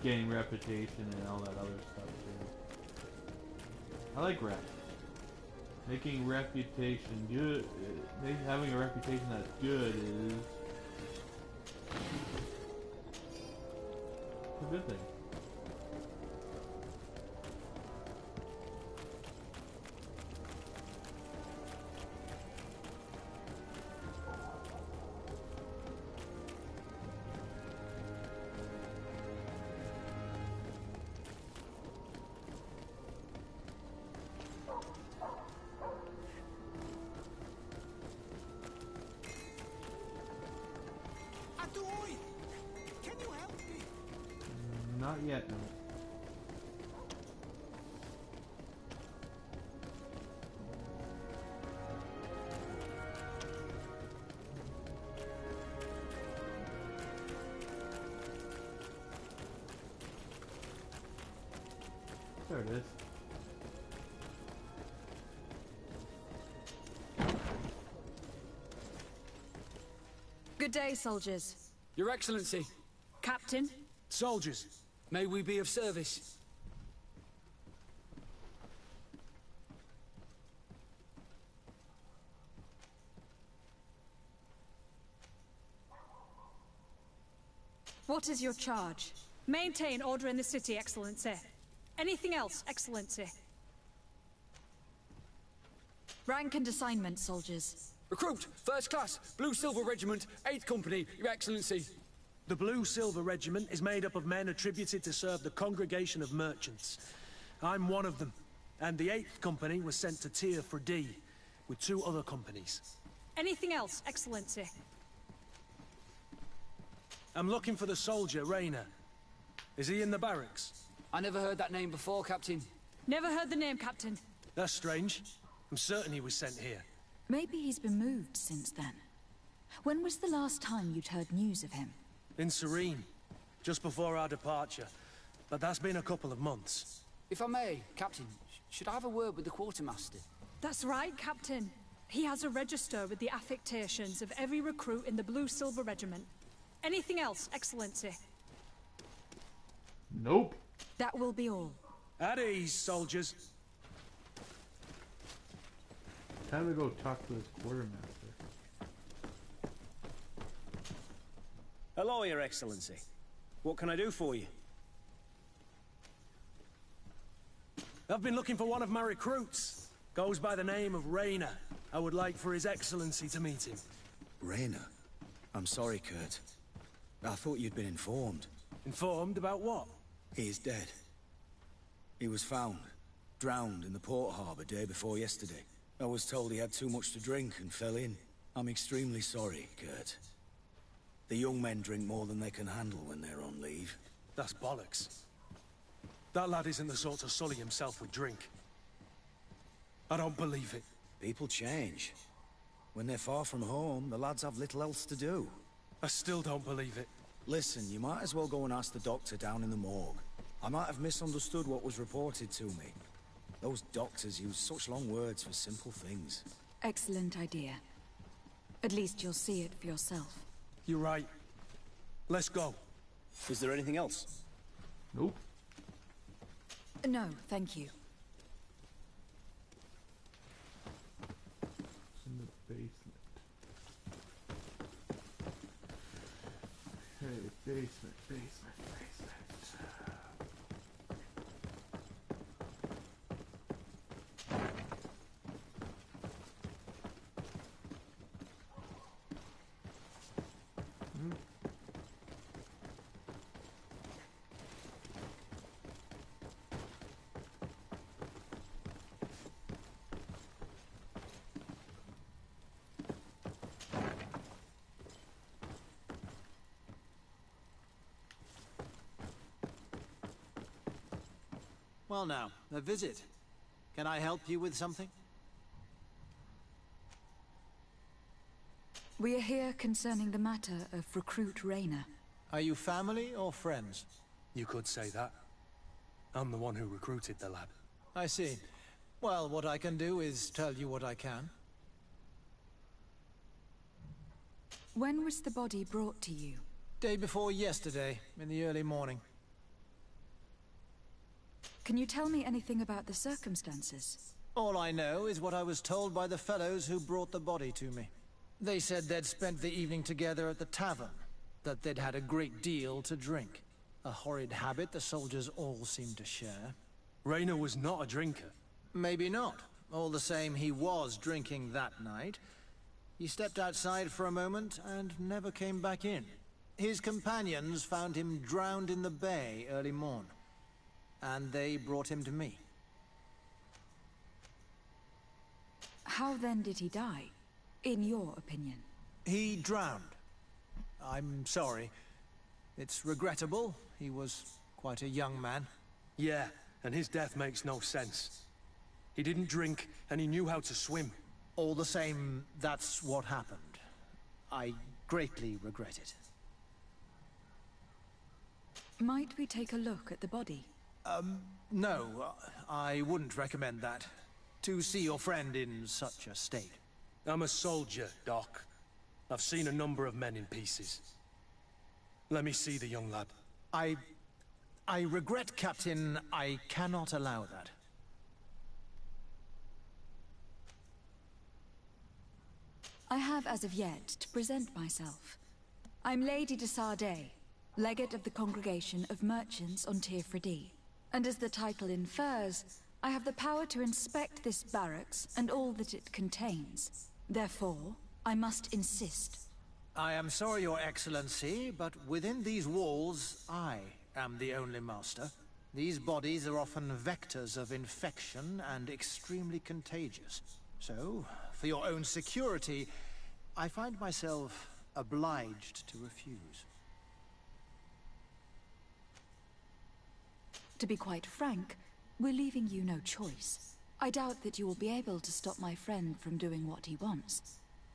Gaining reputation and all that other stuff too. I like rep. Making reputation good, having a reputation that's good is a good thing. Not yet, no. There it is. Good day, soldiers. Your Excellency. Captain. Soldiers. May we be of service? What is your charge? Maintain order in the city, Excellency. Anything else, Excellency? Rank and assignment, soldiers. Recruit, first class, Blue Silver Regiment, 8th Company, Your Excellency. The Blue Silver Regiment is made up of men attributed to serve the Congregation of Merchants. I'm one of them, and the 8th Company was sent to Tier for D, with 2 other companies. Anything else, Excellency? I'm looking for the soldier, Rayner. Is he in the barracks? I never heard that name before, Captain. Never heard the name, Captain. That's strange. I'm certain he was sent here. Maybe he's been moved since then. When was the last time you'd heard news of him? In Serene, just before our departure. But that's been a couple of months. If I may, Captain, should I have a word with the Quartermaster? That's right, Captain. He has a register with the affectations of every recruit in the Blue Silver Regiment. Anything else, Excellency? Nope. That will be all. At ease, soldiers. Time to go talk to this quartermaster. Hello, Your Excellency. What can I do for you? I've been looking for one of my recruits. Goes by the name of Rayner. I would like for His Excellency to meet him. Rayner? I'm sorry, Kurt. I thought you'd been informed. Informed about what? He is dead. He was found, drowned in the port harbour day before yesterday. I was told he had too much to drink and fell in. I'm extremely sorry, Kurt. The young men drink more than they can handle when they're on leave. That's bollocks. That lad isn't the sort to sully himself with drink. I don't believe it. People change. When they're far from home, the lads have little else to do. I still don't believe it. Listen, you might as well go and ask the doctor down in the morgue. I might have misunderstood what was reported to me. Those doctors use such long words for simple things. Excellent idea. At least you'll see it for yourself. You're right. Let's go. Is there anything else? Nope. No, thank you. It's in the basement. Okay, basement. Well now, a visit. Can I help you with something? We are here concerning the matter of Recruit Rayner. Are you family or friends? You could say that. I'm the one who recruited the lad. I see. Well, what I can do is tell you what I can. When was the body brought to you? Day before yesterday, in the early morning. Can you tell me anything about the circumstances? All I know is what I was told by the fellows who brought the body to me. They said they'd spent the evening together at the tavern, that they'd had a great deal to drink. A horrid habit the soldiers all seemed to share. Rayner was not a drinker. Maybe not. All the same, he was drinking that night. He stepped outside for a moment and never came back in. His companions found him drowned in the bay early morn. And they brought him to me. How then did he die, in your opinion? He drowned. I'm sorry. It's regrettable. He was Quite a young man. Yeah, and his death makes no sense. He didn't drink, and he knew how to swim. All the same, that's what happened. I greatly regret it. Might we take a look at the body? No, I wouldn't recommend that. To see your friend in such a state. I'm a soldier, Doc. I've seen a number of men in pieces. Let me see the young lad. I regret, Captain, I cannot allow that. I have as of yet to present myself. I'm Lady de Sardet, legate of the Congregation of Merchants on Tirfredi. And as the title infers, I have the power to inspect this barracks and all that it contains. Therefore, I must insist. I am sorry, Your Excellency, but within these walls, I am the only master. These bodies are often vectors of infection and extremely contagious. So, for your own security, I find myself obliged to refuse. To be quite frank, we're leaving you no choice. I doubt that you will be able to stop my friend from doing what he wants.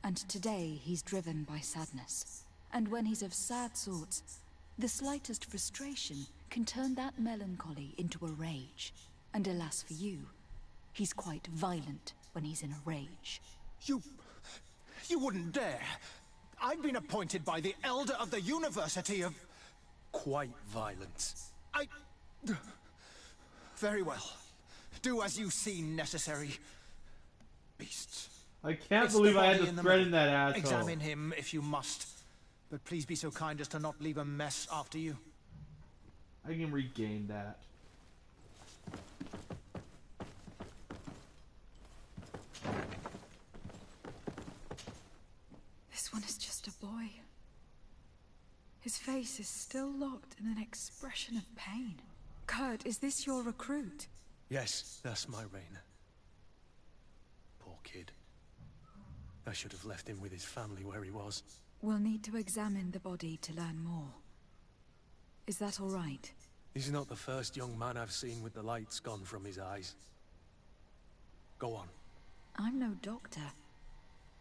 And today he's driven by sadness. And when he's of sad sorts, the slightest frustration can turn that melancholy into a rage. And alas for you, he's quite violent when he's in a rage. You wouldn't dare! I've been appointed by the Elder of the University of... Quite violent. Very well. Do as you see necessary. Beasts. I can't It's believe the I had body to in the threaten middle. that asshole. Examine him if you must. But please be so kind as to not leave a mess after you. I can regain that. This one is just a boy. His face is still locked in an expression of pain. Kurt, is this your recruit? Yes, that's my Raina. Poor kid. I should have left him with his family where he was. We'll need to examine the body to learn more. Is that all right? He's not the first young man I've seen with the lights gone from his eyes. Go on. I'm no doctor,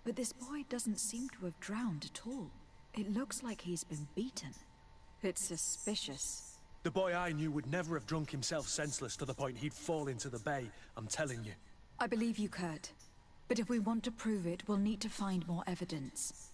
but this boy doesn't seem to have drowned at all. It looks like he's been beaten. It's suspicious. The boy I knew would never have drunk himself senseless to the point he'd fall into the bay, I'm telling you. I believe you, Kurt. But if we want to prove it, we'll need to find more evidence.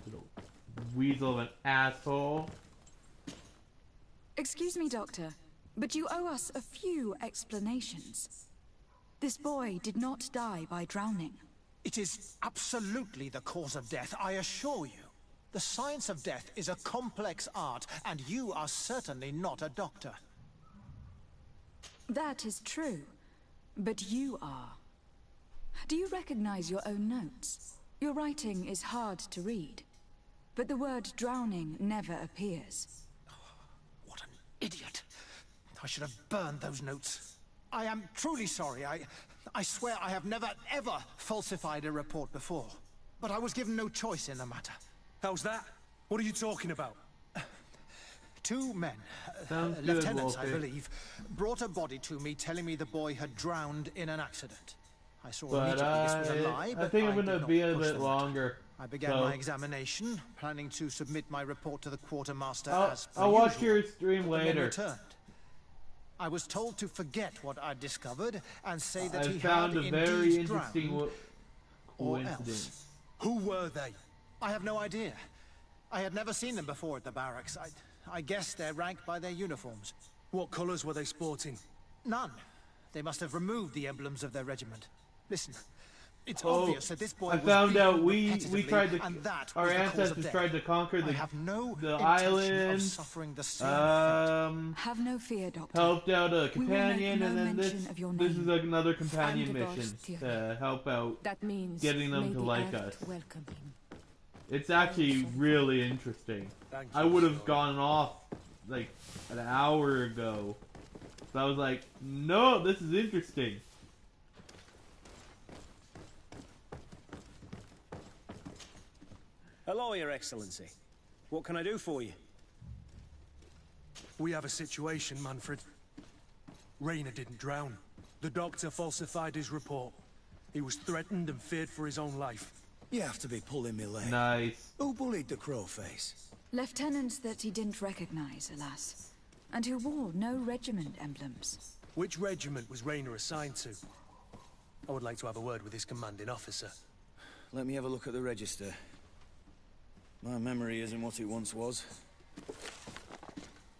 Little weasel of an asshole. Excuse me, Doctor, but you owe us a few explanations. This boy did not die by drowning. It is absolutely the cause of death, I assure you. The science of death is a complex art, and you are certainly not a doctor. That is true, but you are. Do you recognize your own notes? Your writing is hard to read, but the word drowning never appears. What an idiot. I should have burned those notes. I am truly sorry. I swear I have never, ever falsified a report before. But I was given no choice in the matter. How's that? What are you talking about? Two men, Sounds good, lieutenants I Wolfie. believe, brought a body to me telling me the boy had drowned in an accident. I saw But immediately this was a lie, I but think I'm did gonna not be a push bit the matter. longer. I began so my examination, planning to submit my report to the quartermaster as per I'll watch usual. your stream But the men later. returned. I was told to forget what I discovered and say that I he found had a very indeed interesting drowned, or coincidence. else. Who were they? I have no idea. I had never seen them before at the barracks. I guess they're ranked by their uniforms. What colors were they sporting? None. They must have removed the emblems of their regiment. Listen, It's obvious that this boy I was found out beaten we repetitively, tried to, and that our was the cause of ancestors death. tried to conquer I have no the intention island. of suffering the same fate. Have no fear, Doctor. Helped out a We will make companion, no and then mention of your this name. is another companion Andros mission Tyrell. to help out That means getting them may to the like earth us. welcome him. It's actually really interesting. Thank I you, would have Lord. gone off like an hour ago. So I was like, no, this is interesting. Hello, Your Excellency. What can I do for you? We have a situation, Manfred. Rayner didn't drown. The doctor falsified his report. He was threatened and feared for his own life. You have to be pulling me leg. Nice. Who bullied the crowface? Lieutenants that he didn't recognize, alas. And who wore no regiment emblems. Which regiment was Rayner assigned to? I would like to have a word with his commanding officer. Let me have a look at the register. My memory isn't what it once was.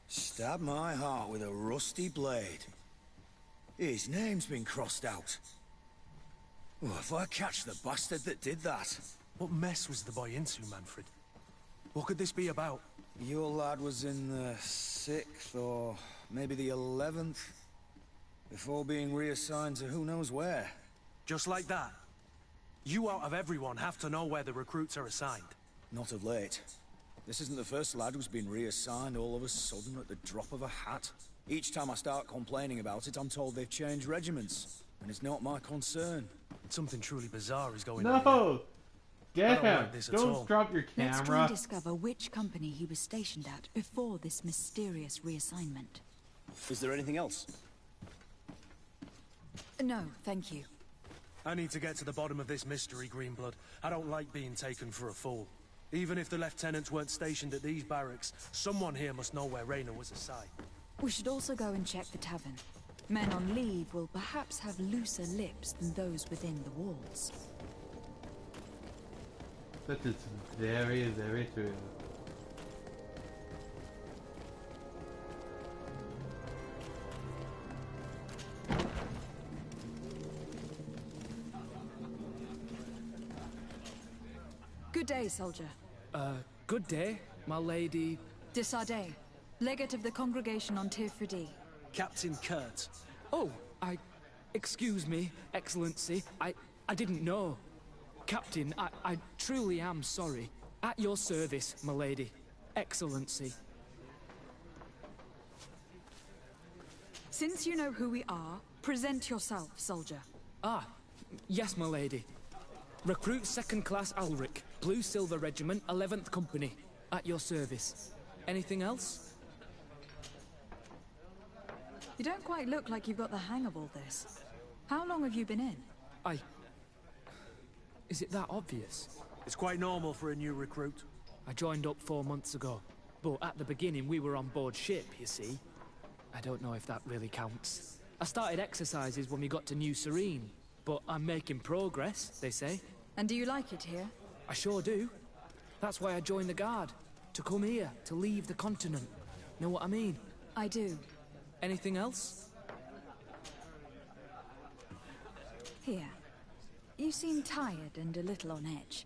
Stab my heart with a rusty blade. His name's been crossed out. Oh, if I catch the bastard that did that. What mess was the boy into, Manfred? What could this be about? Your lad was in the 6th or maybe the 11th. Before being reassigned to who knows where. Just like that? You out of everyone have to know where the recruits are assigned. Not of late. This isn't the first lad who's been reassigned all of a sudden at the drop of a hat. Each time I start complaining about it, I'm told they've changed regiments. And it's not my concern. Something truly bizarre is going on. No! Get I don't him! like this at all. Don't drop your Let's try camera. and discover which company he was stationed at before this mysterious reassignment. Is there anything else? No, thank you. I need to get to the bottom of this mystery, Greenblood. I don't like being taken for a fool. Even if the lieutenants weren't stationed at these barracks, someone here must know where Rayner was assigned. We should also go and check the tavern. Men on leave will perhaps have looser lips than those within the walls. That is very, very true. Good day, soldier. Good day, my lady. De Sardet, legate of the congregation on Tirfredi. Captain Kurt. Oh, excuse me, Excellency. I didn't know. Captain, I truly am sorry. At your service, my lady. Excellency. Since you know who we are, present yourself, soldier. Ah, yes, my lady. Recruit 2nd Class Alric, Blue Silver Regiment, 11th Company. At your service. Anything else? You don't quite look like you've got the hang of all this. How long have you been in? Is it that obvious? It's quite normal for a new recruit. I joined up 4 months ago. But at the beginning, we were on board ship, you see. I don't know if that really counts. I started exercises when we got to New Serene. But I'm making progress, they say. And do you like it here? I sure do. That's why I joined the Guard. To come here, to leave the continent. Know what I mean? I do. Anything else? Here. You seem tired and a little on edge.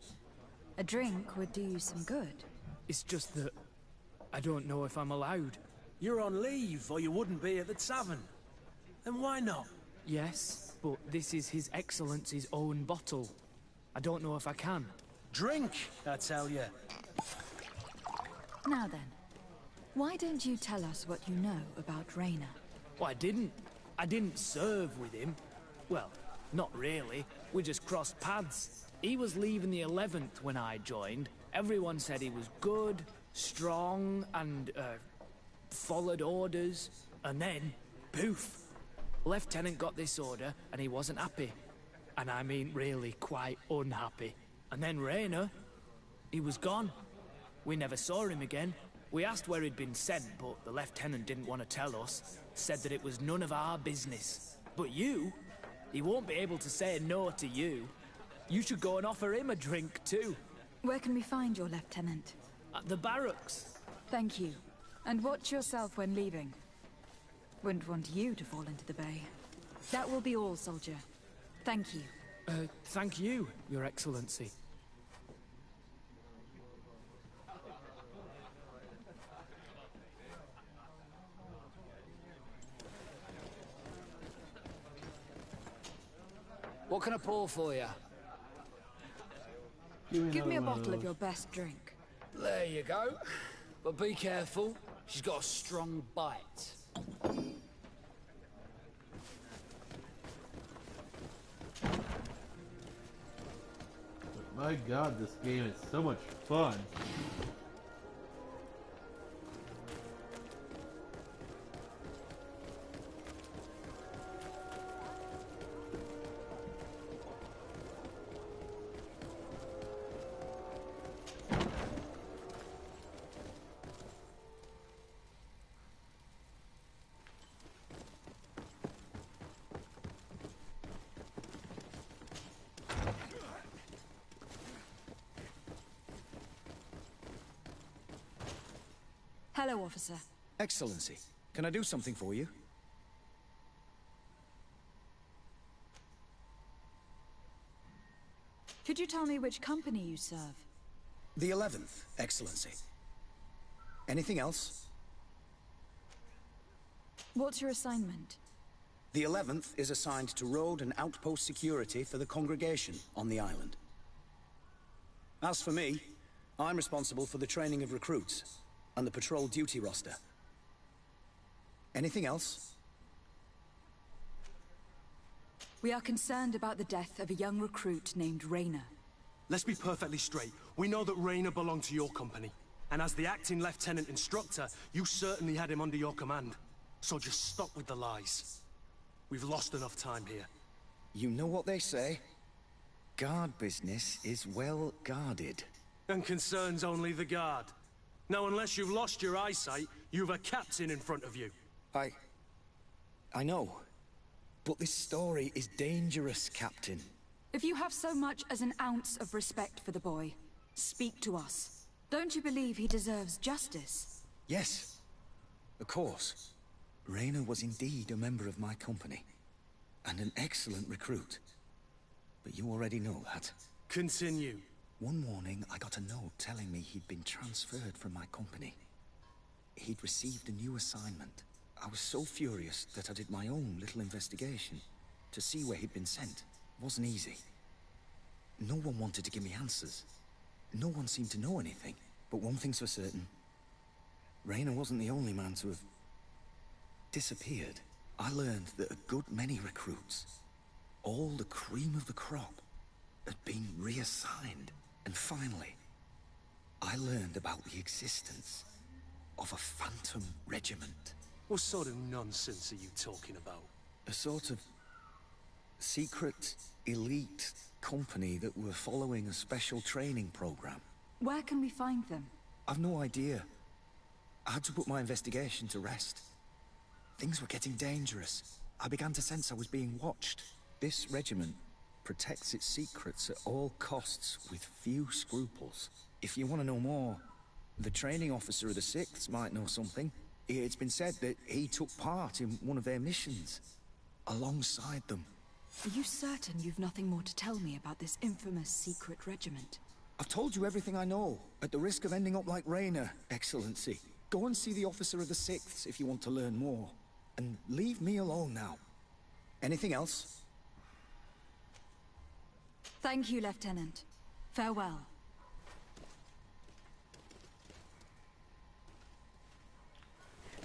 A drink would do you some good. It's just that I don't know if I'm allowed. You're on leave, or you wouldn't be at the tavern. Then why not? Yes, but this is His Excellency's own bottle. I don't know if I can. Drink, I tell you. Now then, why don't you tell us what you know about Rayner? Well, I didn't serve with him. Well, not really. We just crossed paths. He was leaving the 11th when I joined. Everyone said he was good, strong, and, followed orders. And then, poof. Lieutenant got this order, and he wasn't happy. And I mean really quite unhappy. And then Rayner, he was gone. We never saw him again. We asked where he'd been sent, but the lieutenant didn't want to tell us. Said that it was none of our business. But you, he won't be able to say no to you. You should go and offer him a drink too. Where can we find your lieutenant? At the barracks. Thank you. And watch yourself when leaving. Wouldn't want you to fall into the bay. That will be all, soldier. Thank you. Thank you, Your Excellency. What can I pour for you? Give me a bottle of your best drink. There you go. But be careful. She's got a strong bite. My god, this game is so much fun. Hello, officer. Excellency, can I do something for you? Could you tell me which company you serve? The 11th, Excellency. Anything else? What's your assignment? The 11th is assigned to road and outpost security for the congregation on the island. As for me, I'm responsible for the training of recruits and the patrol duty roster. Anything else? We are concerned about the death of a young recruit named Raynor. Let's be perfectly straight. We know that Raynor belonged to your company. And as the acting lieutenant instructor, you certainly had him under your command. So just stop with the lies. We've lost enough time here. You know what they say? Guard business is well guarded. And concerns only the guard. Now, unless you've lost your eyesight, you've a captain in front of you. I know. But this story is dangerous, Captain. If you have so much as an ounce of respect for the boy, speak to us. Don't you believe he deserves justice? Yes, of course. Raynor was indeed a member of my company. And an excellent recruit. But you already know that. Continue. One morning, I got a note telling me he'd been transferred from my company. He'd received a new assignment. I was so furious that I did my own little investigation to see where he'd been sent. It wasn't easy. No one wanted to give me answers. No one seemed to know anything. But one thing's for certain. Raynor wasn't the only man to have disappeared. I learned that a good many recruits, all the cream of the crop, had been reassigned. And finally, I learned about the existence of a phantom regiment. What sort of nonsense are you talking about? A sort of secret, elite company that were following a special training program. Where can we find them? I've no idea. I had to put my investigation to rest. Things were getting dangerous. I began to sense I was being watched. This regiment protects its secrets at all costs with few scruples. If you want to know more, the training officer of the 6th might know something. It's been said that he took part in one of their missions, alongside them. Are you certain you've nothing more to tell me about this infamous secret regiment? I've told you everything I know, at the risk of ending up like Raynor, Excellency. Go and see the officer of the 6th if you want to learn more. And leave me alone now. Anything else? Thank you, Lieutenant. Farewell.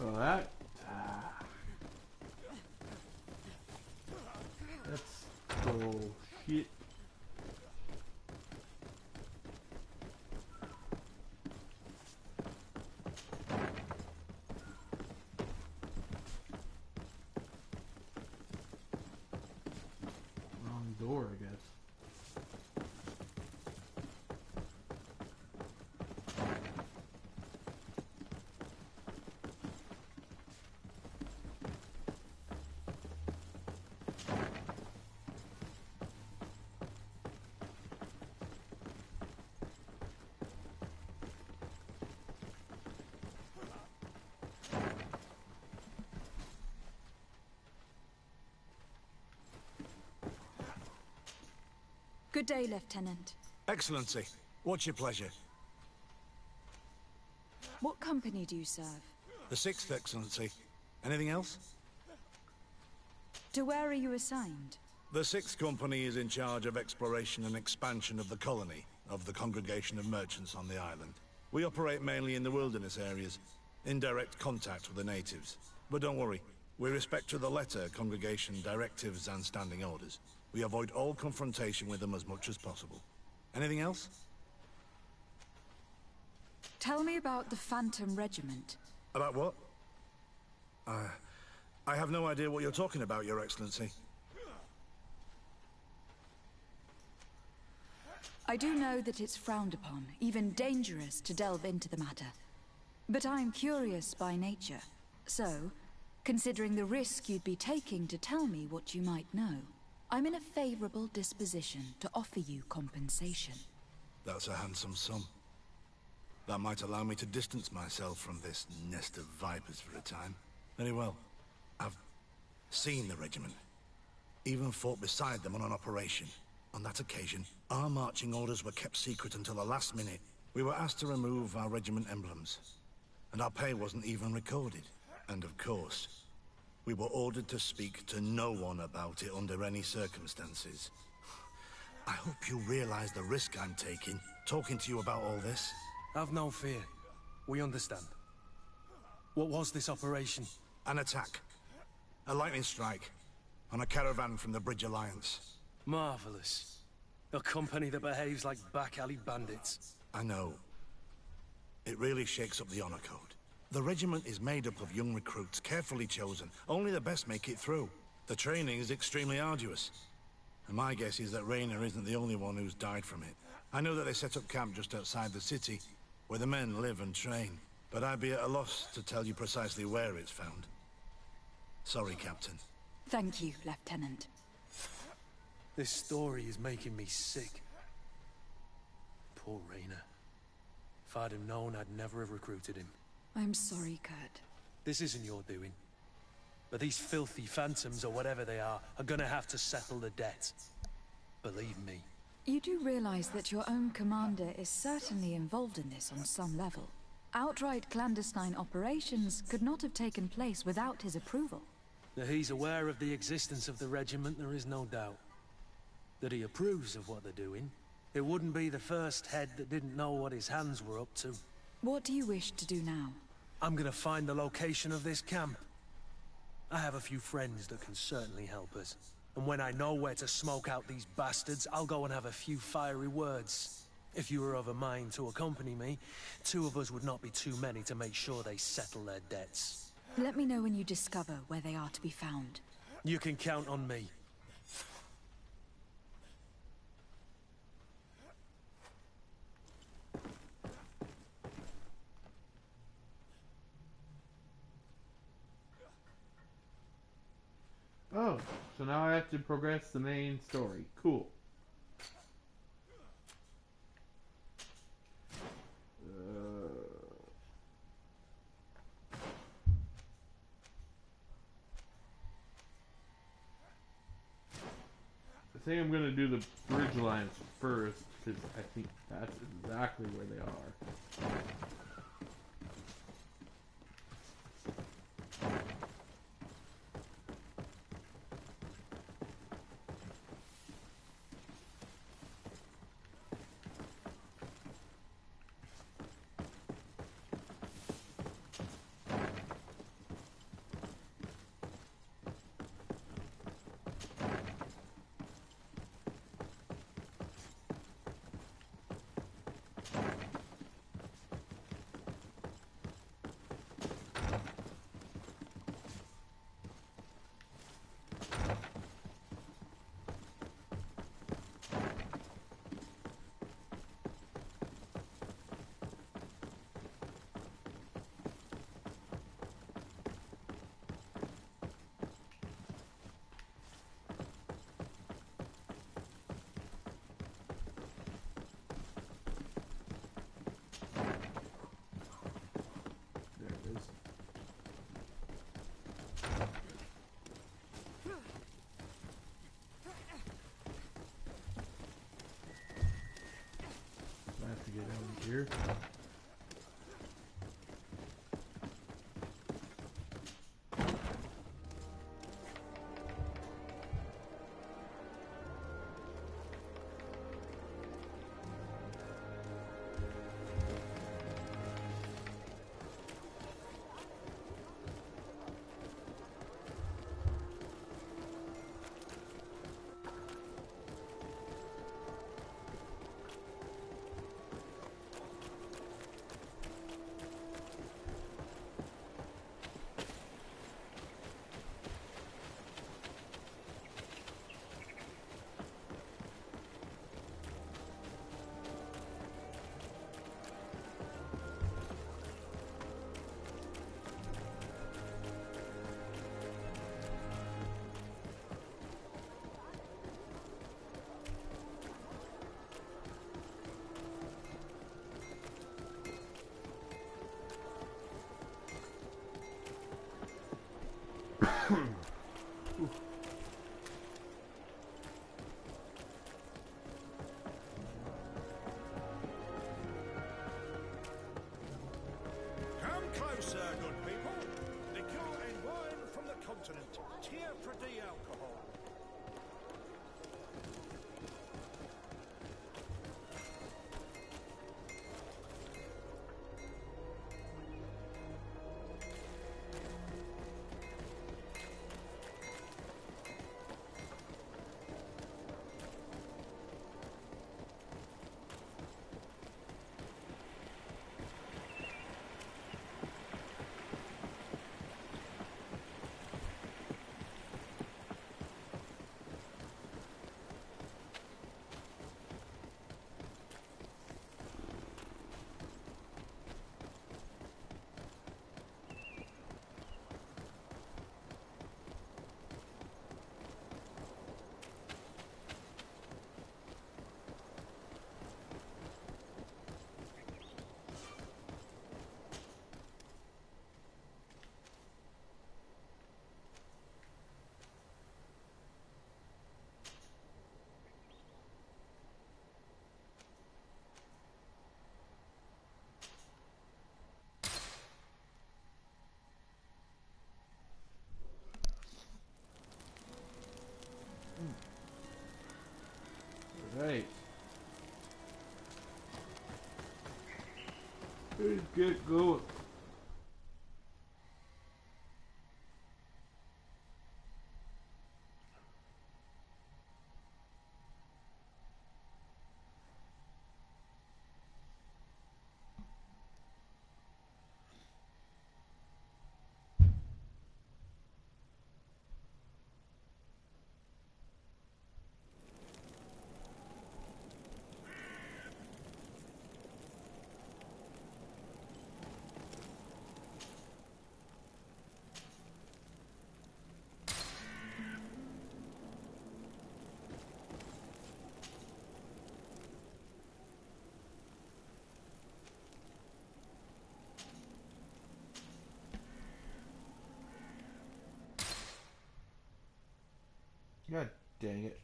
Oh, that... that's bullshit. Wrong door, I guess. Good day, Lieutenant. Excellency, what's your pleasure? What company do you serve? The 6th, Excellency. Anything else? To where are you assigned? The 6th Company is in charge of exploration and expansion of the colony of the Congregation of Merchants on the island. We operate mainly in the wilderness areas, in direct contact with the natives. But don't worry, we respect to the letter Congregation directives and standing orders. We avoid all confrontation with them as much as possible. Anything else? Tell me about the Phantom Regiment. About what? I have no idea what you're talking about, Your Excellency. I do know that it's frowned upon, even dangerous, to delve into the matter. But I'm curious by nature. So, considering the risk you'd be taking to tell me what you might know, I'm in a favorable disposition to offer you compensation. That's a handsome sum. That might allow me to distance myself from this nest of vipers for a time. Very well. I've seen the regiment. Even fought beside them on an operation. On that occasion, our marching orders were kept secret until the last minute. We were asked to remove our regiment emblems. And our pay wasn't even recorded. And of course, we were ordered to speak to no one about it under any circumstances. I hope you realize the risk I'm taking, talking to you about all this. Have no fear. We understand. What was this operation? An attack. A lightning strike. On a caravan from the Bridge Alliance. Marvelous. A company that behaves like back-alley bandits. I know. It really shakes up the honor code. The regiment is made up of young recruits, carefully chosen. Only the best make it through. The training is extremely arduous. And my guess is that Raynor isn't the only one who's died from it. I know that they set up camp just outside the city, where the men live and train. But I'd be at a loss to tell you precisely where it's found. Sorry, Captain. Thank you, Lieutenant. This story is making me sick. Poor Raynor. If I'd have known, I'd never have recruited him. I'm sorry, Kurt. This isn't your doing. But these filthy phantoms, or whatever they are gonna have to settle the debt. Believe me. You do realize that your own commander is certainly involved in this on some level. Outright clandestine operations could not have taken place without his approval. That he's aware of the existence of the regiment, there is no doubt. That he approves of what they're doing. It wouldn't be the first head that didn't know what his hands were up to. What do you wish to do now? I'm gonna find the location of this camp. I have a few friends that can certainly help us. And when I know where to smoke out these bastards, I'll go and have a few fiery words. If you were of a mind to accompany me, 2 of us would not be too many to make sure they settle their debts. Let me know when you discover where they are to be found. You can count on me. Oh, so now I have to progress the main story. Cool. I think I'm gonna do the Bridge Alliance first, because I think that's exactly where they are. here. Come closer, good people. Liquor and wine from the continent. Tier pretty alcohol. Right. Let's get going. God dang it.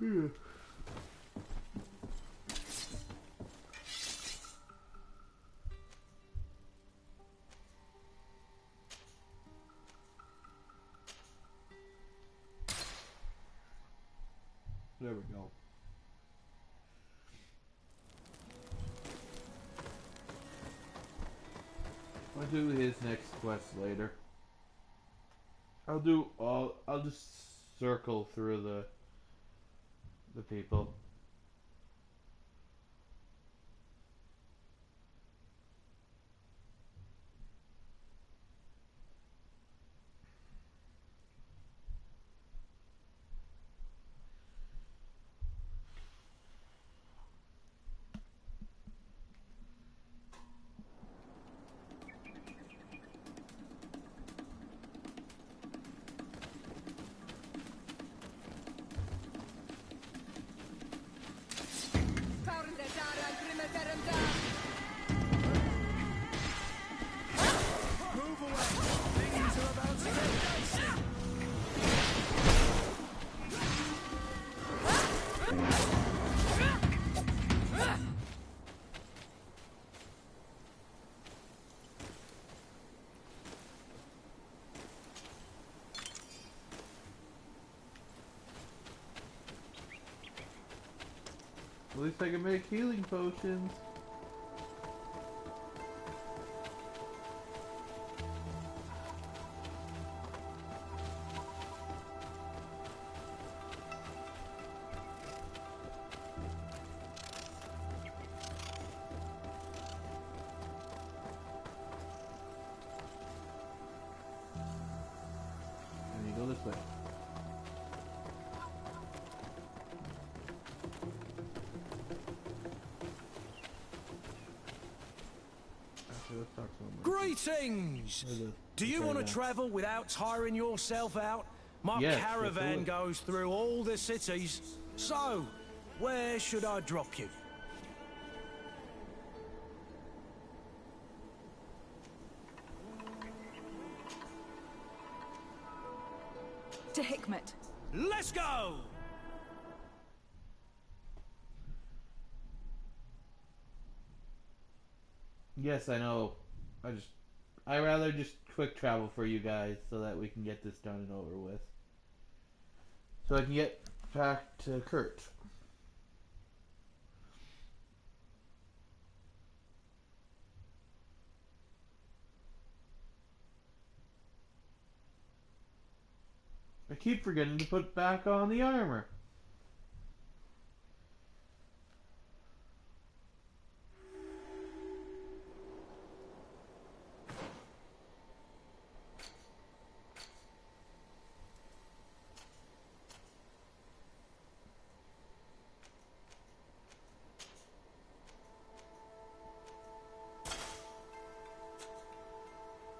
Yeah. There we go. I'll do his next quest later. I'll just circle through the people. At least I can make healing potions. And you go this way. Greetings! Do you want to travel without tiring yourself out? My caravan goes through all the cities. So, where should I drop you? To Hikmet. Let's go! Yes, I know. I rather just quick travel for you guys so that we can get this done and over with. So I can get back to Kurt. I keep forgetting to put back on the armor.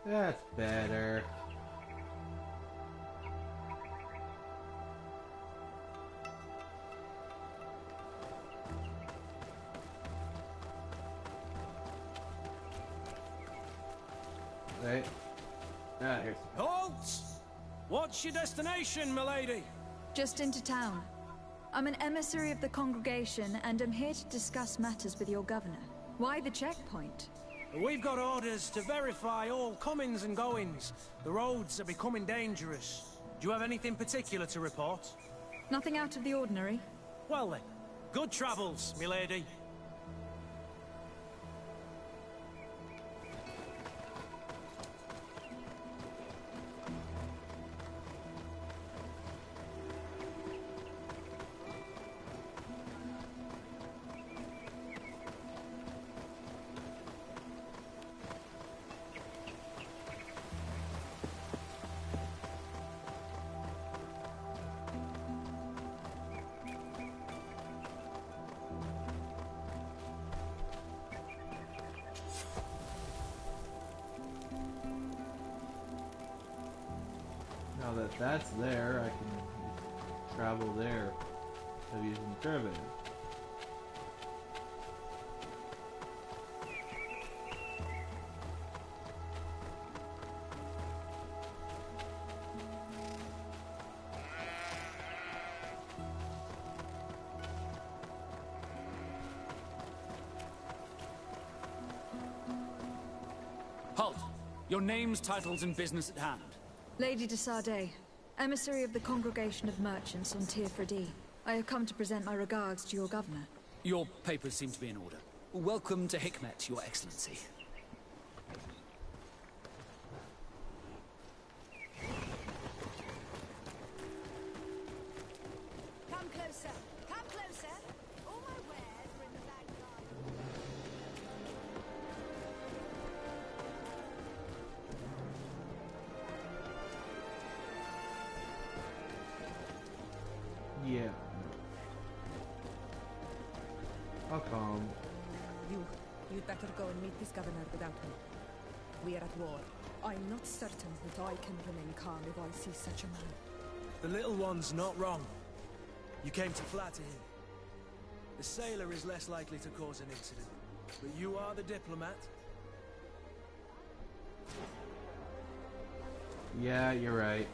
That's better. Right. Here's Halt! What's your destination, milady? Just into town. I'm an emissary of the congregation and am here to discuss matters with your governor. Why the checkpoint? We've got orders to verify all comings and goings. The roads are becoming dangerous. Do you have anything particular to report? Nothing out of the ordinary. Well then, good travels, milady. Now that that's there, I can travel there of using the caravan. Halt! Your names, titles, and business at hand. Lady de Sardet, emissary of the Congregation of Merchants on Tirfredi. I have come to present my regards to your governor. Your papers seem to be in order. Welcome to Hikmet, Your Excellency. Come closer. Come closer. All my wares are in the back garden. Yeah. How come? You'd better go and meet this governor without me. We are at war. I'm not certain that I can remain calm if I see such a man. The little one's not wrong. You came to flatter him. The sailor is less likely to cause an incident. But you are the diplomat. Yeah, you're right.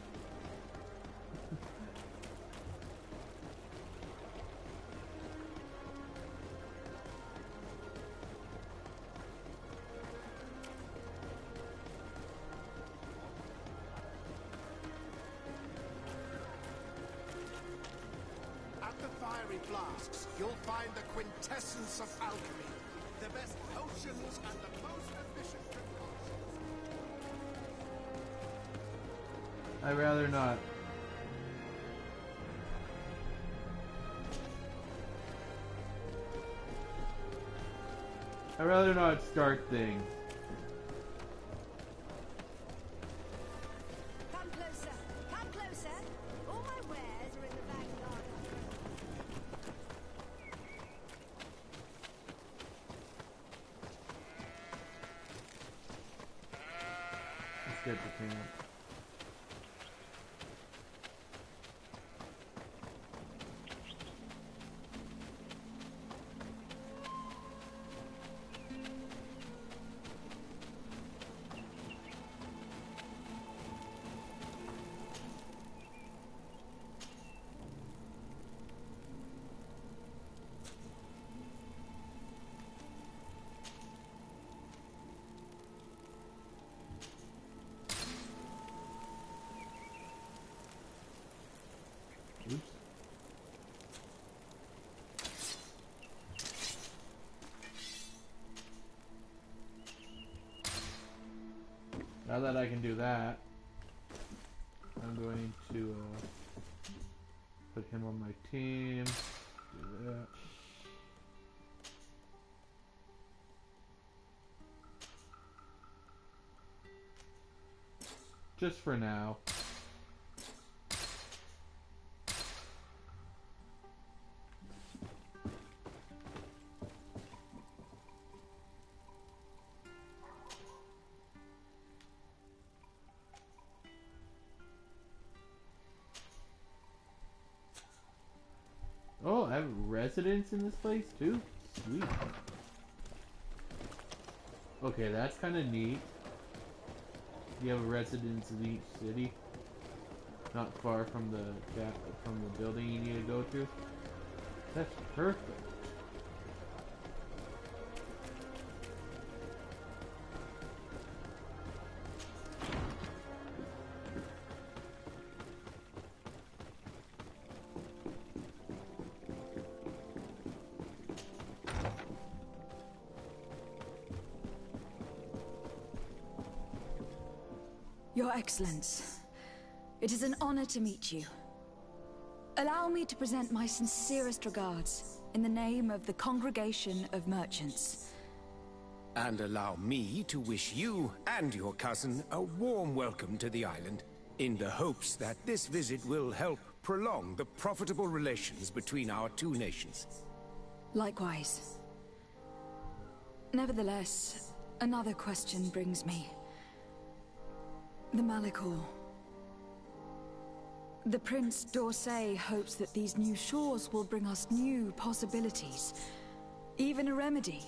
At the fiery flasks, you'll find the quintessence of alchemy. The best potions and the most efficient precautions. I'd rather not. I'd rather not start things. Come closer. Come closer. All my wares are in the back garden. Let's get the camp. Oops. Now that I can do that, I'm going to put him on my team. Do that. Just for now. Oh, I have residents in this place too? Sweet. Okay, that's kind of neat. You have residents in each city. Not far from the building you need to go to. That's perfect. Your Excellence, it is an honor to meet you. Allow me to present my sincerest regards in the name of the Congregation of Merchants. And allow me to wish you and your cousin a warm welcome to the island, in the hopes that this visit will help prolong the profitable relations between our two nations. Likewise. Nevertheless, another question brings me. The Malachor. The Prince d'Orsay hopes that these new shores will bring us new possibilities. Even a remedy.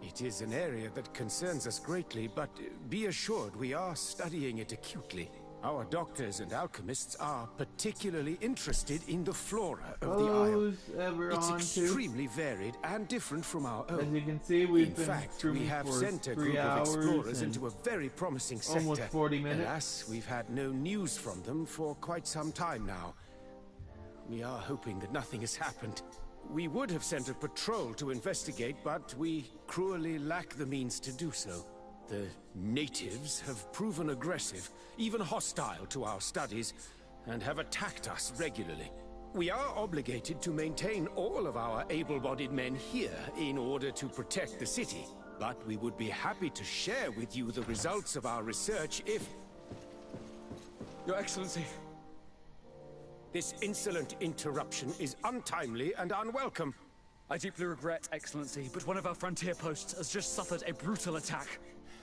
It is an area that concerns us greatly, but be assured we are studying it acutely. Our doctors and alchemists are particularly interested in the flora of the isle. It's extremely varied and different from our own. As you can see, we've in been fact, we have sent a 3 group of hours explorers and into a very promising sector. almost 40 minutes. Alas, we've had no news from them for quite some time now. We are hoping that nothing has happened. We would have sent a patrol to investigate, but we cruelly lack the means to do so. The natives have proven aggressive, even hostile to our studies, and have attacked us regularly. We are obligated to maintain all of our able-bodied men here in order to protect the city, but we would be happy to share with you the results of our research if... Your Excellency. This insolent interruption is untimely and unwelcome. I deeply regret, Excellency, but one of our frontier posts has just suffered a brutal attack.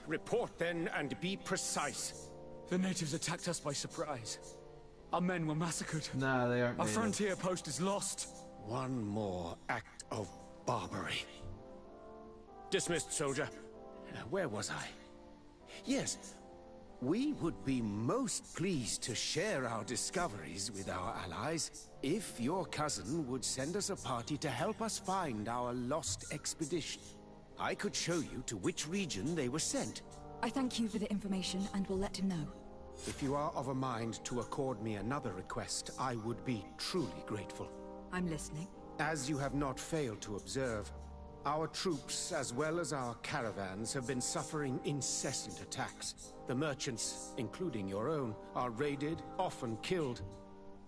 Report then, and be precise. The natives attacked us by surprise. Our men were massacred. Nah, they aren't. Our frontier post is lost. One more act of barbarity. Dismissed, soldier. Where was I? Yes. We would be most pleased to share our discoveries with our allies if your cousin would send us a party to help us find our lost expedition. I could show you to which region they were sent. I thank you for the information and will let him know. If you are of a mind to accord me another request, I would be truly grateful. I'm listening. As you have not failed to observe, our troops, as well as our caravans, have been suffering incessant attacks. The merchants, including your own, are raided, often killed,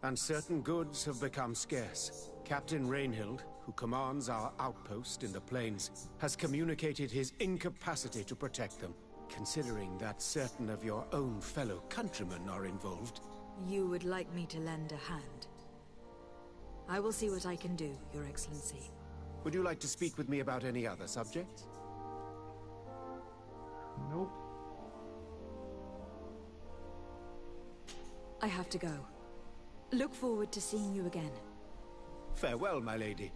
and certain goods have become scarce. Captain Rainhild, who commands our outpost in the plains, has communicated his incapacity to protect them. Considering that certain of your own fellow countrymen are involved. You would like me to lend a hand? I will see what I can do, Your Excellency. Would you like to speak with me about any other subjects? Nope. I have to go. Look forward to seeing you again. Farewell, my lady.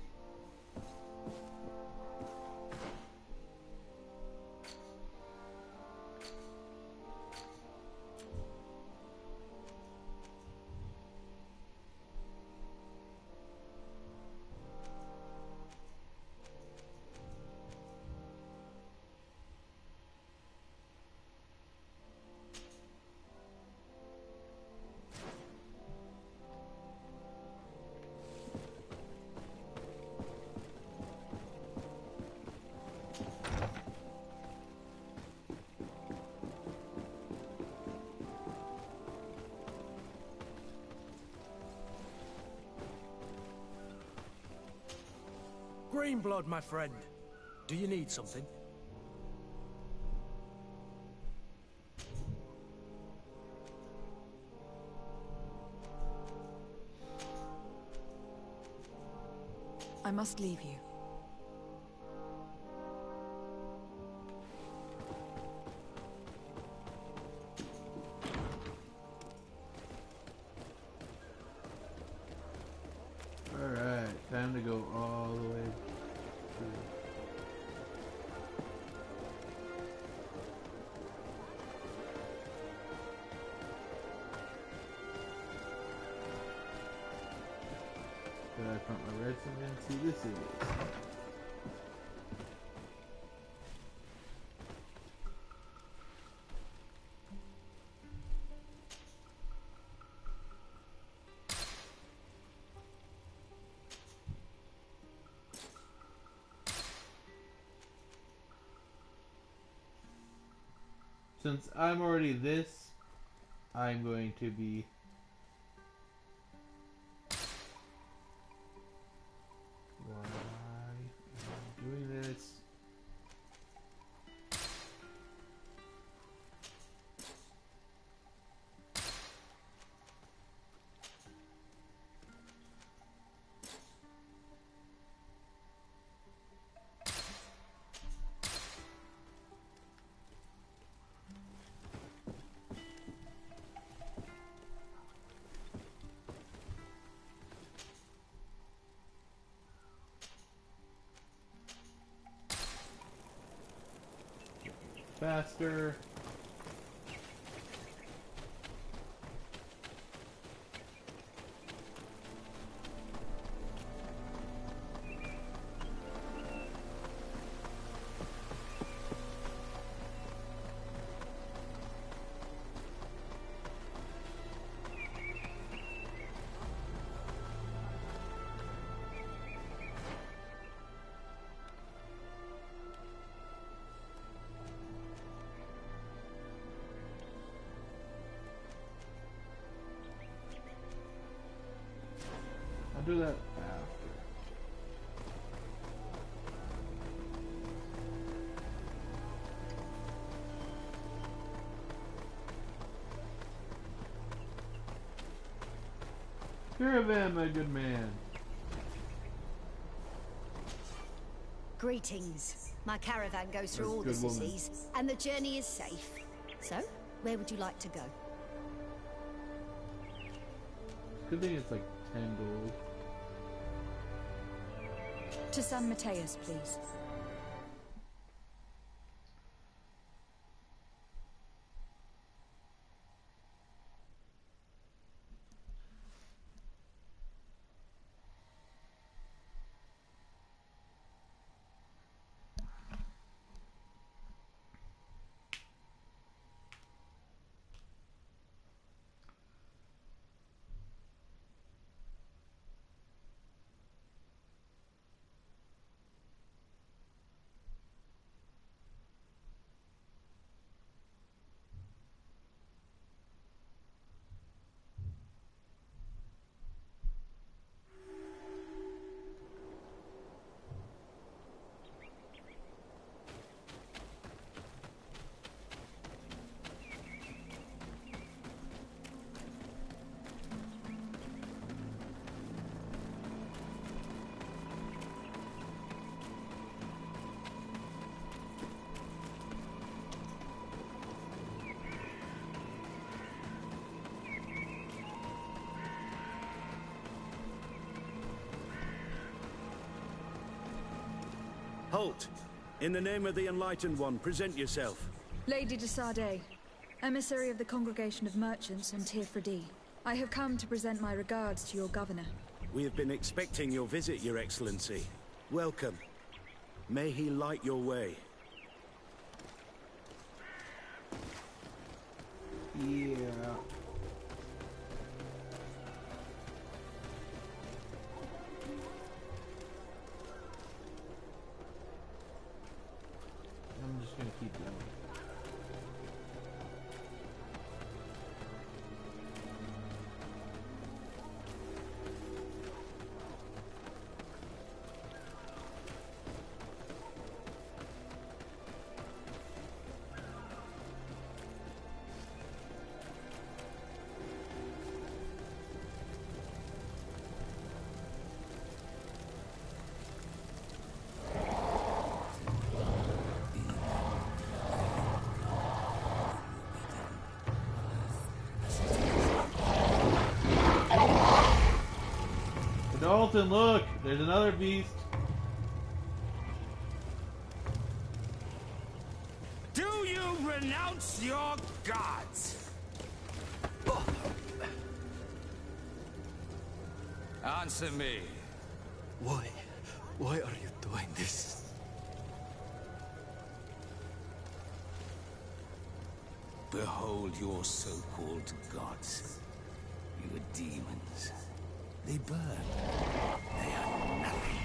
Greenblood, my friend. Do you need something? I must leave you. Alright, time to go all the way through. Did I put my redstone in? See, this is. Since I'm already this, I'm going to be doing this. Faster. I'll do that after. Caravan, my good man. Greetings. My caravan goes through all the cities, and the journey is safe. So, where would you like to go? Good thing it's like 10 gold. To San Mateus, please. Halt! In the name of the Enlightened One, present yourself. Lady de Sardet, emissary of the Congregation of Merchants on Tirfredi. I have come to present my regards to your governor. We have been expecting your visit, Your Excellency. Welcome. May he light your way. Yeah. I'm just gonna keep going. Dalton, look! There's another beast. Do you renounce your gods? Answer me. Why? Why are you doing this? Behold your so-called gods. You are demons. They burn. They are nothing.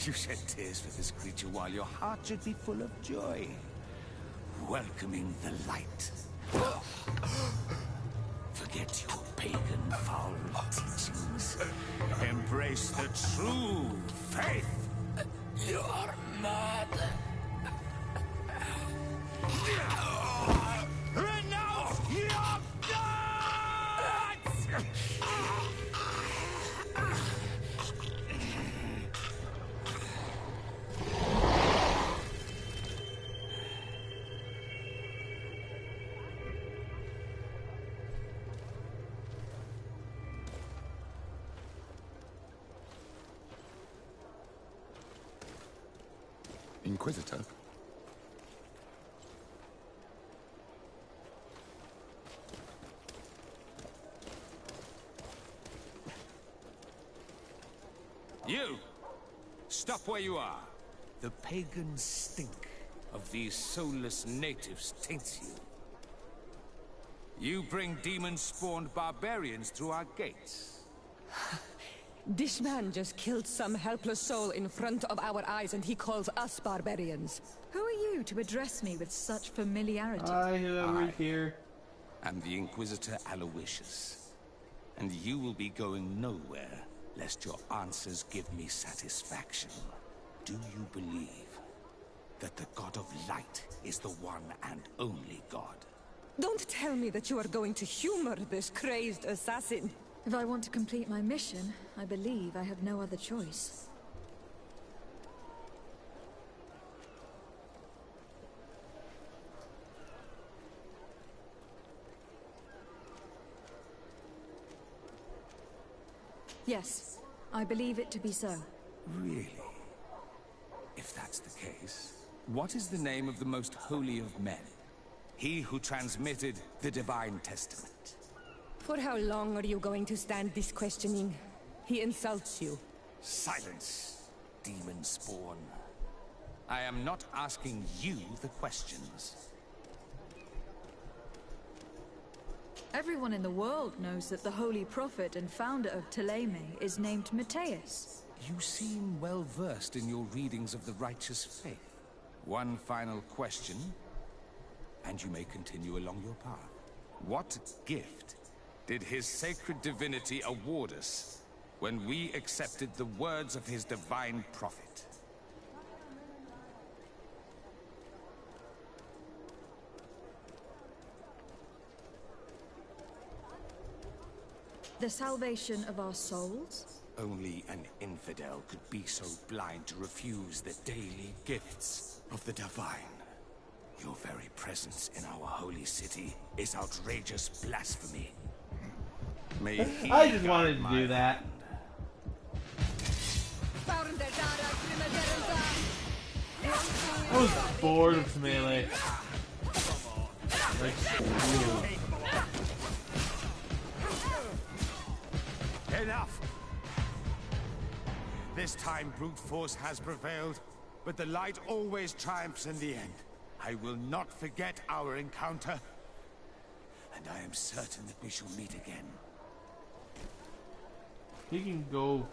You shed tears for this creature while your heart should be full of joy. Welcoming the light. Forget your pagan foul teachings. Embrace the true faith. You are mad. Renounce your gods! Inquisitor? You! Stop where you are. The pagan stink of these soulless natives taints you. You bring demon-spawned barbarians through our gates. This man just killed some helpless soul in front of our eyes, and he calls us barbarians. Who are you to address me with such familiarity? Hi, whoever is here. I'm the Inquisitor Aloysius, and you will be going nowhere lest your answers give me satisfaction. Do you believe that the God of Light is the one and only God? Don't tell me that you are going to humor this crazed assassin. If I want to complete my mission, I believe I have no other choice. Yes, I believe it to be so. Really? If that's the case, what is the name of the most holy of men? He who transmitted the Divine Testament. For how long are you going to stand this questioning? He insults you. Silence, demon spawn. I am not asking you the questions. Everyone in the world knows that the Holy Prophet and founder of Ptolemy is named Matthias. You seem well versed in your readings of the righteous faith. One final question, and you may continue along your path. What gift did his sacred divinity award us when we accepted the words of his divine prophet? The salvation of our souls? Only an infidel could be so blind to refuse the daily gifts of the divine. Your very presence in our holy city is outrageous blasphemy. May he I just wanted to do that. was bored of melee. Like, Enough! This time brute force has prevailed, but the light always triumphs in the end. I will not forget our encounter, and I am certain that we shall meet again. he can go.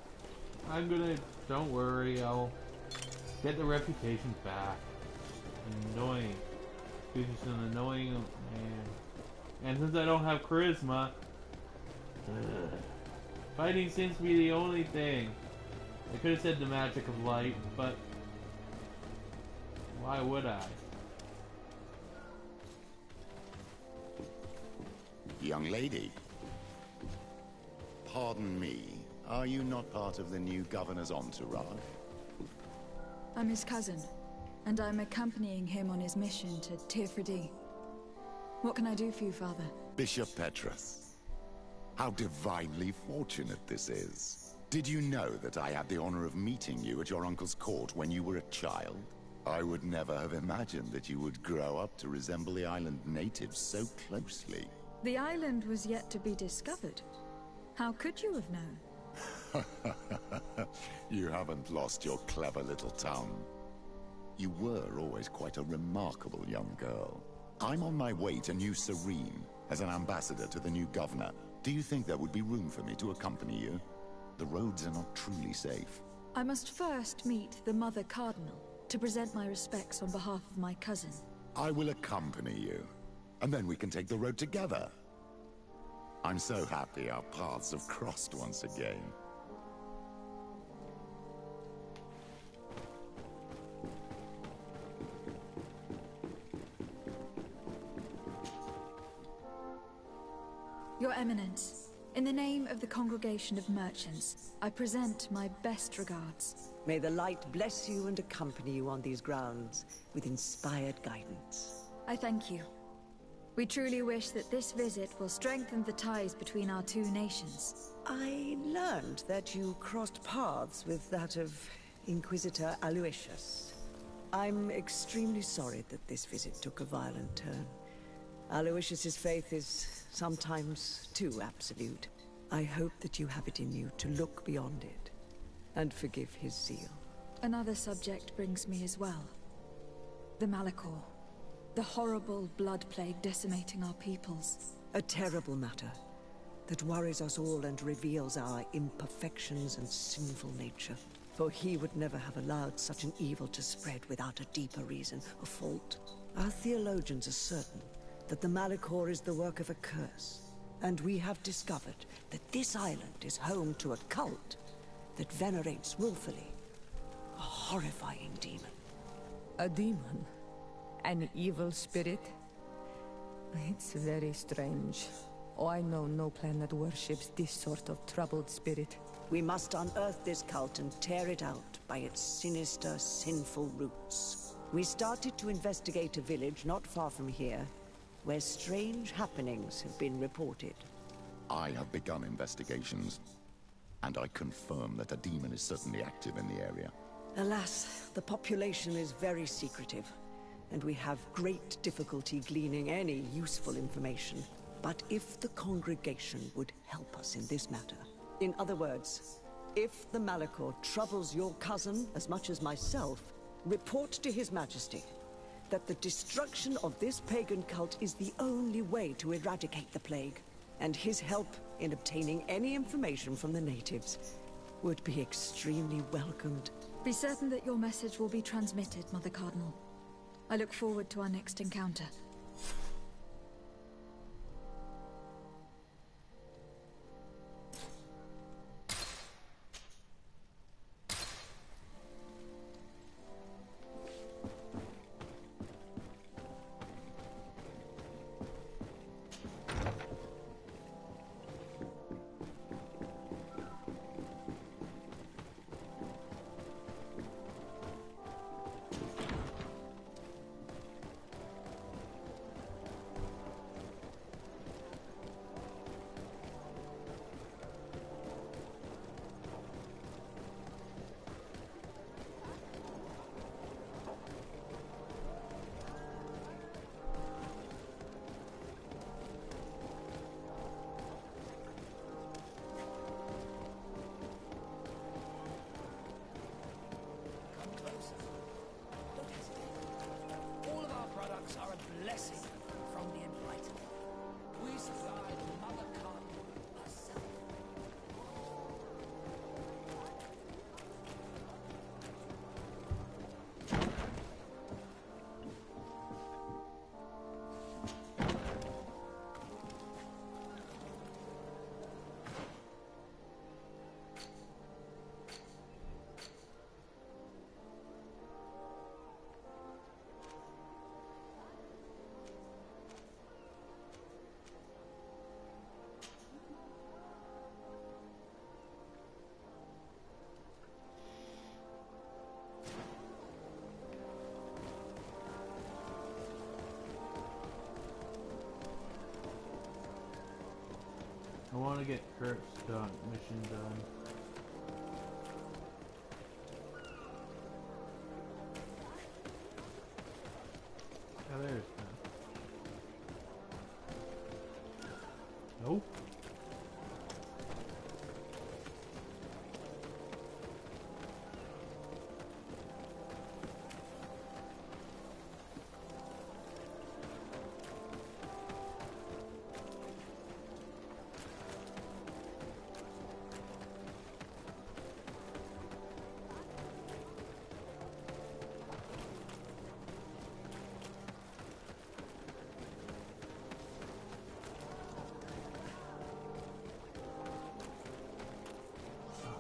Don't worry, I'll get the reputation back. Annoying. He's just an annoying man. And since I don't have charisma, fighting seems to be the only thing. I could have said the magic of light, but why would I? Young lady, pardon me, are you not part of the new governor's entourage? I'm his cousin, and I'm accompanying him on his mission to Tirfredi. What can I do for you, Father? Bishop Petrus. How divinely fortunate this is. Did you know that I had the honor of meeting you at your uncle's court when you were a child? I would never have imagined that you would grow up to resemble the island natives so closely. The island was yet to be discovered. How could you have known? You haven't lost your clever little tongue. You were always quite a remarkable young girl. I'm on my way to New Serene as an ambassador to the new governor. Do you think there would be room for me to accompany you? The roads are not truly safe. I must first meet the Mother Cardinal to present my respects on behalf of my cousin. I will accompany you, and then we can take the road together. I'm so happy our paths have crossed once again. Your Eminence, in the name of the Congregation of Merchants, I present my best regards. May the light bless you and accompany you on these grounds with inspired guidance. I thank you. We truly wish that this visit will strengthen the ties between our two nations. I learned that you crossed paths with that of Inquisitor Aloysius. I'm extremely sorry that this visit took a violent turn. Aloysius's faith is sometimes too absolute. I hope that you have it in you to look beyond it and forgive his zeal. Another subject brings me as well. The Malachor. The horrible blood plague decimating our peoples. A terrible matter that worries us all and reveals our imperfections and sinful nature. For he would never have allowed such an evil to spread without a deeper reason, a fault. Our theologians are certain that the Malachor is the work of a curse, and we have discovered that this island is home to a cult that venerates willfully a horrifying demon. A demon? An evil spirit? It's very strange. Oh, I know no planet worships this sort of troubled spirit. We must unearth this cult and tear it out by its sinister, sinful roots. We started to investigate a village not far from here, where strange happenings have been reported. I have begun investigations, and I confirm that a demon is certainly active in the area. Alas, the population is very secretive, and we have great difficulty gleaning any useful information. But if the congregation would help us in this matter, in other words, if the Malachor troubles your cousin as much as myself, report to His Majesty that the destruction of this pagan cult is the only way to eradicate the plague, and his help in obtaining any information from the natives would be extremely welcomed. Be certain that your message will be transmitted, Mother Cardinal. I look forward to our next encounter. want to get Kurt's mission done. Oh, there's none. Nope.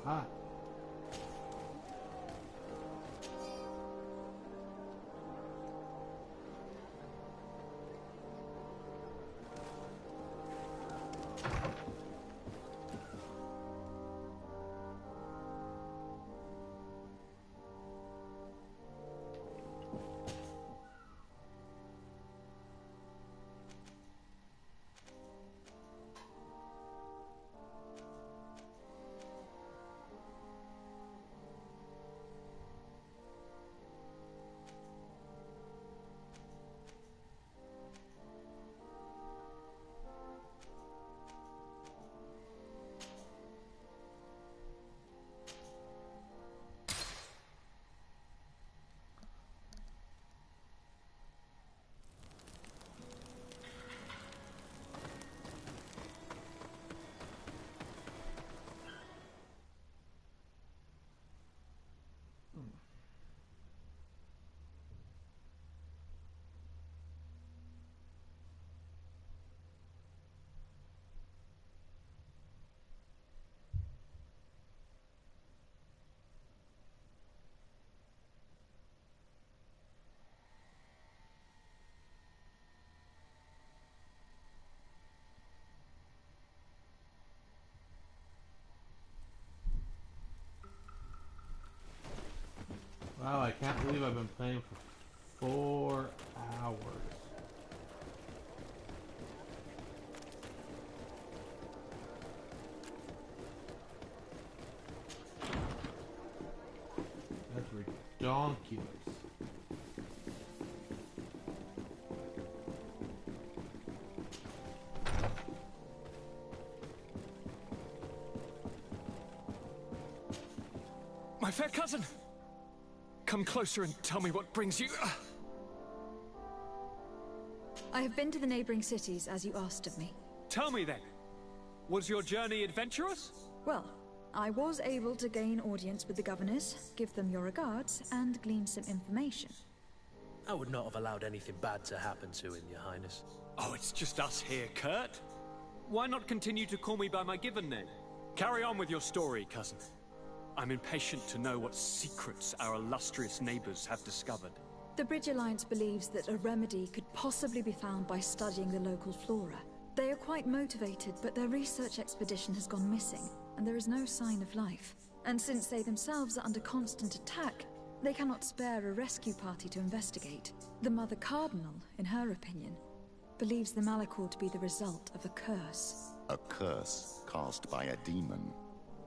Aha. Wow, I can't believe I've been playing for 4 hours. That's ridiculous. My fair cousin! Come closer and tell me what brings you... I have been to the neighboring cities, as you asked of me. Tell me then, was your journey adventurous? Well, I was able to gain audience with the governors, give them your regards, and glean some information. I would not have allowed anything bad to happen to him, Your Highness. Oh, it's just us here, Kurt. Why not continue to call me by my given name? Carry on with your story, cousin. I'm impatient to know what secrets our illustrious neighbors have discovered. The Bridge Alliance believes that a remedy could possibly be found by studying the local flora. They are quite motivated, but their research expedition has gone missing, and there is no sign of life. And since they themselves are under constant attack, they cannot spare a rescue party to investigate. The Mother Cardinal, in her opinion, believes the Malachor to be the result of a curse. A curse cast by a demon.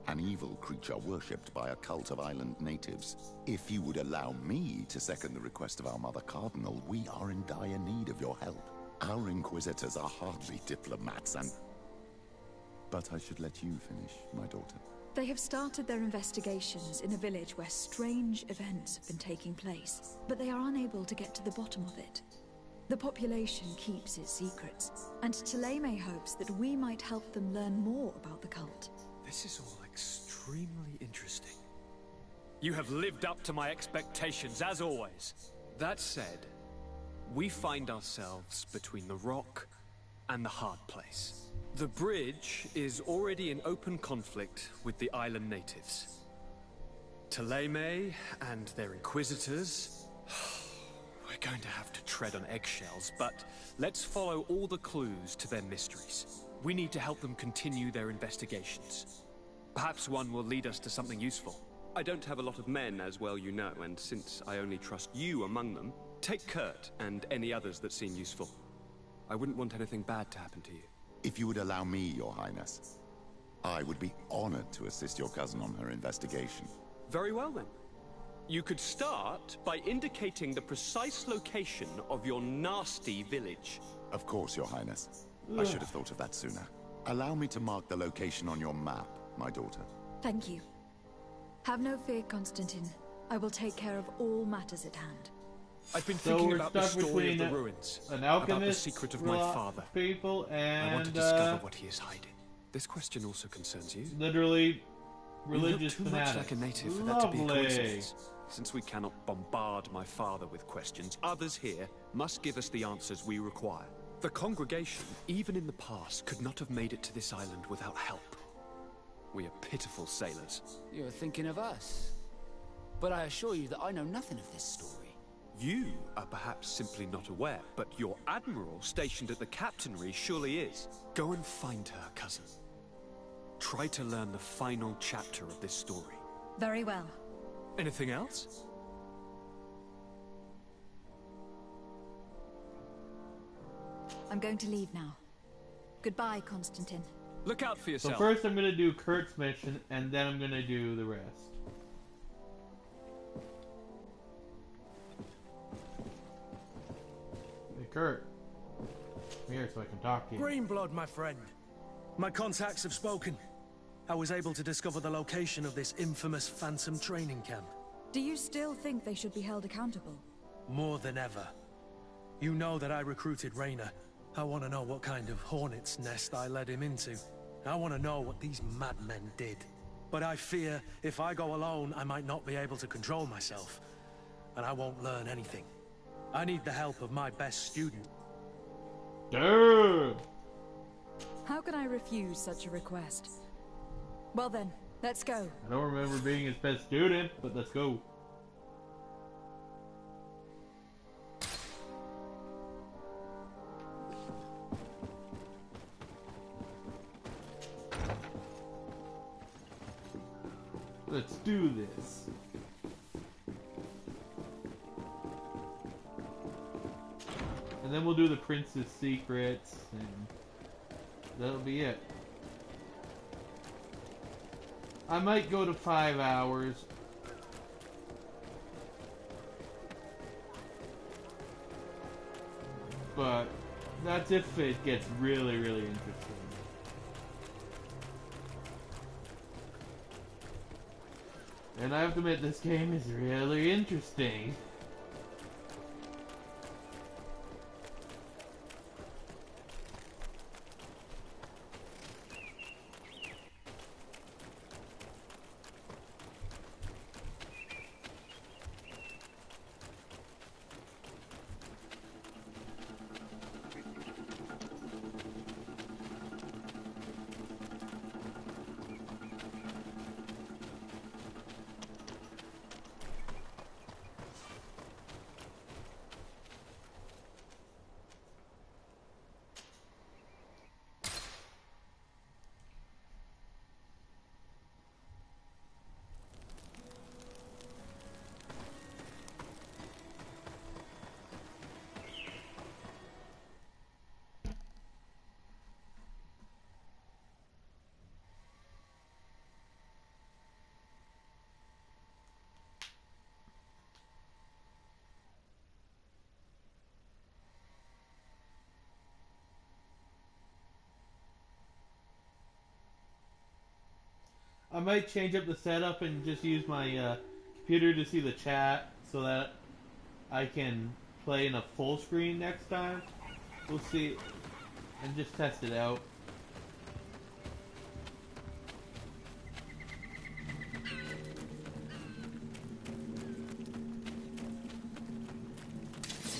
An evil creature worshipped by a cult of island natives. If you would allow me to second the request of our Mother Cardinal, we are in dire need of your help. Our Inquisitors are hardly diplomats and... But I should let you finish, my daughter. They have started their investigations in a village where strange events have been taking place, but they are unable to get to the bottom of it. The population keeps its secrets, and Taleme hopes that we might help them learn more about the cult. This is all extremely interesting. You have lived up to my expectations, as always. That said, we find ourselves between the rock and the hard place. The bridge is already in open conflict with the island natives. Taleme and their inquisitors... We're going to have to tread on eggshells, but let's follow all the clues to their mysteries. We need to help them continue their investigations. Perhaps one will lead us to something useful. I don't have a lot of men, as well you know, and since I only trust you among them, take Kurt and any others that seem useful. I wouldn't want anything bad to happen to you. If you would allow me, Your Highness. I would be honored to assist your cousin on her investigation. Very well, then. You could start by indicating the precise location of your nasty village. Of course, Your Highness. I should have thought of that sooner. Allow me to mark the location on your map, my daughter. Thank you. Have no fear, Constantine. I will take care of all matters at hand. I've been thinking about the story of the between ruins, an about the alchemist, secret of my father. People and I want to discover what he is hiding. This question also concerns you. Literally, You look religious too fanatics. much like a native for that to be a Lovely. coincidence. Since we cannot bombard my father with questions, others here must give us the answers we require. The congregation, even in the past, could not have made it to this island without help. We are pitiful sailors. You're thinking of us. But I assure you that I know nothing of this story. You are perhaps simply not aware, but your admiral stationed at the captainry surely is. Go and find her, cousin. Try to learn the final chapter of this story. Very well. Anything else? I'm going to leave now. Goodbye, Constantine. Look out for So yourself. first I'm gonna do Kurt's mission, and then I'm gonna do the rest. Hey Kurt, come here so I can talk to you. Greenblood, my friend. My contacts have spoken. I was able to discover the location of this infamous Phantom training camp. Do you still think they should be held accountable? More than ever. You know that I recruited Rayner. I want to know what kind of hornet's nest I led him into. I want to know what these madmen did. But I fear if I go alone, I might not be able to control myself. And I won't learn anything. I need the help of my best student. Damn! How can I refuse such a request? Well then, let's go. I don't remember being his best student, but let's go. Let's do this. And then we'll do the prince's secrets, and that'll be it. I might go to 5 hours. But that's if it gets really, really interesting. And I have to admit, this game is really interesting. I might change up the setup and just use my computer to see the chat so that I can play in a full screen next time. We'll see. And just test it out.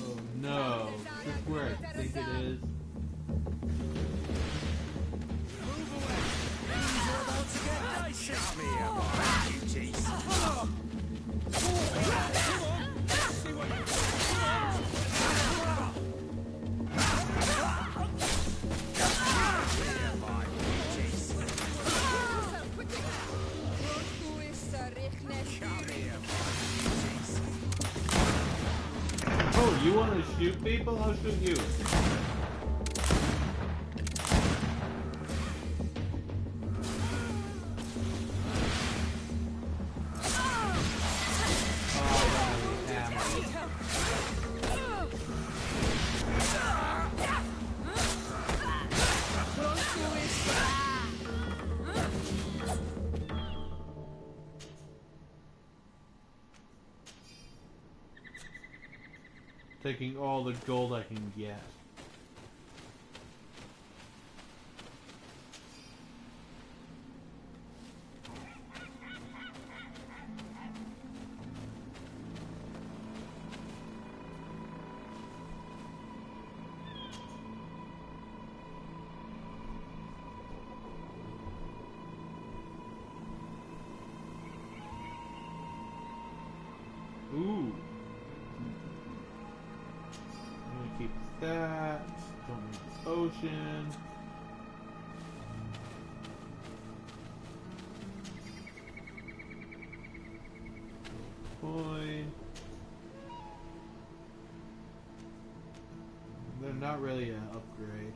Oh no. This is where I think it is. Oh, you want to shoot people? I'll shoot you. Taking all the gold I can get. Ooh. I'm gonna keep that. Don't need the potion. Coin. They're not really an upgrade.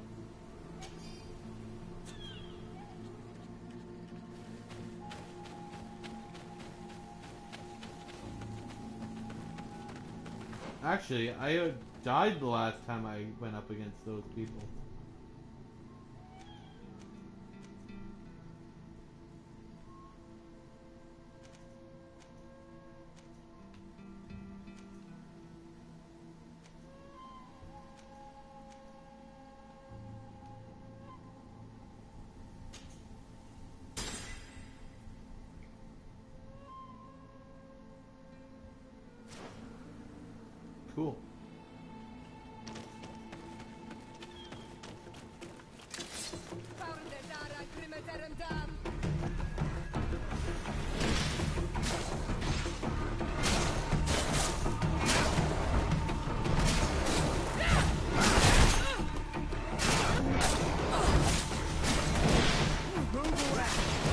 Actually, I died the last time I went up against those people. Cool.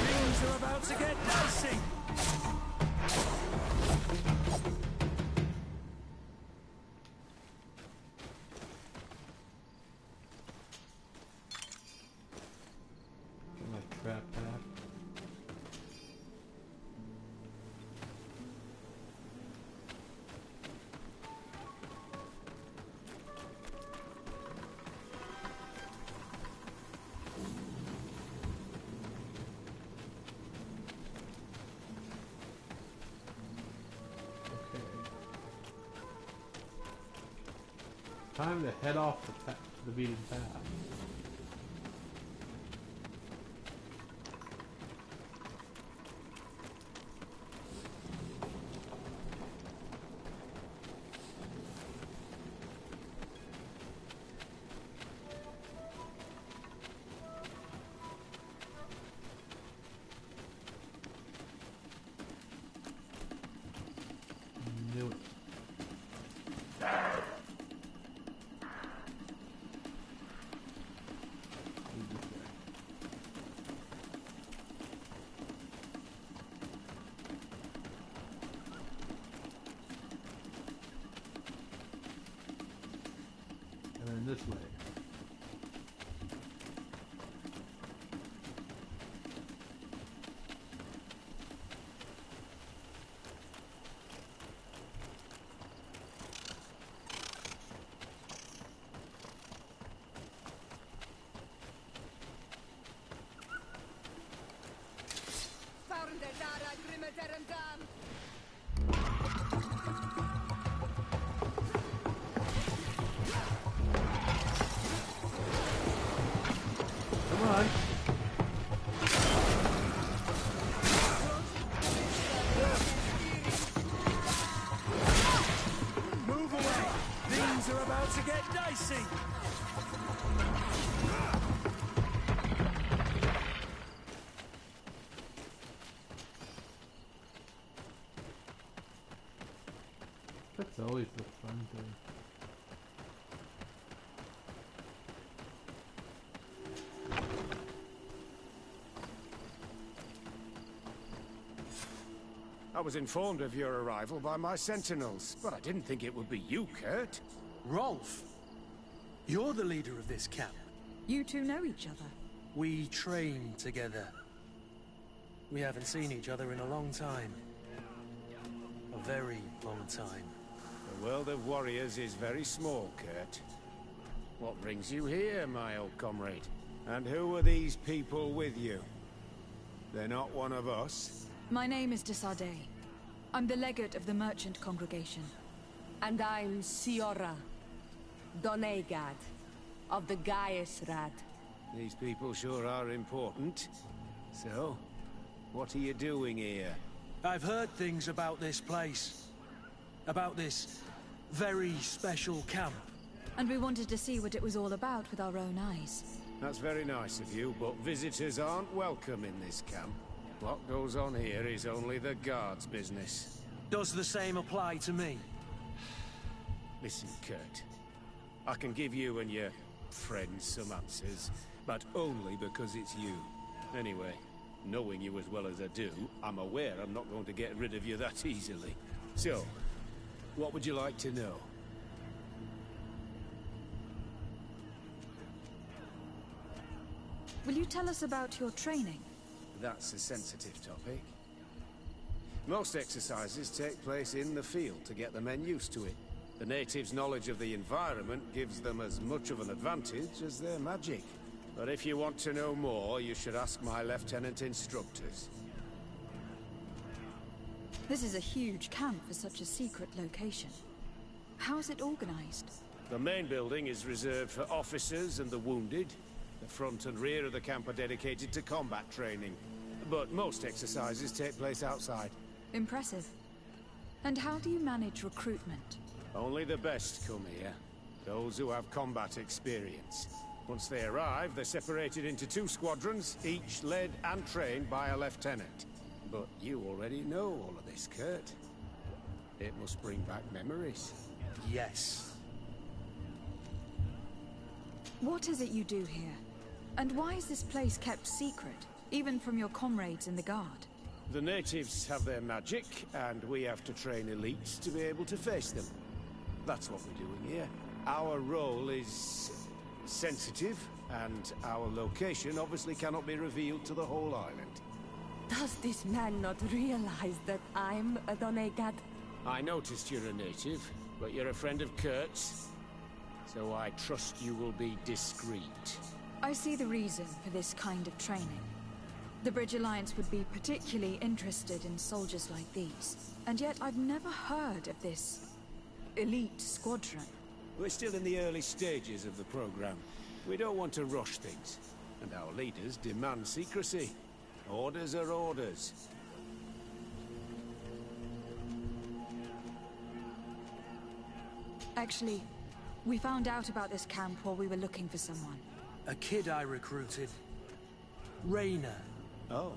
Things are about to get dicey. Crap pack. Time to head off the beaten path. Knew it. And then this way. Come on. Move away. Things are about to get dicey. That's always the fun thing. I was informed of your arrival by my sentinels, but I didn't think it would be you, Kurt. Rolf, you're the leader of this camp. You two know each other? We train together. We haven't seen each other in a long time. A very long time. The world of warriors is very small, Kurt. What brings you here, my old comrade? And who are these people with you? They're not one of us? My name is de Sardet. I'm the legate of the merchant congregation. And I'm Siora, Donegad, of the Gaiusrad. These people sure are important. So, what are you doing here? I've heard things about this place. About this very special camp. And we wanted to see what it was all about with our own eyes. That's very nice of you, but visitors aren't welcome in this camp. What goes on here is only the guards' business. Does the same apply to me? Listen, Kurt. I can give you and your friends some answers, but only because it's you. Anyway, knowing you as well as I do, I'm aware I'm not going to get rid of you that easily. So, what would you like to know? Will you tell us about your training? That's a sensitive topic. Most exercises take place in the field to get the men used to it. The natives' knowledge of the environment gives them as much of an advantage as their magic. But if you want to know more, you should ask my lieutenant instructors. This is a huge camp for such a secret location. How is it organized? The main building is reserved for officers and the wounded. The front and rear of the camp are dedicated to combat training. But most exercises take place outside. Impressive. And how do you manage recruitment? Only the best come here. Those who have combat experience. Once they arrive, they're separated into 2 squadrons, each led and trained by a lieutenant. But you already know all of this, Kurt. It must bring back memories. Yes. What is it you do here? And why is this place kept secret, even from your comrades in the Guard? The natives have their magic, and we have to train elites to be able to face them. That's what we're doing here. Our role is sensitive, and our location obviously cannot be revealed to the whole island. Does this man not realize that I'm a Donegad? I noticed you're a native, but you're a friend of Kurt's, so I trust you will be discreet. I see the reason for this kind of training. The Bridge Alliance would be particularly interested in soldiers like these. And yet I've never heard of this elite squadron. We're still in the early stages of the program. We don't want to rush things. And our leaders demand secrecy. Orders are orders. Actually, we found out about this camp while we were looking for someone. A kid I recruited. Rainer. Oh.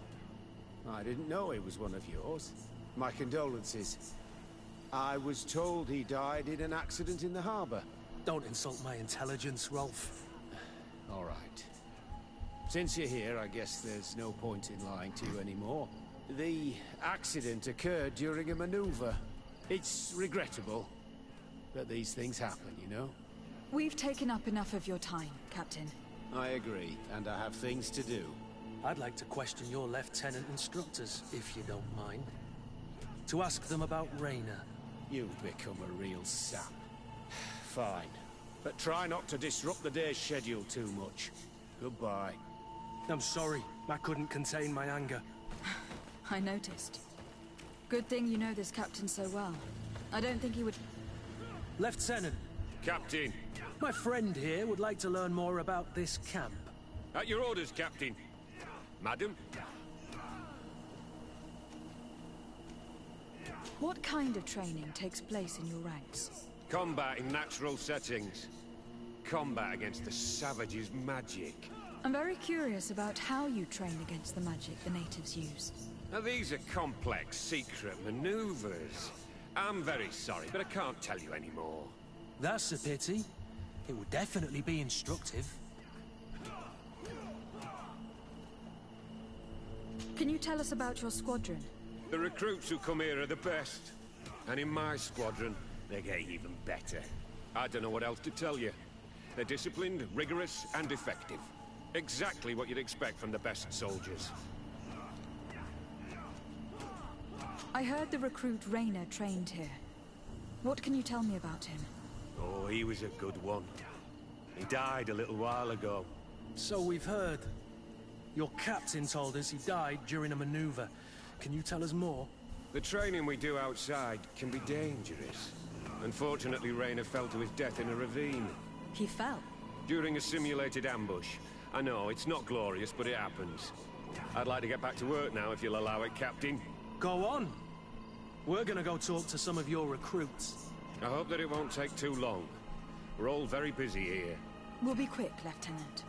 I didn't know he was one of yours. My condolences. I was told he died in an accident in the harbor. Don't insult my intelligence, Rolf. All right. Since you're here, I guess there's no point in lying to you anymore. The accident occurred during a maneuver. It's regrettable, but these things happen, you know? We've taken up enough of your time, Captain. I agree, and I have things to do. I'd like to question your lieutenant instructors, if you don't mind. To ask them about Rainer. You've become a real sap. Fine. But try not to disrupt the day's schedule too much. Goodbye. I'm sorry. I couldn't contain my anger. I noticed. Good thing you know this captain so well. I don't think he would... Lieutenant. Captain. My friend here would like to learn more about this camp. At your orders, Captain. Madam? What kind of training takes place in your ranks? Combat in natural settings. Combat against the savages' magic. I'm very curious about how you train against the magic the natives use. Now, these are complex, secret maneuvers. I'm very sorry, but I can't tell you anymore. That's a pity. It would definitely be instructive. Can you tell us about your squadron? The recruits who come here are the best. And in my squadron, they get even better. I don't know what else to tell you. They're disciplined, rigorous, and effective. Exactly what you'd expect from the best soldiers. I heard the recruit Rainer trained here. What can you tell me about him? Oh, he was a good one. He died a little while ago. So we've heard. Your captain told us he died during a maneuver. Can you tell us more? The training we do outside can be dangerous. Unfortunately, Rayner fell to his death in a ravine. He fell? During a simulated ambush. I know, it's not glorious, but it happens. I'd like to get back to work now, if you'll allow it, Captain. Go on. We're gonna go talk to some of your recruits. I hope that it won't take too long. We're all very busy here. We'll be quick, Lieutenant.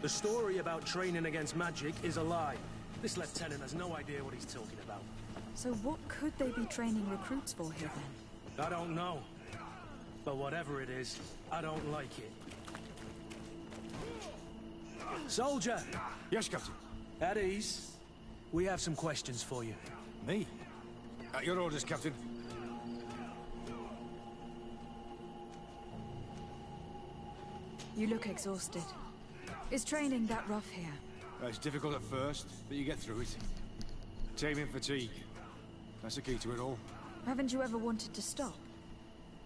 The story about training against magic is a lie. This lieutenant has no idea what he's talking about. So what could they be training recruits for here, then? I don't know. But whatever it is, I don't like it. Soldier! Yes, Captain. At ease. We have some questions for you. Me? At your orders, Captain. You look exhausted. Is training that rough here? It's difficult at first, but you get through it. Taming fatigue. That's the key to it all. Haven't you ever wanted to stop?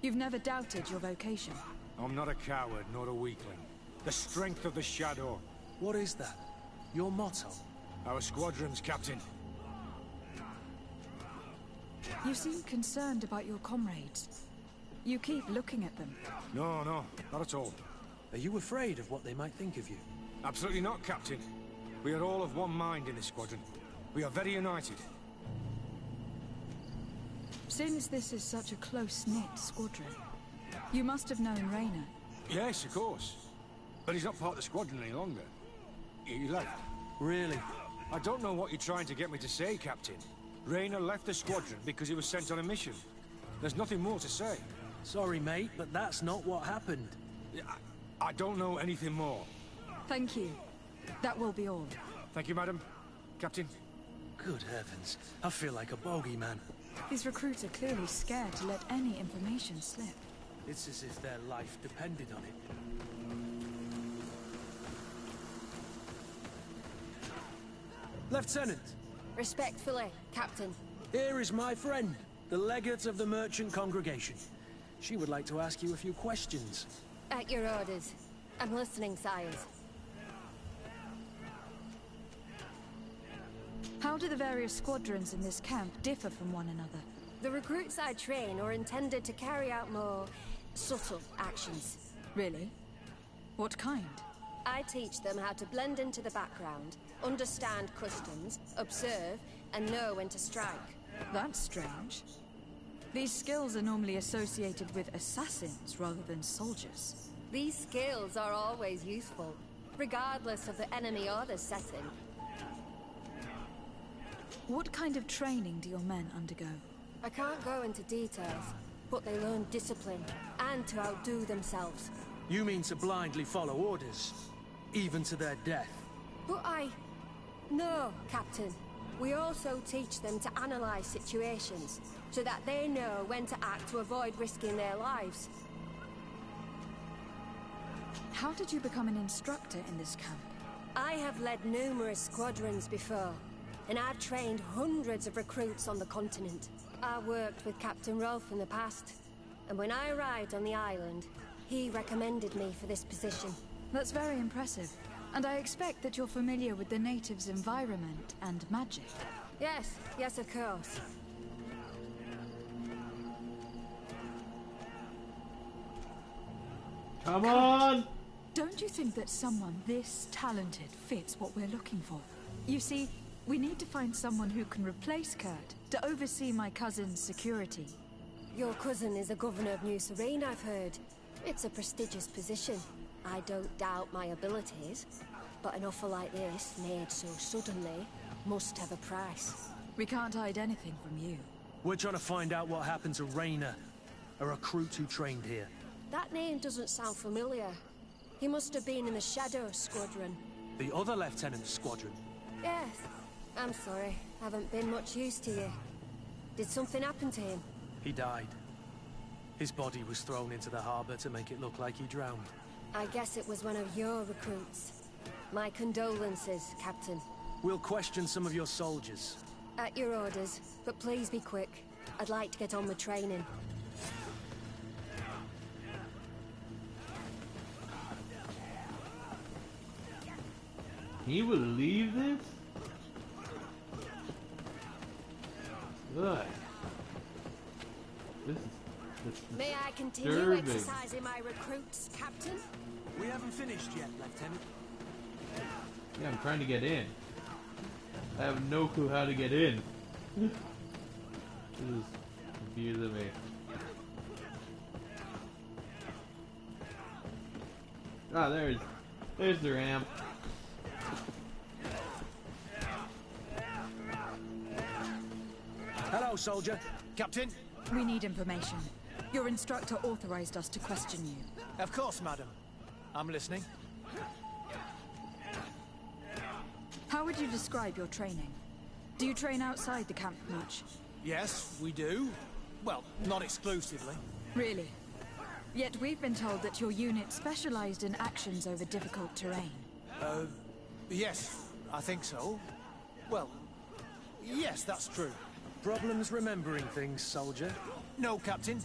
You've never doubted your vocation. I'm not a coward, nor a weakling. The strength of the Shadow. What is that? Your motto? Our squadrons, Captain. You seem concerned about your comrades. You keep looking at them. No, not at all. Are you afraid of what they might think of you? Absolutely not, Captain. We are all of one mind in this squadron. We are very united. Since this is such a close-knit squadron, you must have known Rayner. Yes, of course. But he's not part of the squadron any longer. He left. Really? I don't know what you're trying to get me to say, Captain. Rayner left the squadron because he was sent on a mission. There's nothing more to say. Sorry, mate, but that's not what happened. I don't know anything more. Thank you. That will be all. Thank you, madam. Captain. Good heavens. I feel like a bogeyman. These recruits are clearly scared to let any information slip. It's as if their life depended on it. Lieutenant! Respectfully, Captain. Here is my friend, the legate of the merchant congregation. She would like to ask you a few questions. At your orders. I'm listening, sires. How do the various squadrons in this camp differ from one another? The recruits I train are intended to carry out more subtle actions. Really? What kind? I teach them how to blend into the background, understand customs, observe, and know when to strike. That's strange. These skills are normally associated with assassins rather than soldiers. These skills are always useful, regardless of the enemy or the setting. What kind of training do your men undergo? I can't go into details, but they learn discipline, and to outdo themselves. You mean to blindly follow orders, even to their death? But No, Captain. We also teach them to analyze situations, so that they know when to act to avoid risking their lives. How did you become an instructor in this camp? I have led numerous squadrons before, and I've trained hundreds of recruits on the continent. I worked with Captain Rolfe in the past, and when I arrived on the island, he recommended me for this position. That's very impressive. And I expect that you're familiar with the natives' environment and magic. Yes, of course. Come on! Don't you think that someone this talented fits what we're looking for? You see, we need to find someone who can replace Kurt to oversee my cousin's security. Your cousin is the governor of New Serene, I've heard. It's a prestigious position. I don't doubt my abilities, but an offer like this, made so suddenly, must have a price. We can't hide anything from you. We're trying to find out what happened to Rayner, a recruit who trained here. That name doesn't sound familiar. He must have been in the Shadow Squadron. The other lieutenant's squadron? Yes. I'm sorry. Haven't been much use to you. Did something happen to him? He died. His body was thrown into the harbor to make it look like he drowned. I guess it was one of your recruits. My condolences, Captain. We'll question some of your soldiers. At your orders, but please be quick. I'd like to get on with training. Can you believe this? Good. This is May I continue exercising my recruits, Captain? We haven't finished yet, Lieutenant. Yeah, I'm trying to get in. I have no clue how to get in. This is confusing me. Ah, there's the ramp. Hello, soldier. Captain? We need information. Your instructor authorized us to question you. Of course, madam. I'm listening. How would you describe your training? Do you train outside the camp much? Yes, we do. Well, not exclusively. Really? Yet we've been told that your unit specialized in actions over difficult terrain. Yes, I think so. Well, yes, that's true. Problems remembering things, soldier? No, Captain.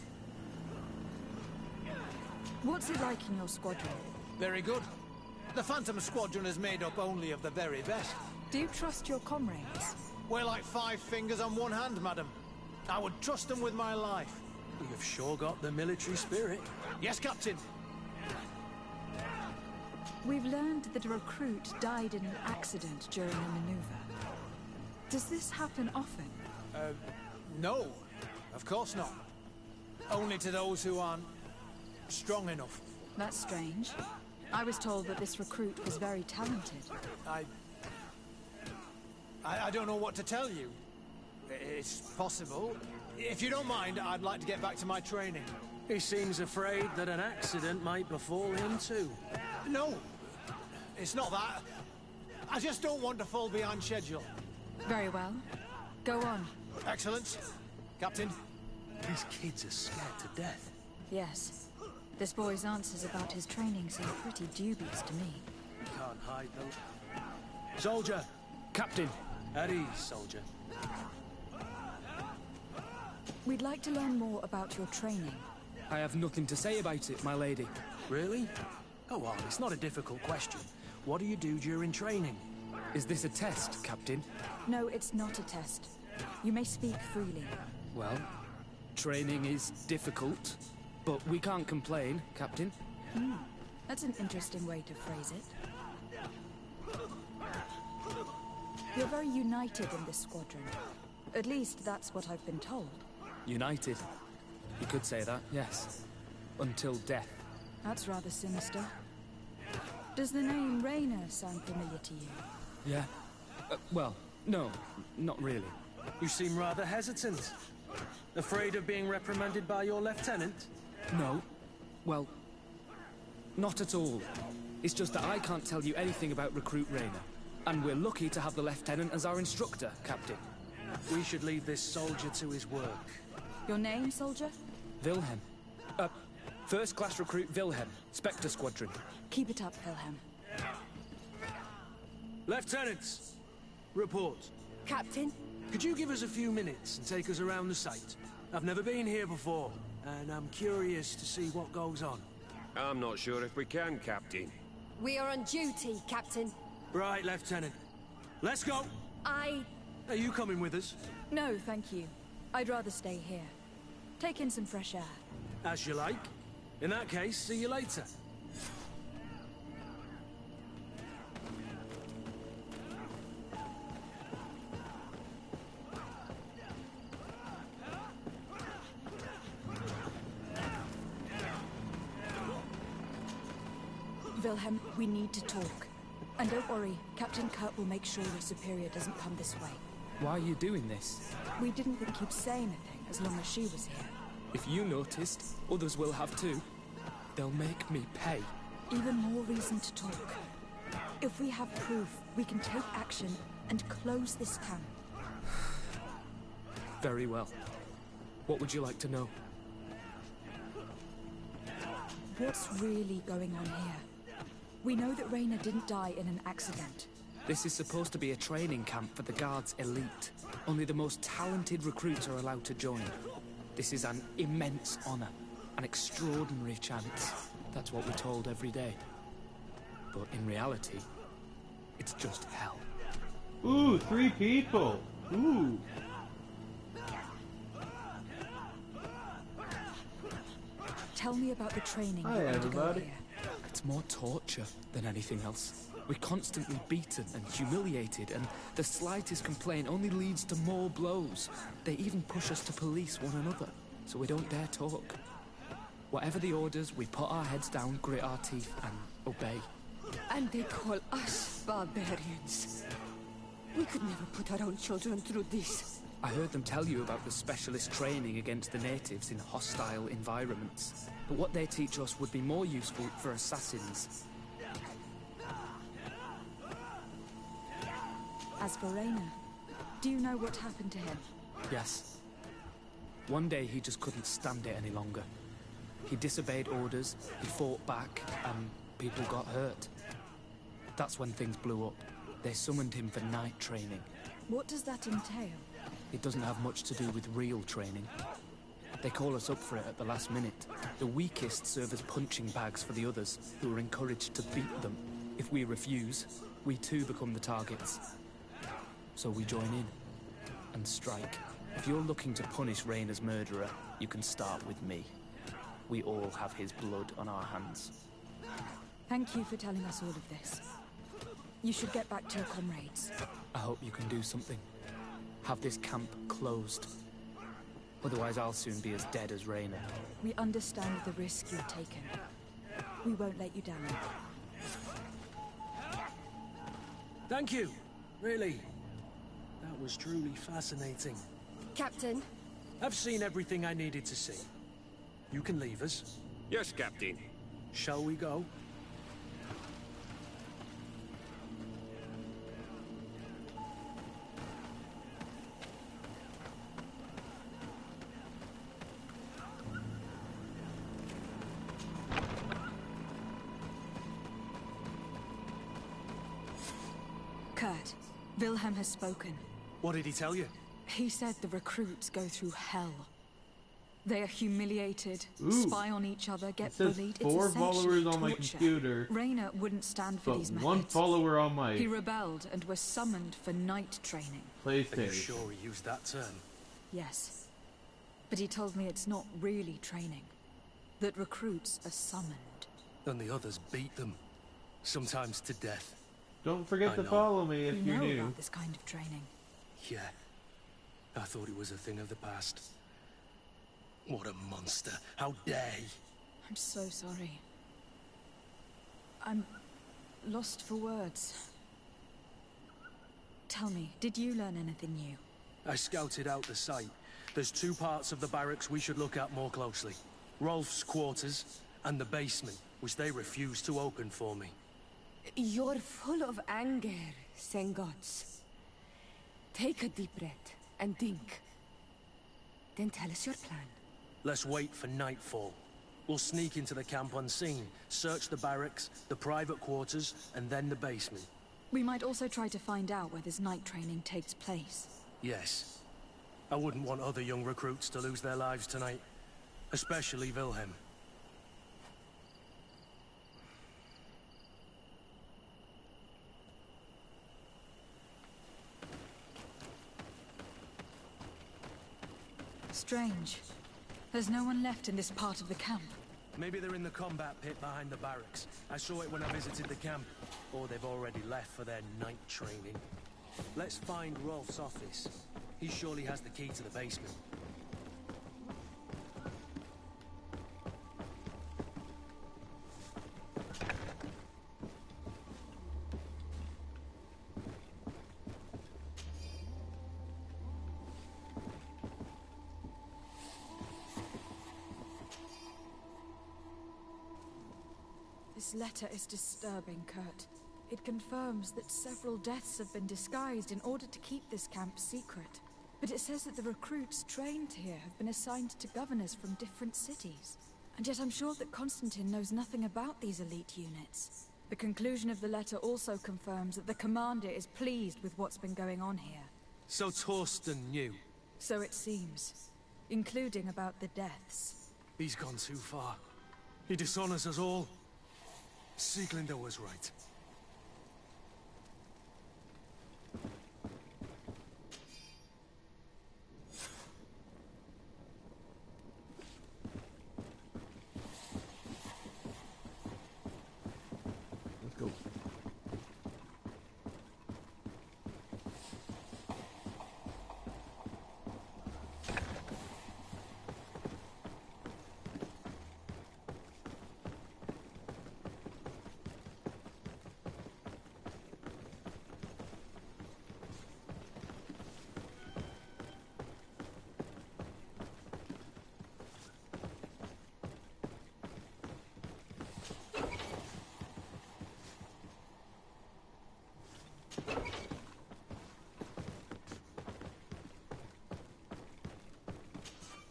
What's it like in your squadron? Very good. The Phantom Squadron is made up only of the very best. Do you trust your comrades? We're like 5 fingers on one hand, madam. I would trust them with my life. You've sure got the military spirit. Yes, Captain. We've learned that a recruit died in an accident during a maneuver. Does this happen often? No. Of course not. Only to those who aren't strong enough. That's strange. I was told that this recruit was very talented. I don't know what to tell you. It's possible. If you don't mind, I'd like to get back to my training. He seems afraid that an accident might befall him too. No, it's not that. I just don't want to fall behind schedule. Very well. Go on. Excellent. Captain. These kids are scared to death. Yes. This boy's answers about his training seem pretty dubious to me. You can't hide them. Soldier. Captain. At ease, soldier. We'd like to learn more about your training. I have nothing to say about it, my lady. Really? Go on, it's not a difficult question. What do you do during training? Is this a test, Captain? No, it's not a test. You may speak freely. Well, training is difficult, but we can't complain, Captain. That's an interesting way to phrase it. You're very united in this squadron. At least that's what I've been told. United. You could say that, yes. Until death. That's rather sinister. Does the name Raynor sound familiar to you? Yeah. Well, no, not really. You seem rather hesitant. Afraid of being reprimanded by your lieutenant? No. Well, not at all. It's just that I can't tell you anything about Recruit Raynor. And we're lucky to have the lieutenant as our instructor, Captain. We should leave this soldier to his work. Your name, soldier? Wilhelm. First class recruit Wilhelm, Spectre Squadron. Keep it up, Wilhelm. Lieutenants, report. Captain? Could you give us a few minutes and take us around the site? I've never been here before, and I'm curious to see what goes on. I'm not sure if we can, Captain. We are on duty, Captain. Right, Lieutenant. Let's go! Are you coming with us? No, thank you. I'd rather stay here. Take in some fresh air. As you like. In that case, see you later. Wilhelm, we need to talk. And don't worry, Captain Kurt will make sure your superior doesn't come this way. Why are you doing this? We didn't think you'd say anything as long as she was here. If you noticed, others will have too. They'll make me pay. Even more reason to talk. If we have proof, we can take action and close this camp. Very well. What would you like to know? What's really going on here? We know that Raynor didn't die in an accident. This is supposed to be a training camp for the Guard's elite. Only the most talented recruits are allowed to join. This is an immense honor. An extraordinary chance. That's what we're told every day. But in reality, it's just hell. Ooh, 3 people! Ooh! Tell me about the training Hi, you undergo everybody. here. It's more torture than anything else. We're constantly beaten and humiliated, and the slightest complaint only leads to more blows. They even push us to police one another, so we don't dare talk. Whatever the orders, we put our heads down, grit our teeth, and obey. And they call us barbarians. We could never put our own children through this. I heard them tell you about the specialist training against the natives in hostile environments. But what they teach us would be more useful for assassins. As for Rainer, do you know what happened to him? Yes. One day he just couldn't stand it any longer. He disobeyed orders, he fought back, and people got hurt. That's when things blew up. They summoned him for night training. What does that entail? It doesn't have much to do with real training. They call us up for it at the last minute. The weakest serve as punching bags for the others, who are encouraged to beat them. If we refuse, we too become the targets. So we join in and strike. If you're looking to punish Rainer's murderer, you can start with me. We all have his blood on our hands. Thank you for telling us all of this. You should get back to your comrades. I hope you can do something. Have this camp closed. Otherwise I'll soon be as dead as Rainer. We understand the risk you've taken. We won't let you down. Thank you. Really. That was truly fascinating. Captain? I've seen everything I needed to see. You can leave us. Yes, Captain. Shall we go? Kurt, Wilhelm has spoken. What did he tell you? He said the recruits go through hell. They are humiliated, Ooh. spy on each other, get It says bullied. 4 It's followers essentially on my torture. computer, Rainer wouldn't stand for but these methods. 1 follower on my He rebelled and was summoned for night training. Are you PlayStation. sure he used that term? Yes. But he told me it's not really training. That recruits are summoned. And the others beat them. Sometimes to death. Don't forget I to know. follow me if You you're know new. about this kind of training. Yeah. I thought it was a thing of the past. What a monster. How dare he? I'm so sorry. I'm lost for words. Tell me, did you learn anything new? I scouted out the site. There's 2 parts of the barracks we should look at more closely. Rolf's quarters and the basement, which they refused to open for me. You're full of anger, Sengots. Take a deep breath and think. Then tell us your plan. Let's wait for nightfall. We'll sneak into the camp unseen, search the barracks, the private quarters, and then the basement. We might also try to find out where this night training takes place. Yes. I wouldn't want other young recruits to lose their lives tonight. Especially Wilhelm. Strange. There's no one left in this part of the camp. Maybe they're in the combat pit behind the barracks. I saw it when I visited the camp. Or they've already left for their night training. Let's find Rolf's office. He surely has the key to the basement. This letter is disturbing, Kurt. It confirms that several deaths have been disguised in order to keep this camp secret. But it says that the recruits trained here have been assigned to governors from different cities. And yet I'm sure that Constantine knows nothing about these elite units. The conclusion of the letter also confirms that the commander is pleased with what's been going on here. So Torsten knew. So it seems. Including about the deaths. He's gone too far. He dishonors us all. Sieglinder was right.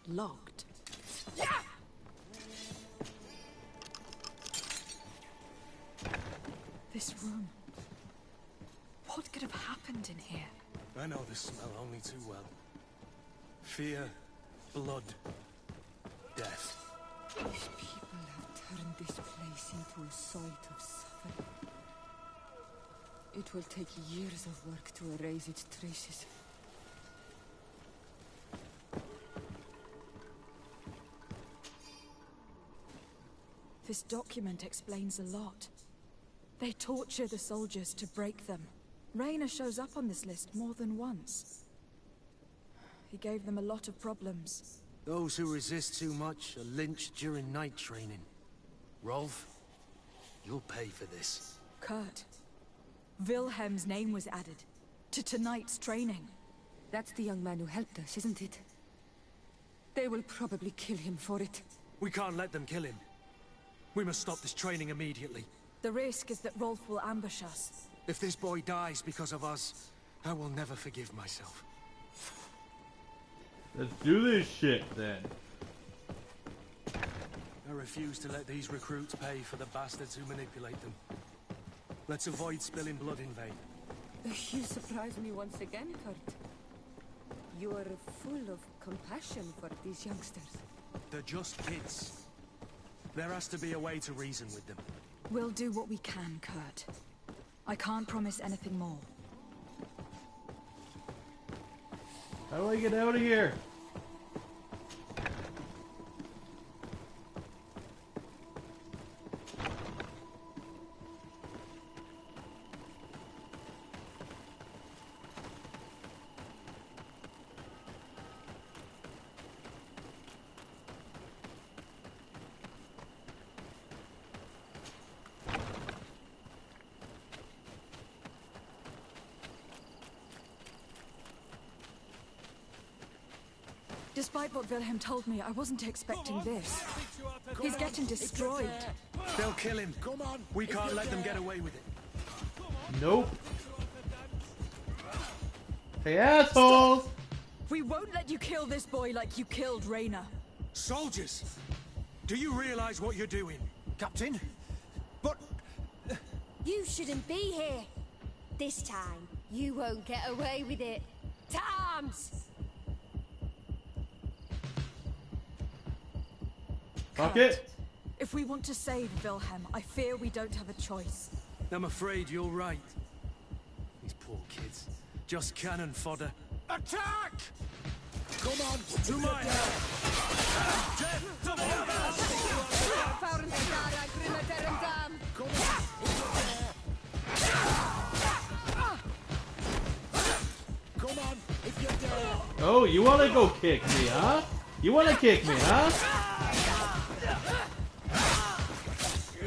locked. This room. What could have happened in here? I know this smell only too well. Fear, blood, death. These people have turned this place into a site of suffering. It will take years of work to erase its traces. This document explains a lot. They torture the soldiers to break them. Rayner shows up on this list more than once. He gave them a lot of problems. Those who resist too much are lynched during night training. Rolf, you'll pay for this. Kurt, Wilhelm's name was added to tonight's training. That's the young man who helped us, isn't it? They will probably kill him for it. We can't let them kill him. We must stop this training immediately. The risk is that Rolf will ambush us. If this boy dies because of us, I will never forgive myself. Let's do this shit then. I refuse to let these recruits pay for the bastards who manipulate them. Let's avoid spilling blood in vain. You surprise me once again, Kurt. You are full of compassion for these youngsters. They're just kids. There has to be a way to reason with them. We'll do what we can, Kurt. I can't promise anything more. How do I get out of here? Despite what Wilhelm told me, I wasn't expecting this. He's getting destroyed. They'll kill him. Come on. We can't let them get away with it. Nope. Hey, assholes! Stop. We won't let you kill this boy like you killed Rayner. Soldiers! Do you realize what you're doing? Captain? But... You shouldn't be here. This time, you won't get away with it. To arms! Fuck it! If we want to save Wilhelm, I fear we don't have a choice. I'm afraid you're right. These poor kids. Just cannon fodder. Attack! Come on, to my help! Come on, if you dare! Oh, you wanna go kick me, huh? You wanna kick me, huh?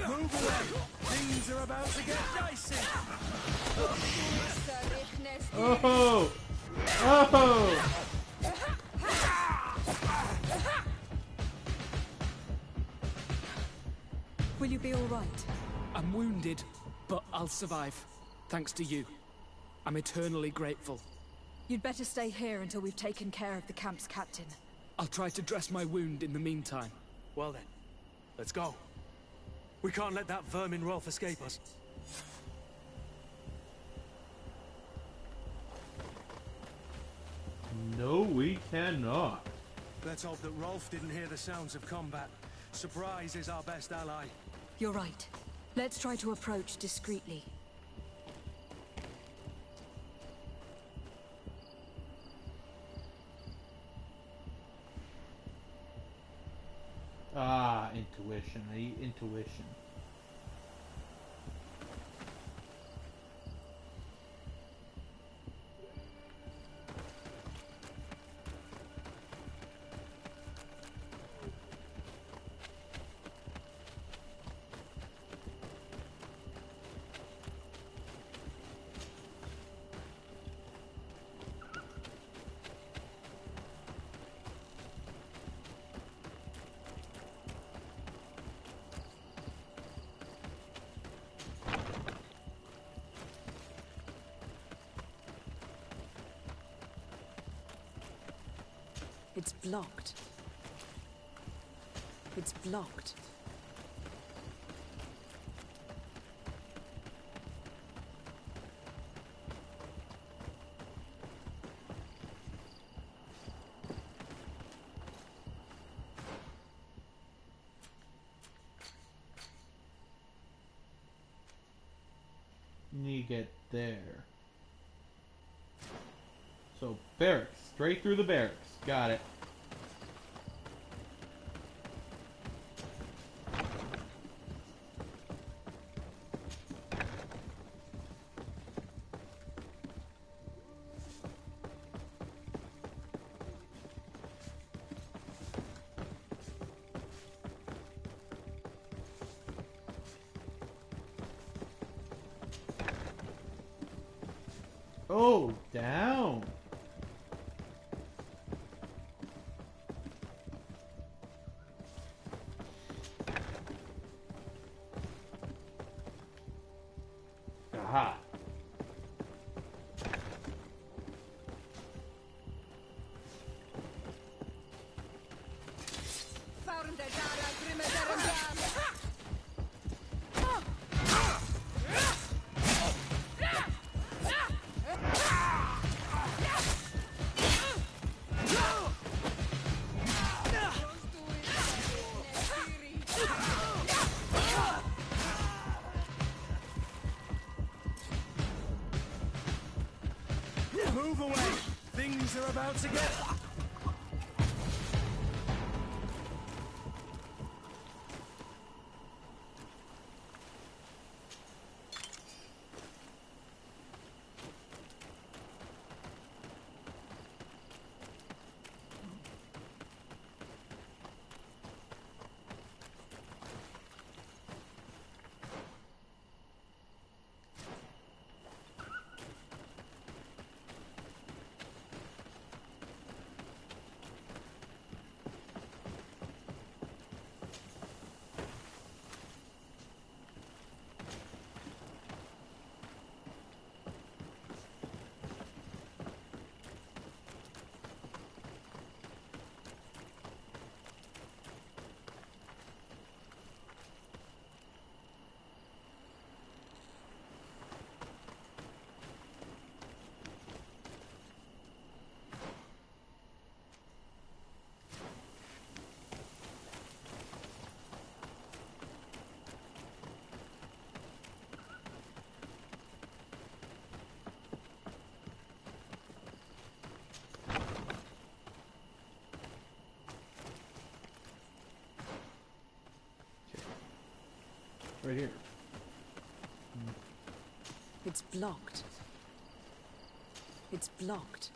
Move away! Things are about to get dicey! Oh! Oh! Will you be all right? I'm wounded, but I'll survive. Thanks to you. I'm eternally grateful. You'd better stay here until we've taken care of the camp's captain. I'll try to dress my wound in the meantime. Well then, let's go. We can't let that vermin Rolf escape us. No, we cannot. Let's hope that Rolf didn't hear the sounds of combat. Surprise is our best ally. You're right. Let's try to approach discreetly. Ah, intuition. I need intuition. It's blocked. It's blocked. You need to get there. So, barracks. Straight through the barracks. Got it. Oh, down. Aha. Move away! Things are about to get... Right here. It's blocked. It's blocked.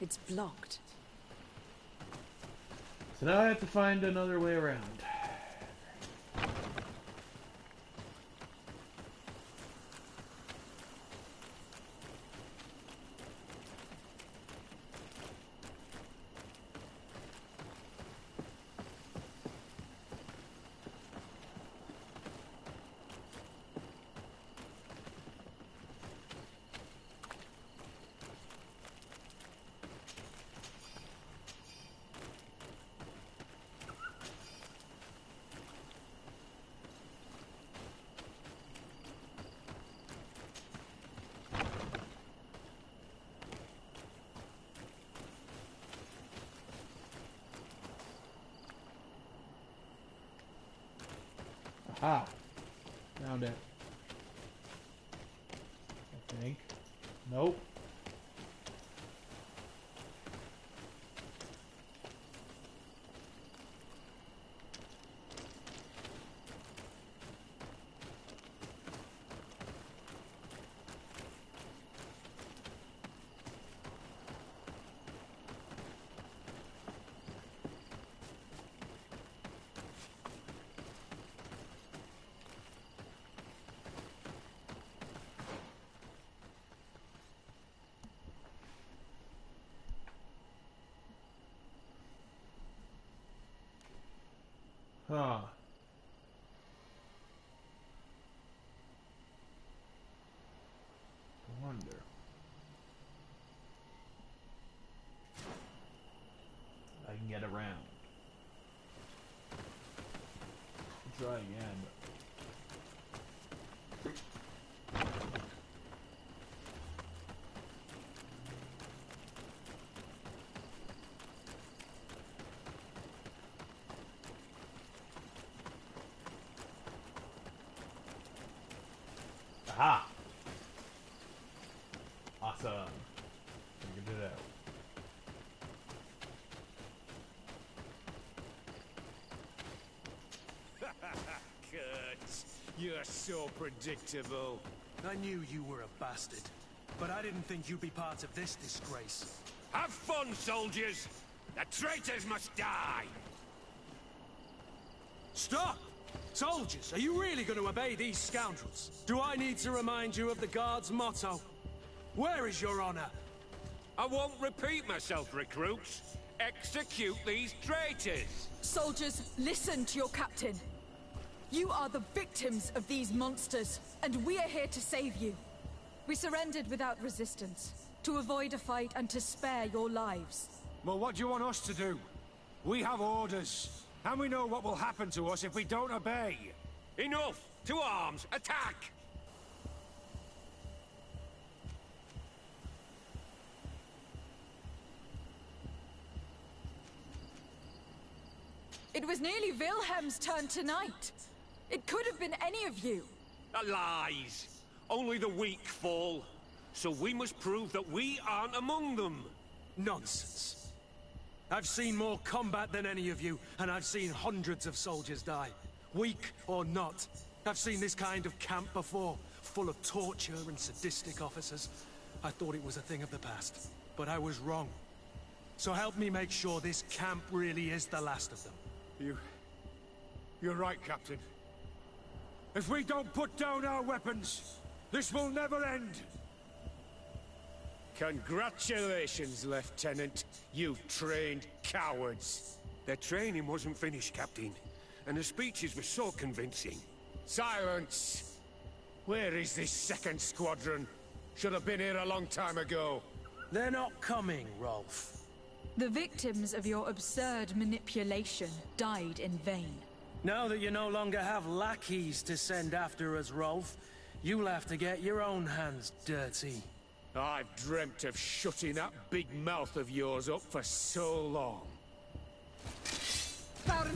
It's blocked. So now I have to find another way around. Aha! Found it. I think. Nope. Huh. I wonder. I can get around. Try again. Aha! Awesome. We can do that. Kurt, you're so predictable. I knew you were a bastard, but I didn't think you'd be part of this disgrace. Have fun, soldiers! The traitors must die! Stop! Soldiers, are you really going to obey these scoundrels? Do I need to remind you of the Guard's motto? Where is your honor? I won't repeat myself, recruits. Execute these traitors! Soldiers, listen to your captain. You are the victims of these monsters, and we are here to save you. We surrendered without resistance, to avoid a fight and to spare your lives. Well, what do you want us to do? We have orders. And we know what will happen to us if we don't obey. Enough! To arms! Attack! It was nearly Wilhelm's turn tonight. It could have been any of you. Lies! Only the weak fall. So we must prove that we aren't among them. Nonsense. I've seen more combat than any of you, and I've seen hundreds of soldiers die. Weak or not. I've seen this kind of camp before, full of torture and sadistic officers. I thought it was a thing of the past, but I was wrong. So help me make sure this camp really is the last of them. You're right, Captain. If we don't put down our weapons, this will never end. Congratulations, Lieutenant. You trained cowards. Their training wasn't finished, Captain. And the speeches were so convincing. Silence! Where is this second squadron? Should have been here a long time ago. They're not coming, Rolf. The victims of your absurd manipulation died in vain. Now that you no longer have lackeys to send after us, Rolf, you'll have to get your own hands dirty. I've dreamt of shutting that big mouth of yours up for so long. That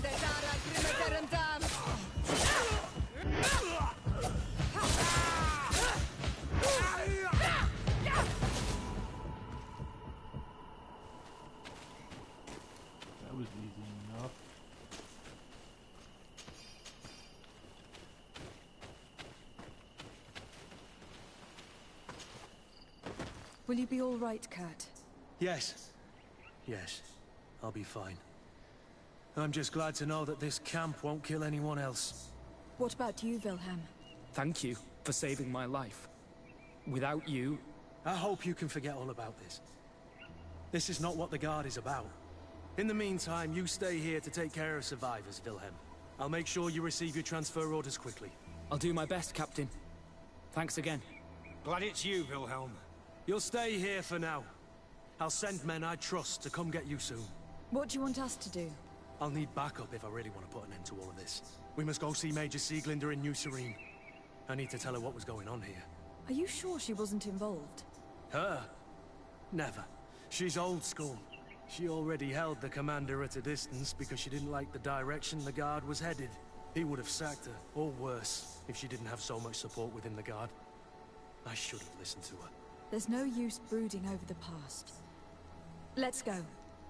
was easy enough. Will you be all right, Kurt? Yes. Yes. I'll be fine. I'm just glad to know that this camp won't kill anyone else. What about you, Wilhelm? Thank you for saving my life. Without you... I hope you can forget all about this. This is not what the Guard is about. In the meantime, you stay here to take care of survivors, Wilhelm. I'll make sure you receive your transfer orders quickly. I'll do my best, Captain. Thanks again. Glad it's you, Wilhelm. You'll stay here for now. I'll send men I trust to come get you soon. What do you want us to do? I'll need backup if I really want to put an end to all of this. We must go see Major Sieglinder in New Serene. I need to tell her what was going on here. Are you sure she wasn't involved? Her? Never. She's old school. She already held the commander at a distance because she didn't like the direction the Guard was headed. He would have sacked her, or worse, if she didn't have so much support within the Guard. I should have listened to her. There's no use brooding over the past. Let's go.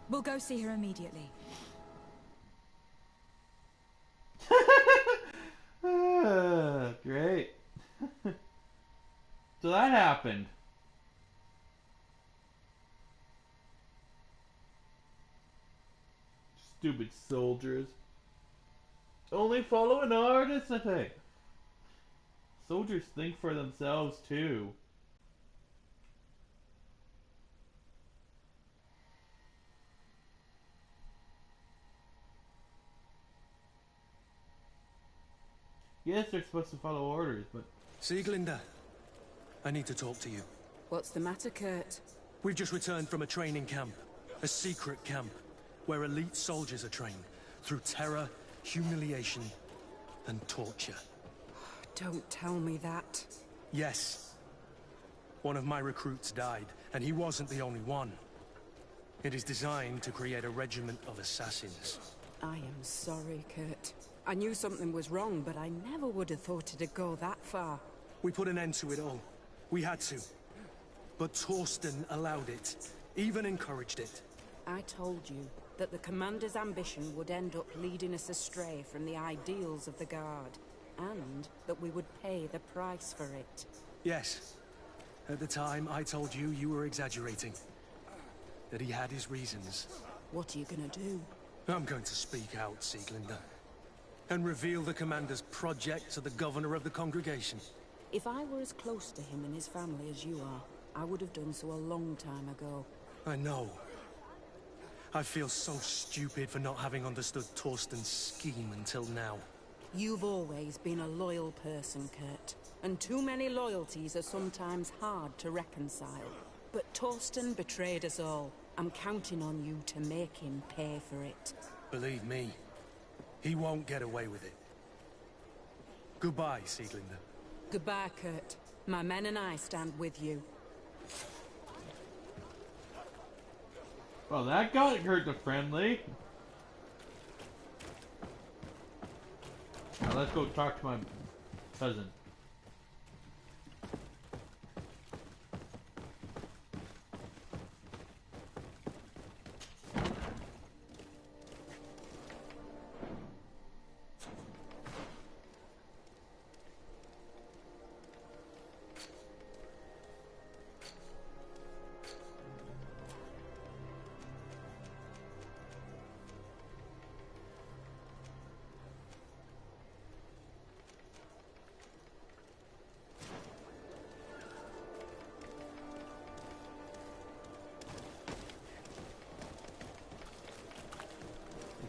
We'll go see her immediately. Great. So that happened. Stupid soldiers. Only following orders, I think. Soldiers think for themselves too. Yes, they're supposed to follow orders, but... Sieglinde, I need to talk to you. What's the matter, Kurt? We've just returned from a training camp. A secret camp, where elite soldiers are trained. Through terror, humiliation, and torture. Don't tell me that. Yes. One of my recruits died, and he wasn't the only one. It is designed to create a regiment of assassins. I am sorry, Kurt. I knew something was wrong, but I never would have thought it'd go that far. We put an end to it all. We had to. But Torsten allowed it, even encouraged it. I told you that the Commander's ambition would end up leading us astray from the ideals of the Guard, and that we would pay the price for it. Yes. At the time, I told you you were exaggerating. That he had his reasons. What are you gonna do? I'm going to speak out, Sieglinde. And reveal the Commander's project to the Governor of the Congregation. If I were as close to him and his family as you are, I would have done so a long time ago. I know. I feel so stupid for not having understood Torsten's scheme until now. You've always been a loyal person, Kurt. And too many loyalties are sometimes hard to reconcile. But Torsten betrayed us all. I'm counting on you to make him pay for it. Believe me, he won't get away with it. Goodbye, Sieglinde. Goodbye, Kurt. My men and I stand with you. Well, that got Kurt to friendly. Now let's go talk to my cousin.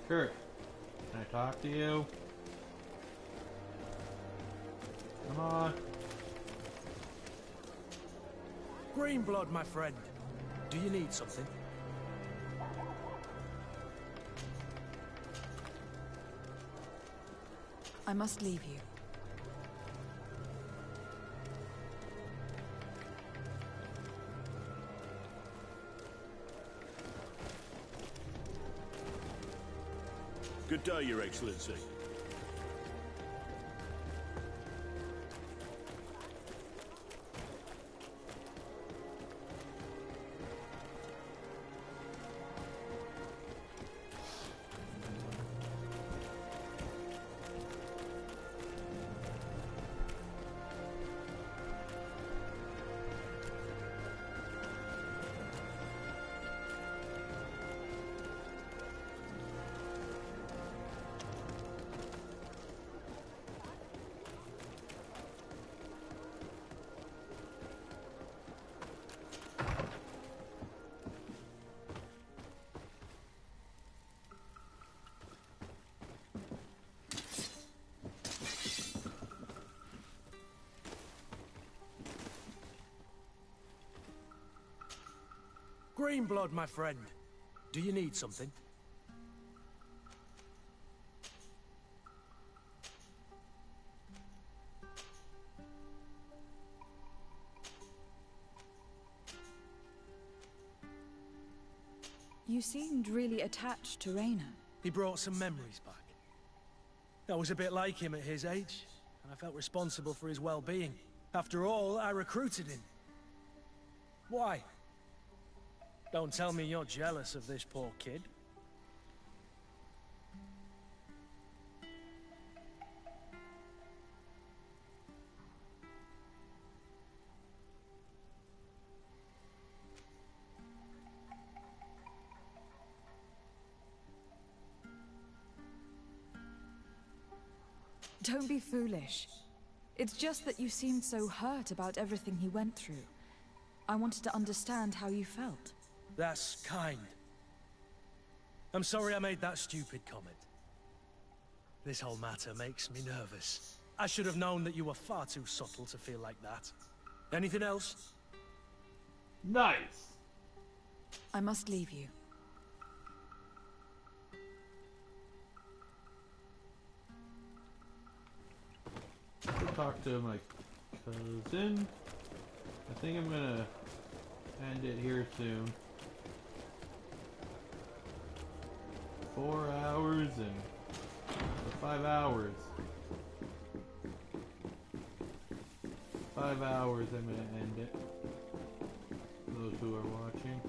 Kurt, can I talk to you? Come on. Greenblood, my friend. Do you need something? I must leave you. Good day, Your Excellency. Greenblood, my friend. Do you need something? You seemed really attached to Raina. He brought some memories back. I was a bit like him at his age, and I felt responsible for his well-being. After all, I recruited him. Why? Don't tell me you're jealous of this poor kid. Don't be foolish. It's just that you seemed so hurt about everything he went through. I wanted to understand how you felt. That's kind. I'm sorry I made that stupid comment. This whole matter makes me nervous. I should have known that you were far too subtle to feel like that. Anything else? Nice! I must leave you. I'll talk to my cousin. I think I'm gonna end it here soon. 4 hours and 5 hours. 5 hours I'm gonna end it. Those who are watching.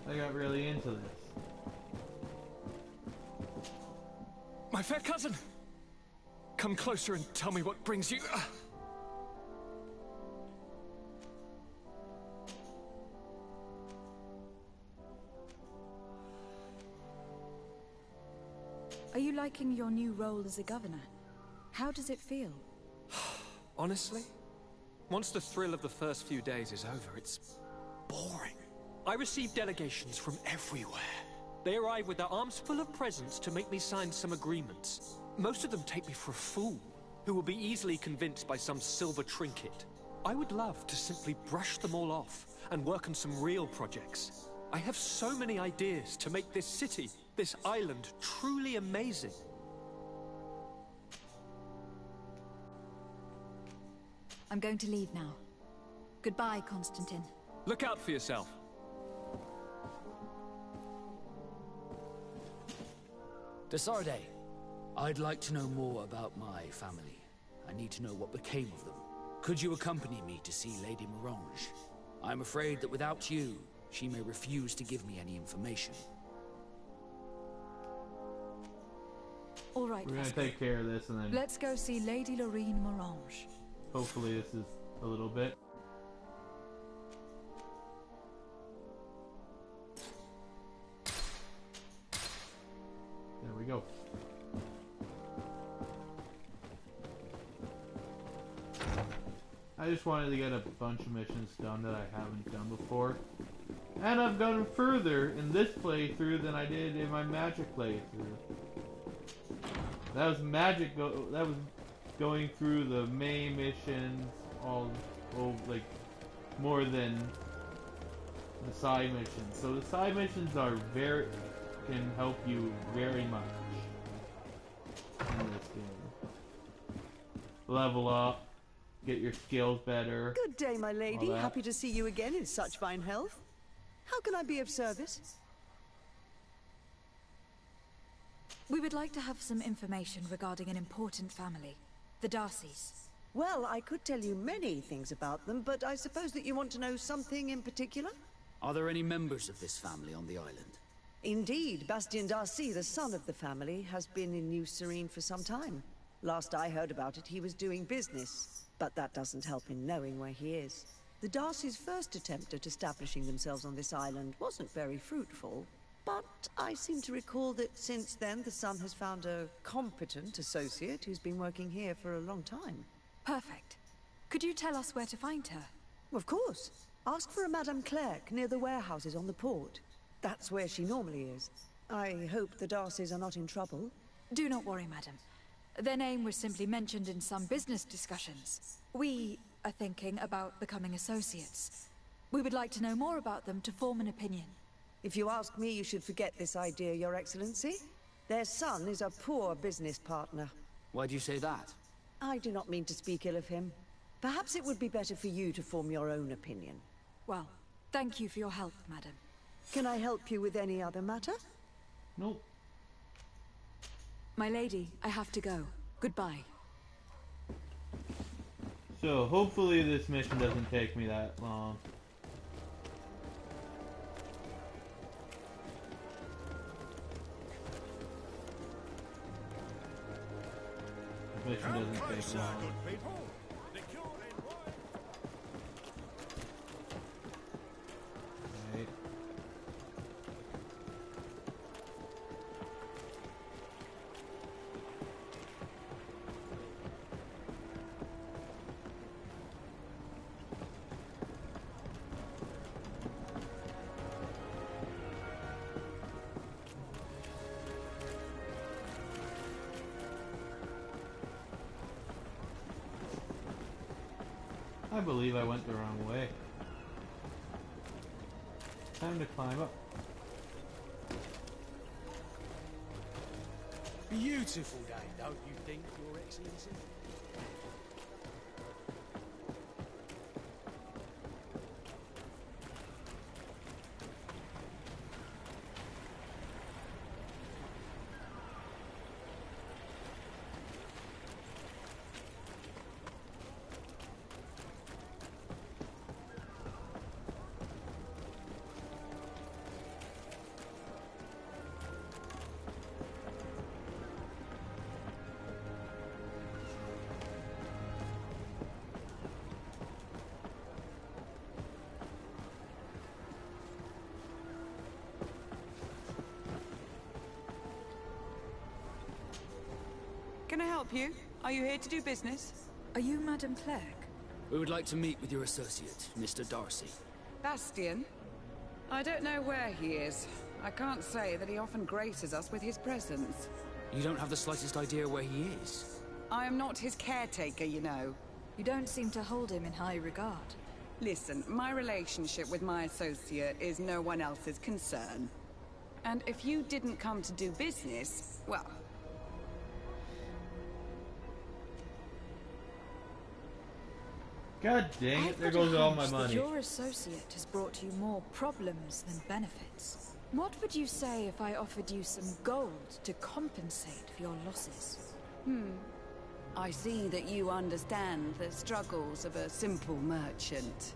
I got really into this. My fair cousin! Come closer and tell me what brings you... Are you liking your new role as a governor? How does it feel? Honestly, once the thrill of the first few days is over, it's boring. I receive delegations from everywhere. They arrive with their arms full of presents to make me sign some agreements. Most of them take me for a fool, who will be easily convinced by some silver trinket. I would love to simply brush them all off and work on some real projects. I have so many ideas to make this city, this island, truly amazing. I'm going to leave now. Goodbye, Constantine. Look out for yourself. Desarde, I'd like to know more about my family. I need to know what became of them. Could you accompany me to see Lady Morange? I'm afraid that without you, she may refuse to give me any information. All right, we're gonna take care of this and then... Let's go see Lady Lorraine Morange. Hopefully this is a little bit. There we go. I just wanted to get a bunch of missions done that I haven't done before. And I've gone further in this playthrough than I did in my magic playthrough. That was magic, that was going through the main missions, like, more than the side missions. So the side missions can help you very much in this game. Level up, get your skills better. Good day, my lady. Happy to see you again in such fine health. How can I be of service? We would like to have some information regarding an important family, the Darcys. Well, I could tell you many things about them, but I suppose that you want to know something in particular? Are there any members of this family on the island? Indeed, Bastien Darcy, the son of the family, has been in New Serene for some time. Last I heard about it, he was doing business, but that doesn't help in knowing where he is. The Darcys' first attempt at establishing themselves on this island wasn't very fruitful, but I seem to recall that since then the son has found a competent associate who's been working here for a long time. Perfect. Could you tell us where to find her? Of course. Ask for a Madame Clerc near the warehouses on the port. That's where she normally is. I hope the Darcys are not in trouble. Do not worry, madam. Their name was simply mentioned in some business discussions. We are thinking about becoming associates. We would like to know more about them to form an opinion. If you ask me, you should forget this idea, Your Excellency. Their son is a poor business partner. Why do you say that? I do not mean to speak ill of him. Perhaps it would be better for you to form your own opinion. Well, thank you for your help, madam. Can I help you with any other matter? Nope. My lady, I have to go. Goodbye. So, hopefully this mission doesn't take me that long. This mission doesn't take long. Right. I believe I went the wrong way. Time to climb up. Beautiful day, don't you think, Your Excellency? Can I help you? Are you here to do business? Are you Madame Clerc? We would like to meet with your associate, Mr. Darcy. Bastian? I don't know where he is. I can't say that he often graces us with his presence. You don't have the slightest idea where he is? I am not his caretaker, you know. You don't seem to hold him in high regard. Listen, my relationship with my associate is no one else's concern. And if you didn't come to do business, well... God dang it, there goes all my money. Your associate has brought you more problems than benefits. What would you say if I offered you some gold to compensate for your losses? I see that you understand the struggles of a simple merchant.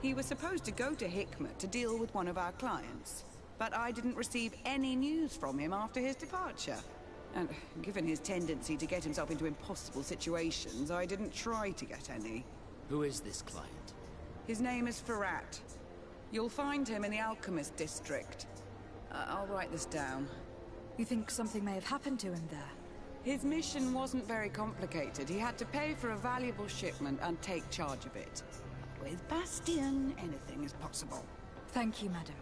He was supposed to go to Hikmet to deal with one of our clients, but I didn't receive any news from him after his departure. And given his tendency to get himself into impossible situations, I didn't try to get any. Who is this client? His name is Ferrat. You'll find him in the Alchemist District. I'll write this down. You think something may have happened to him there? His mission wasn't very complicated. He had to pay for a valuable shipment and take charge of it. With Bastian, anything is possible. Thank you, madam.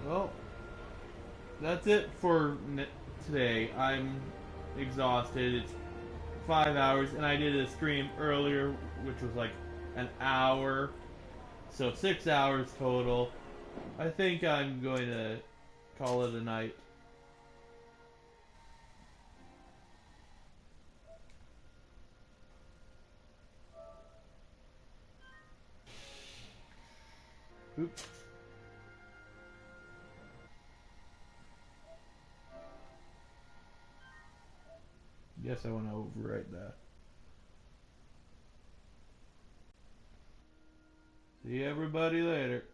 Well, that's it for today. I'm exhausted. It's 5 hours, and I did a stream earlier, which was like an hour. So 6 hours total. I think I'm going to call it a night. Oops. Guess I want to overwrite that. See everybody later.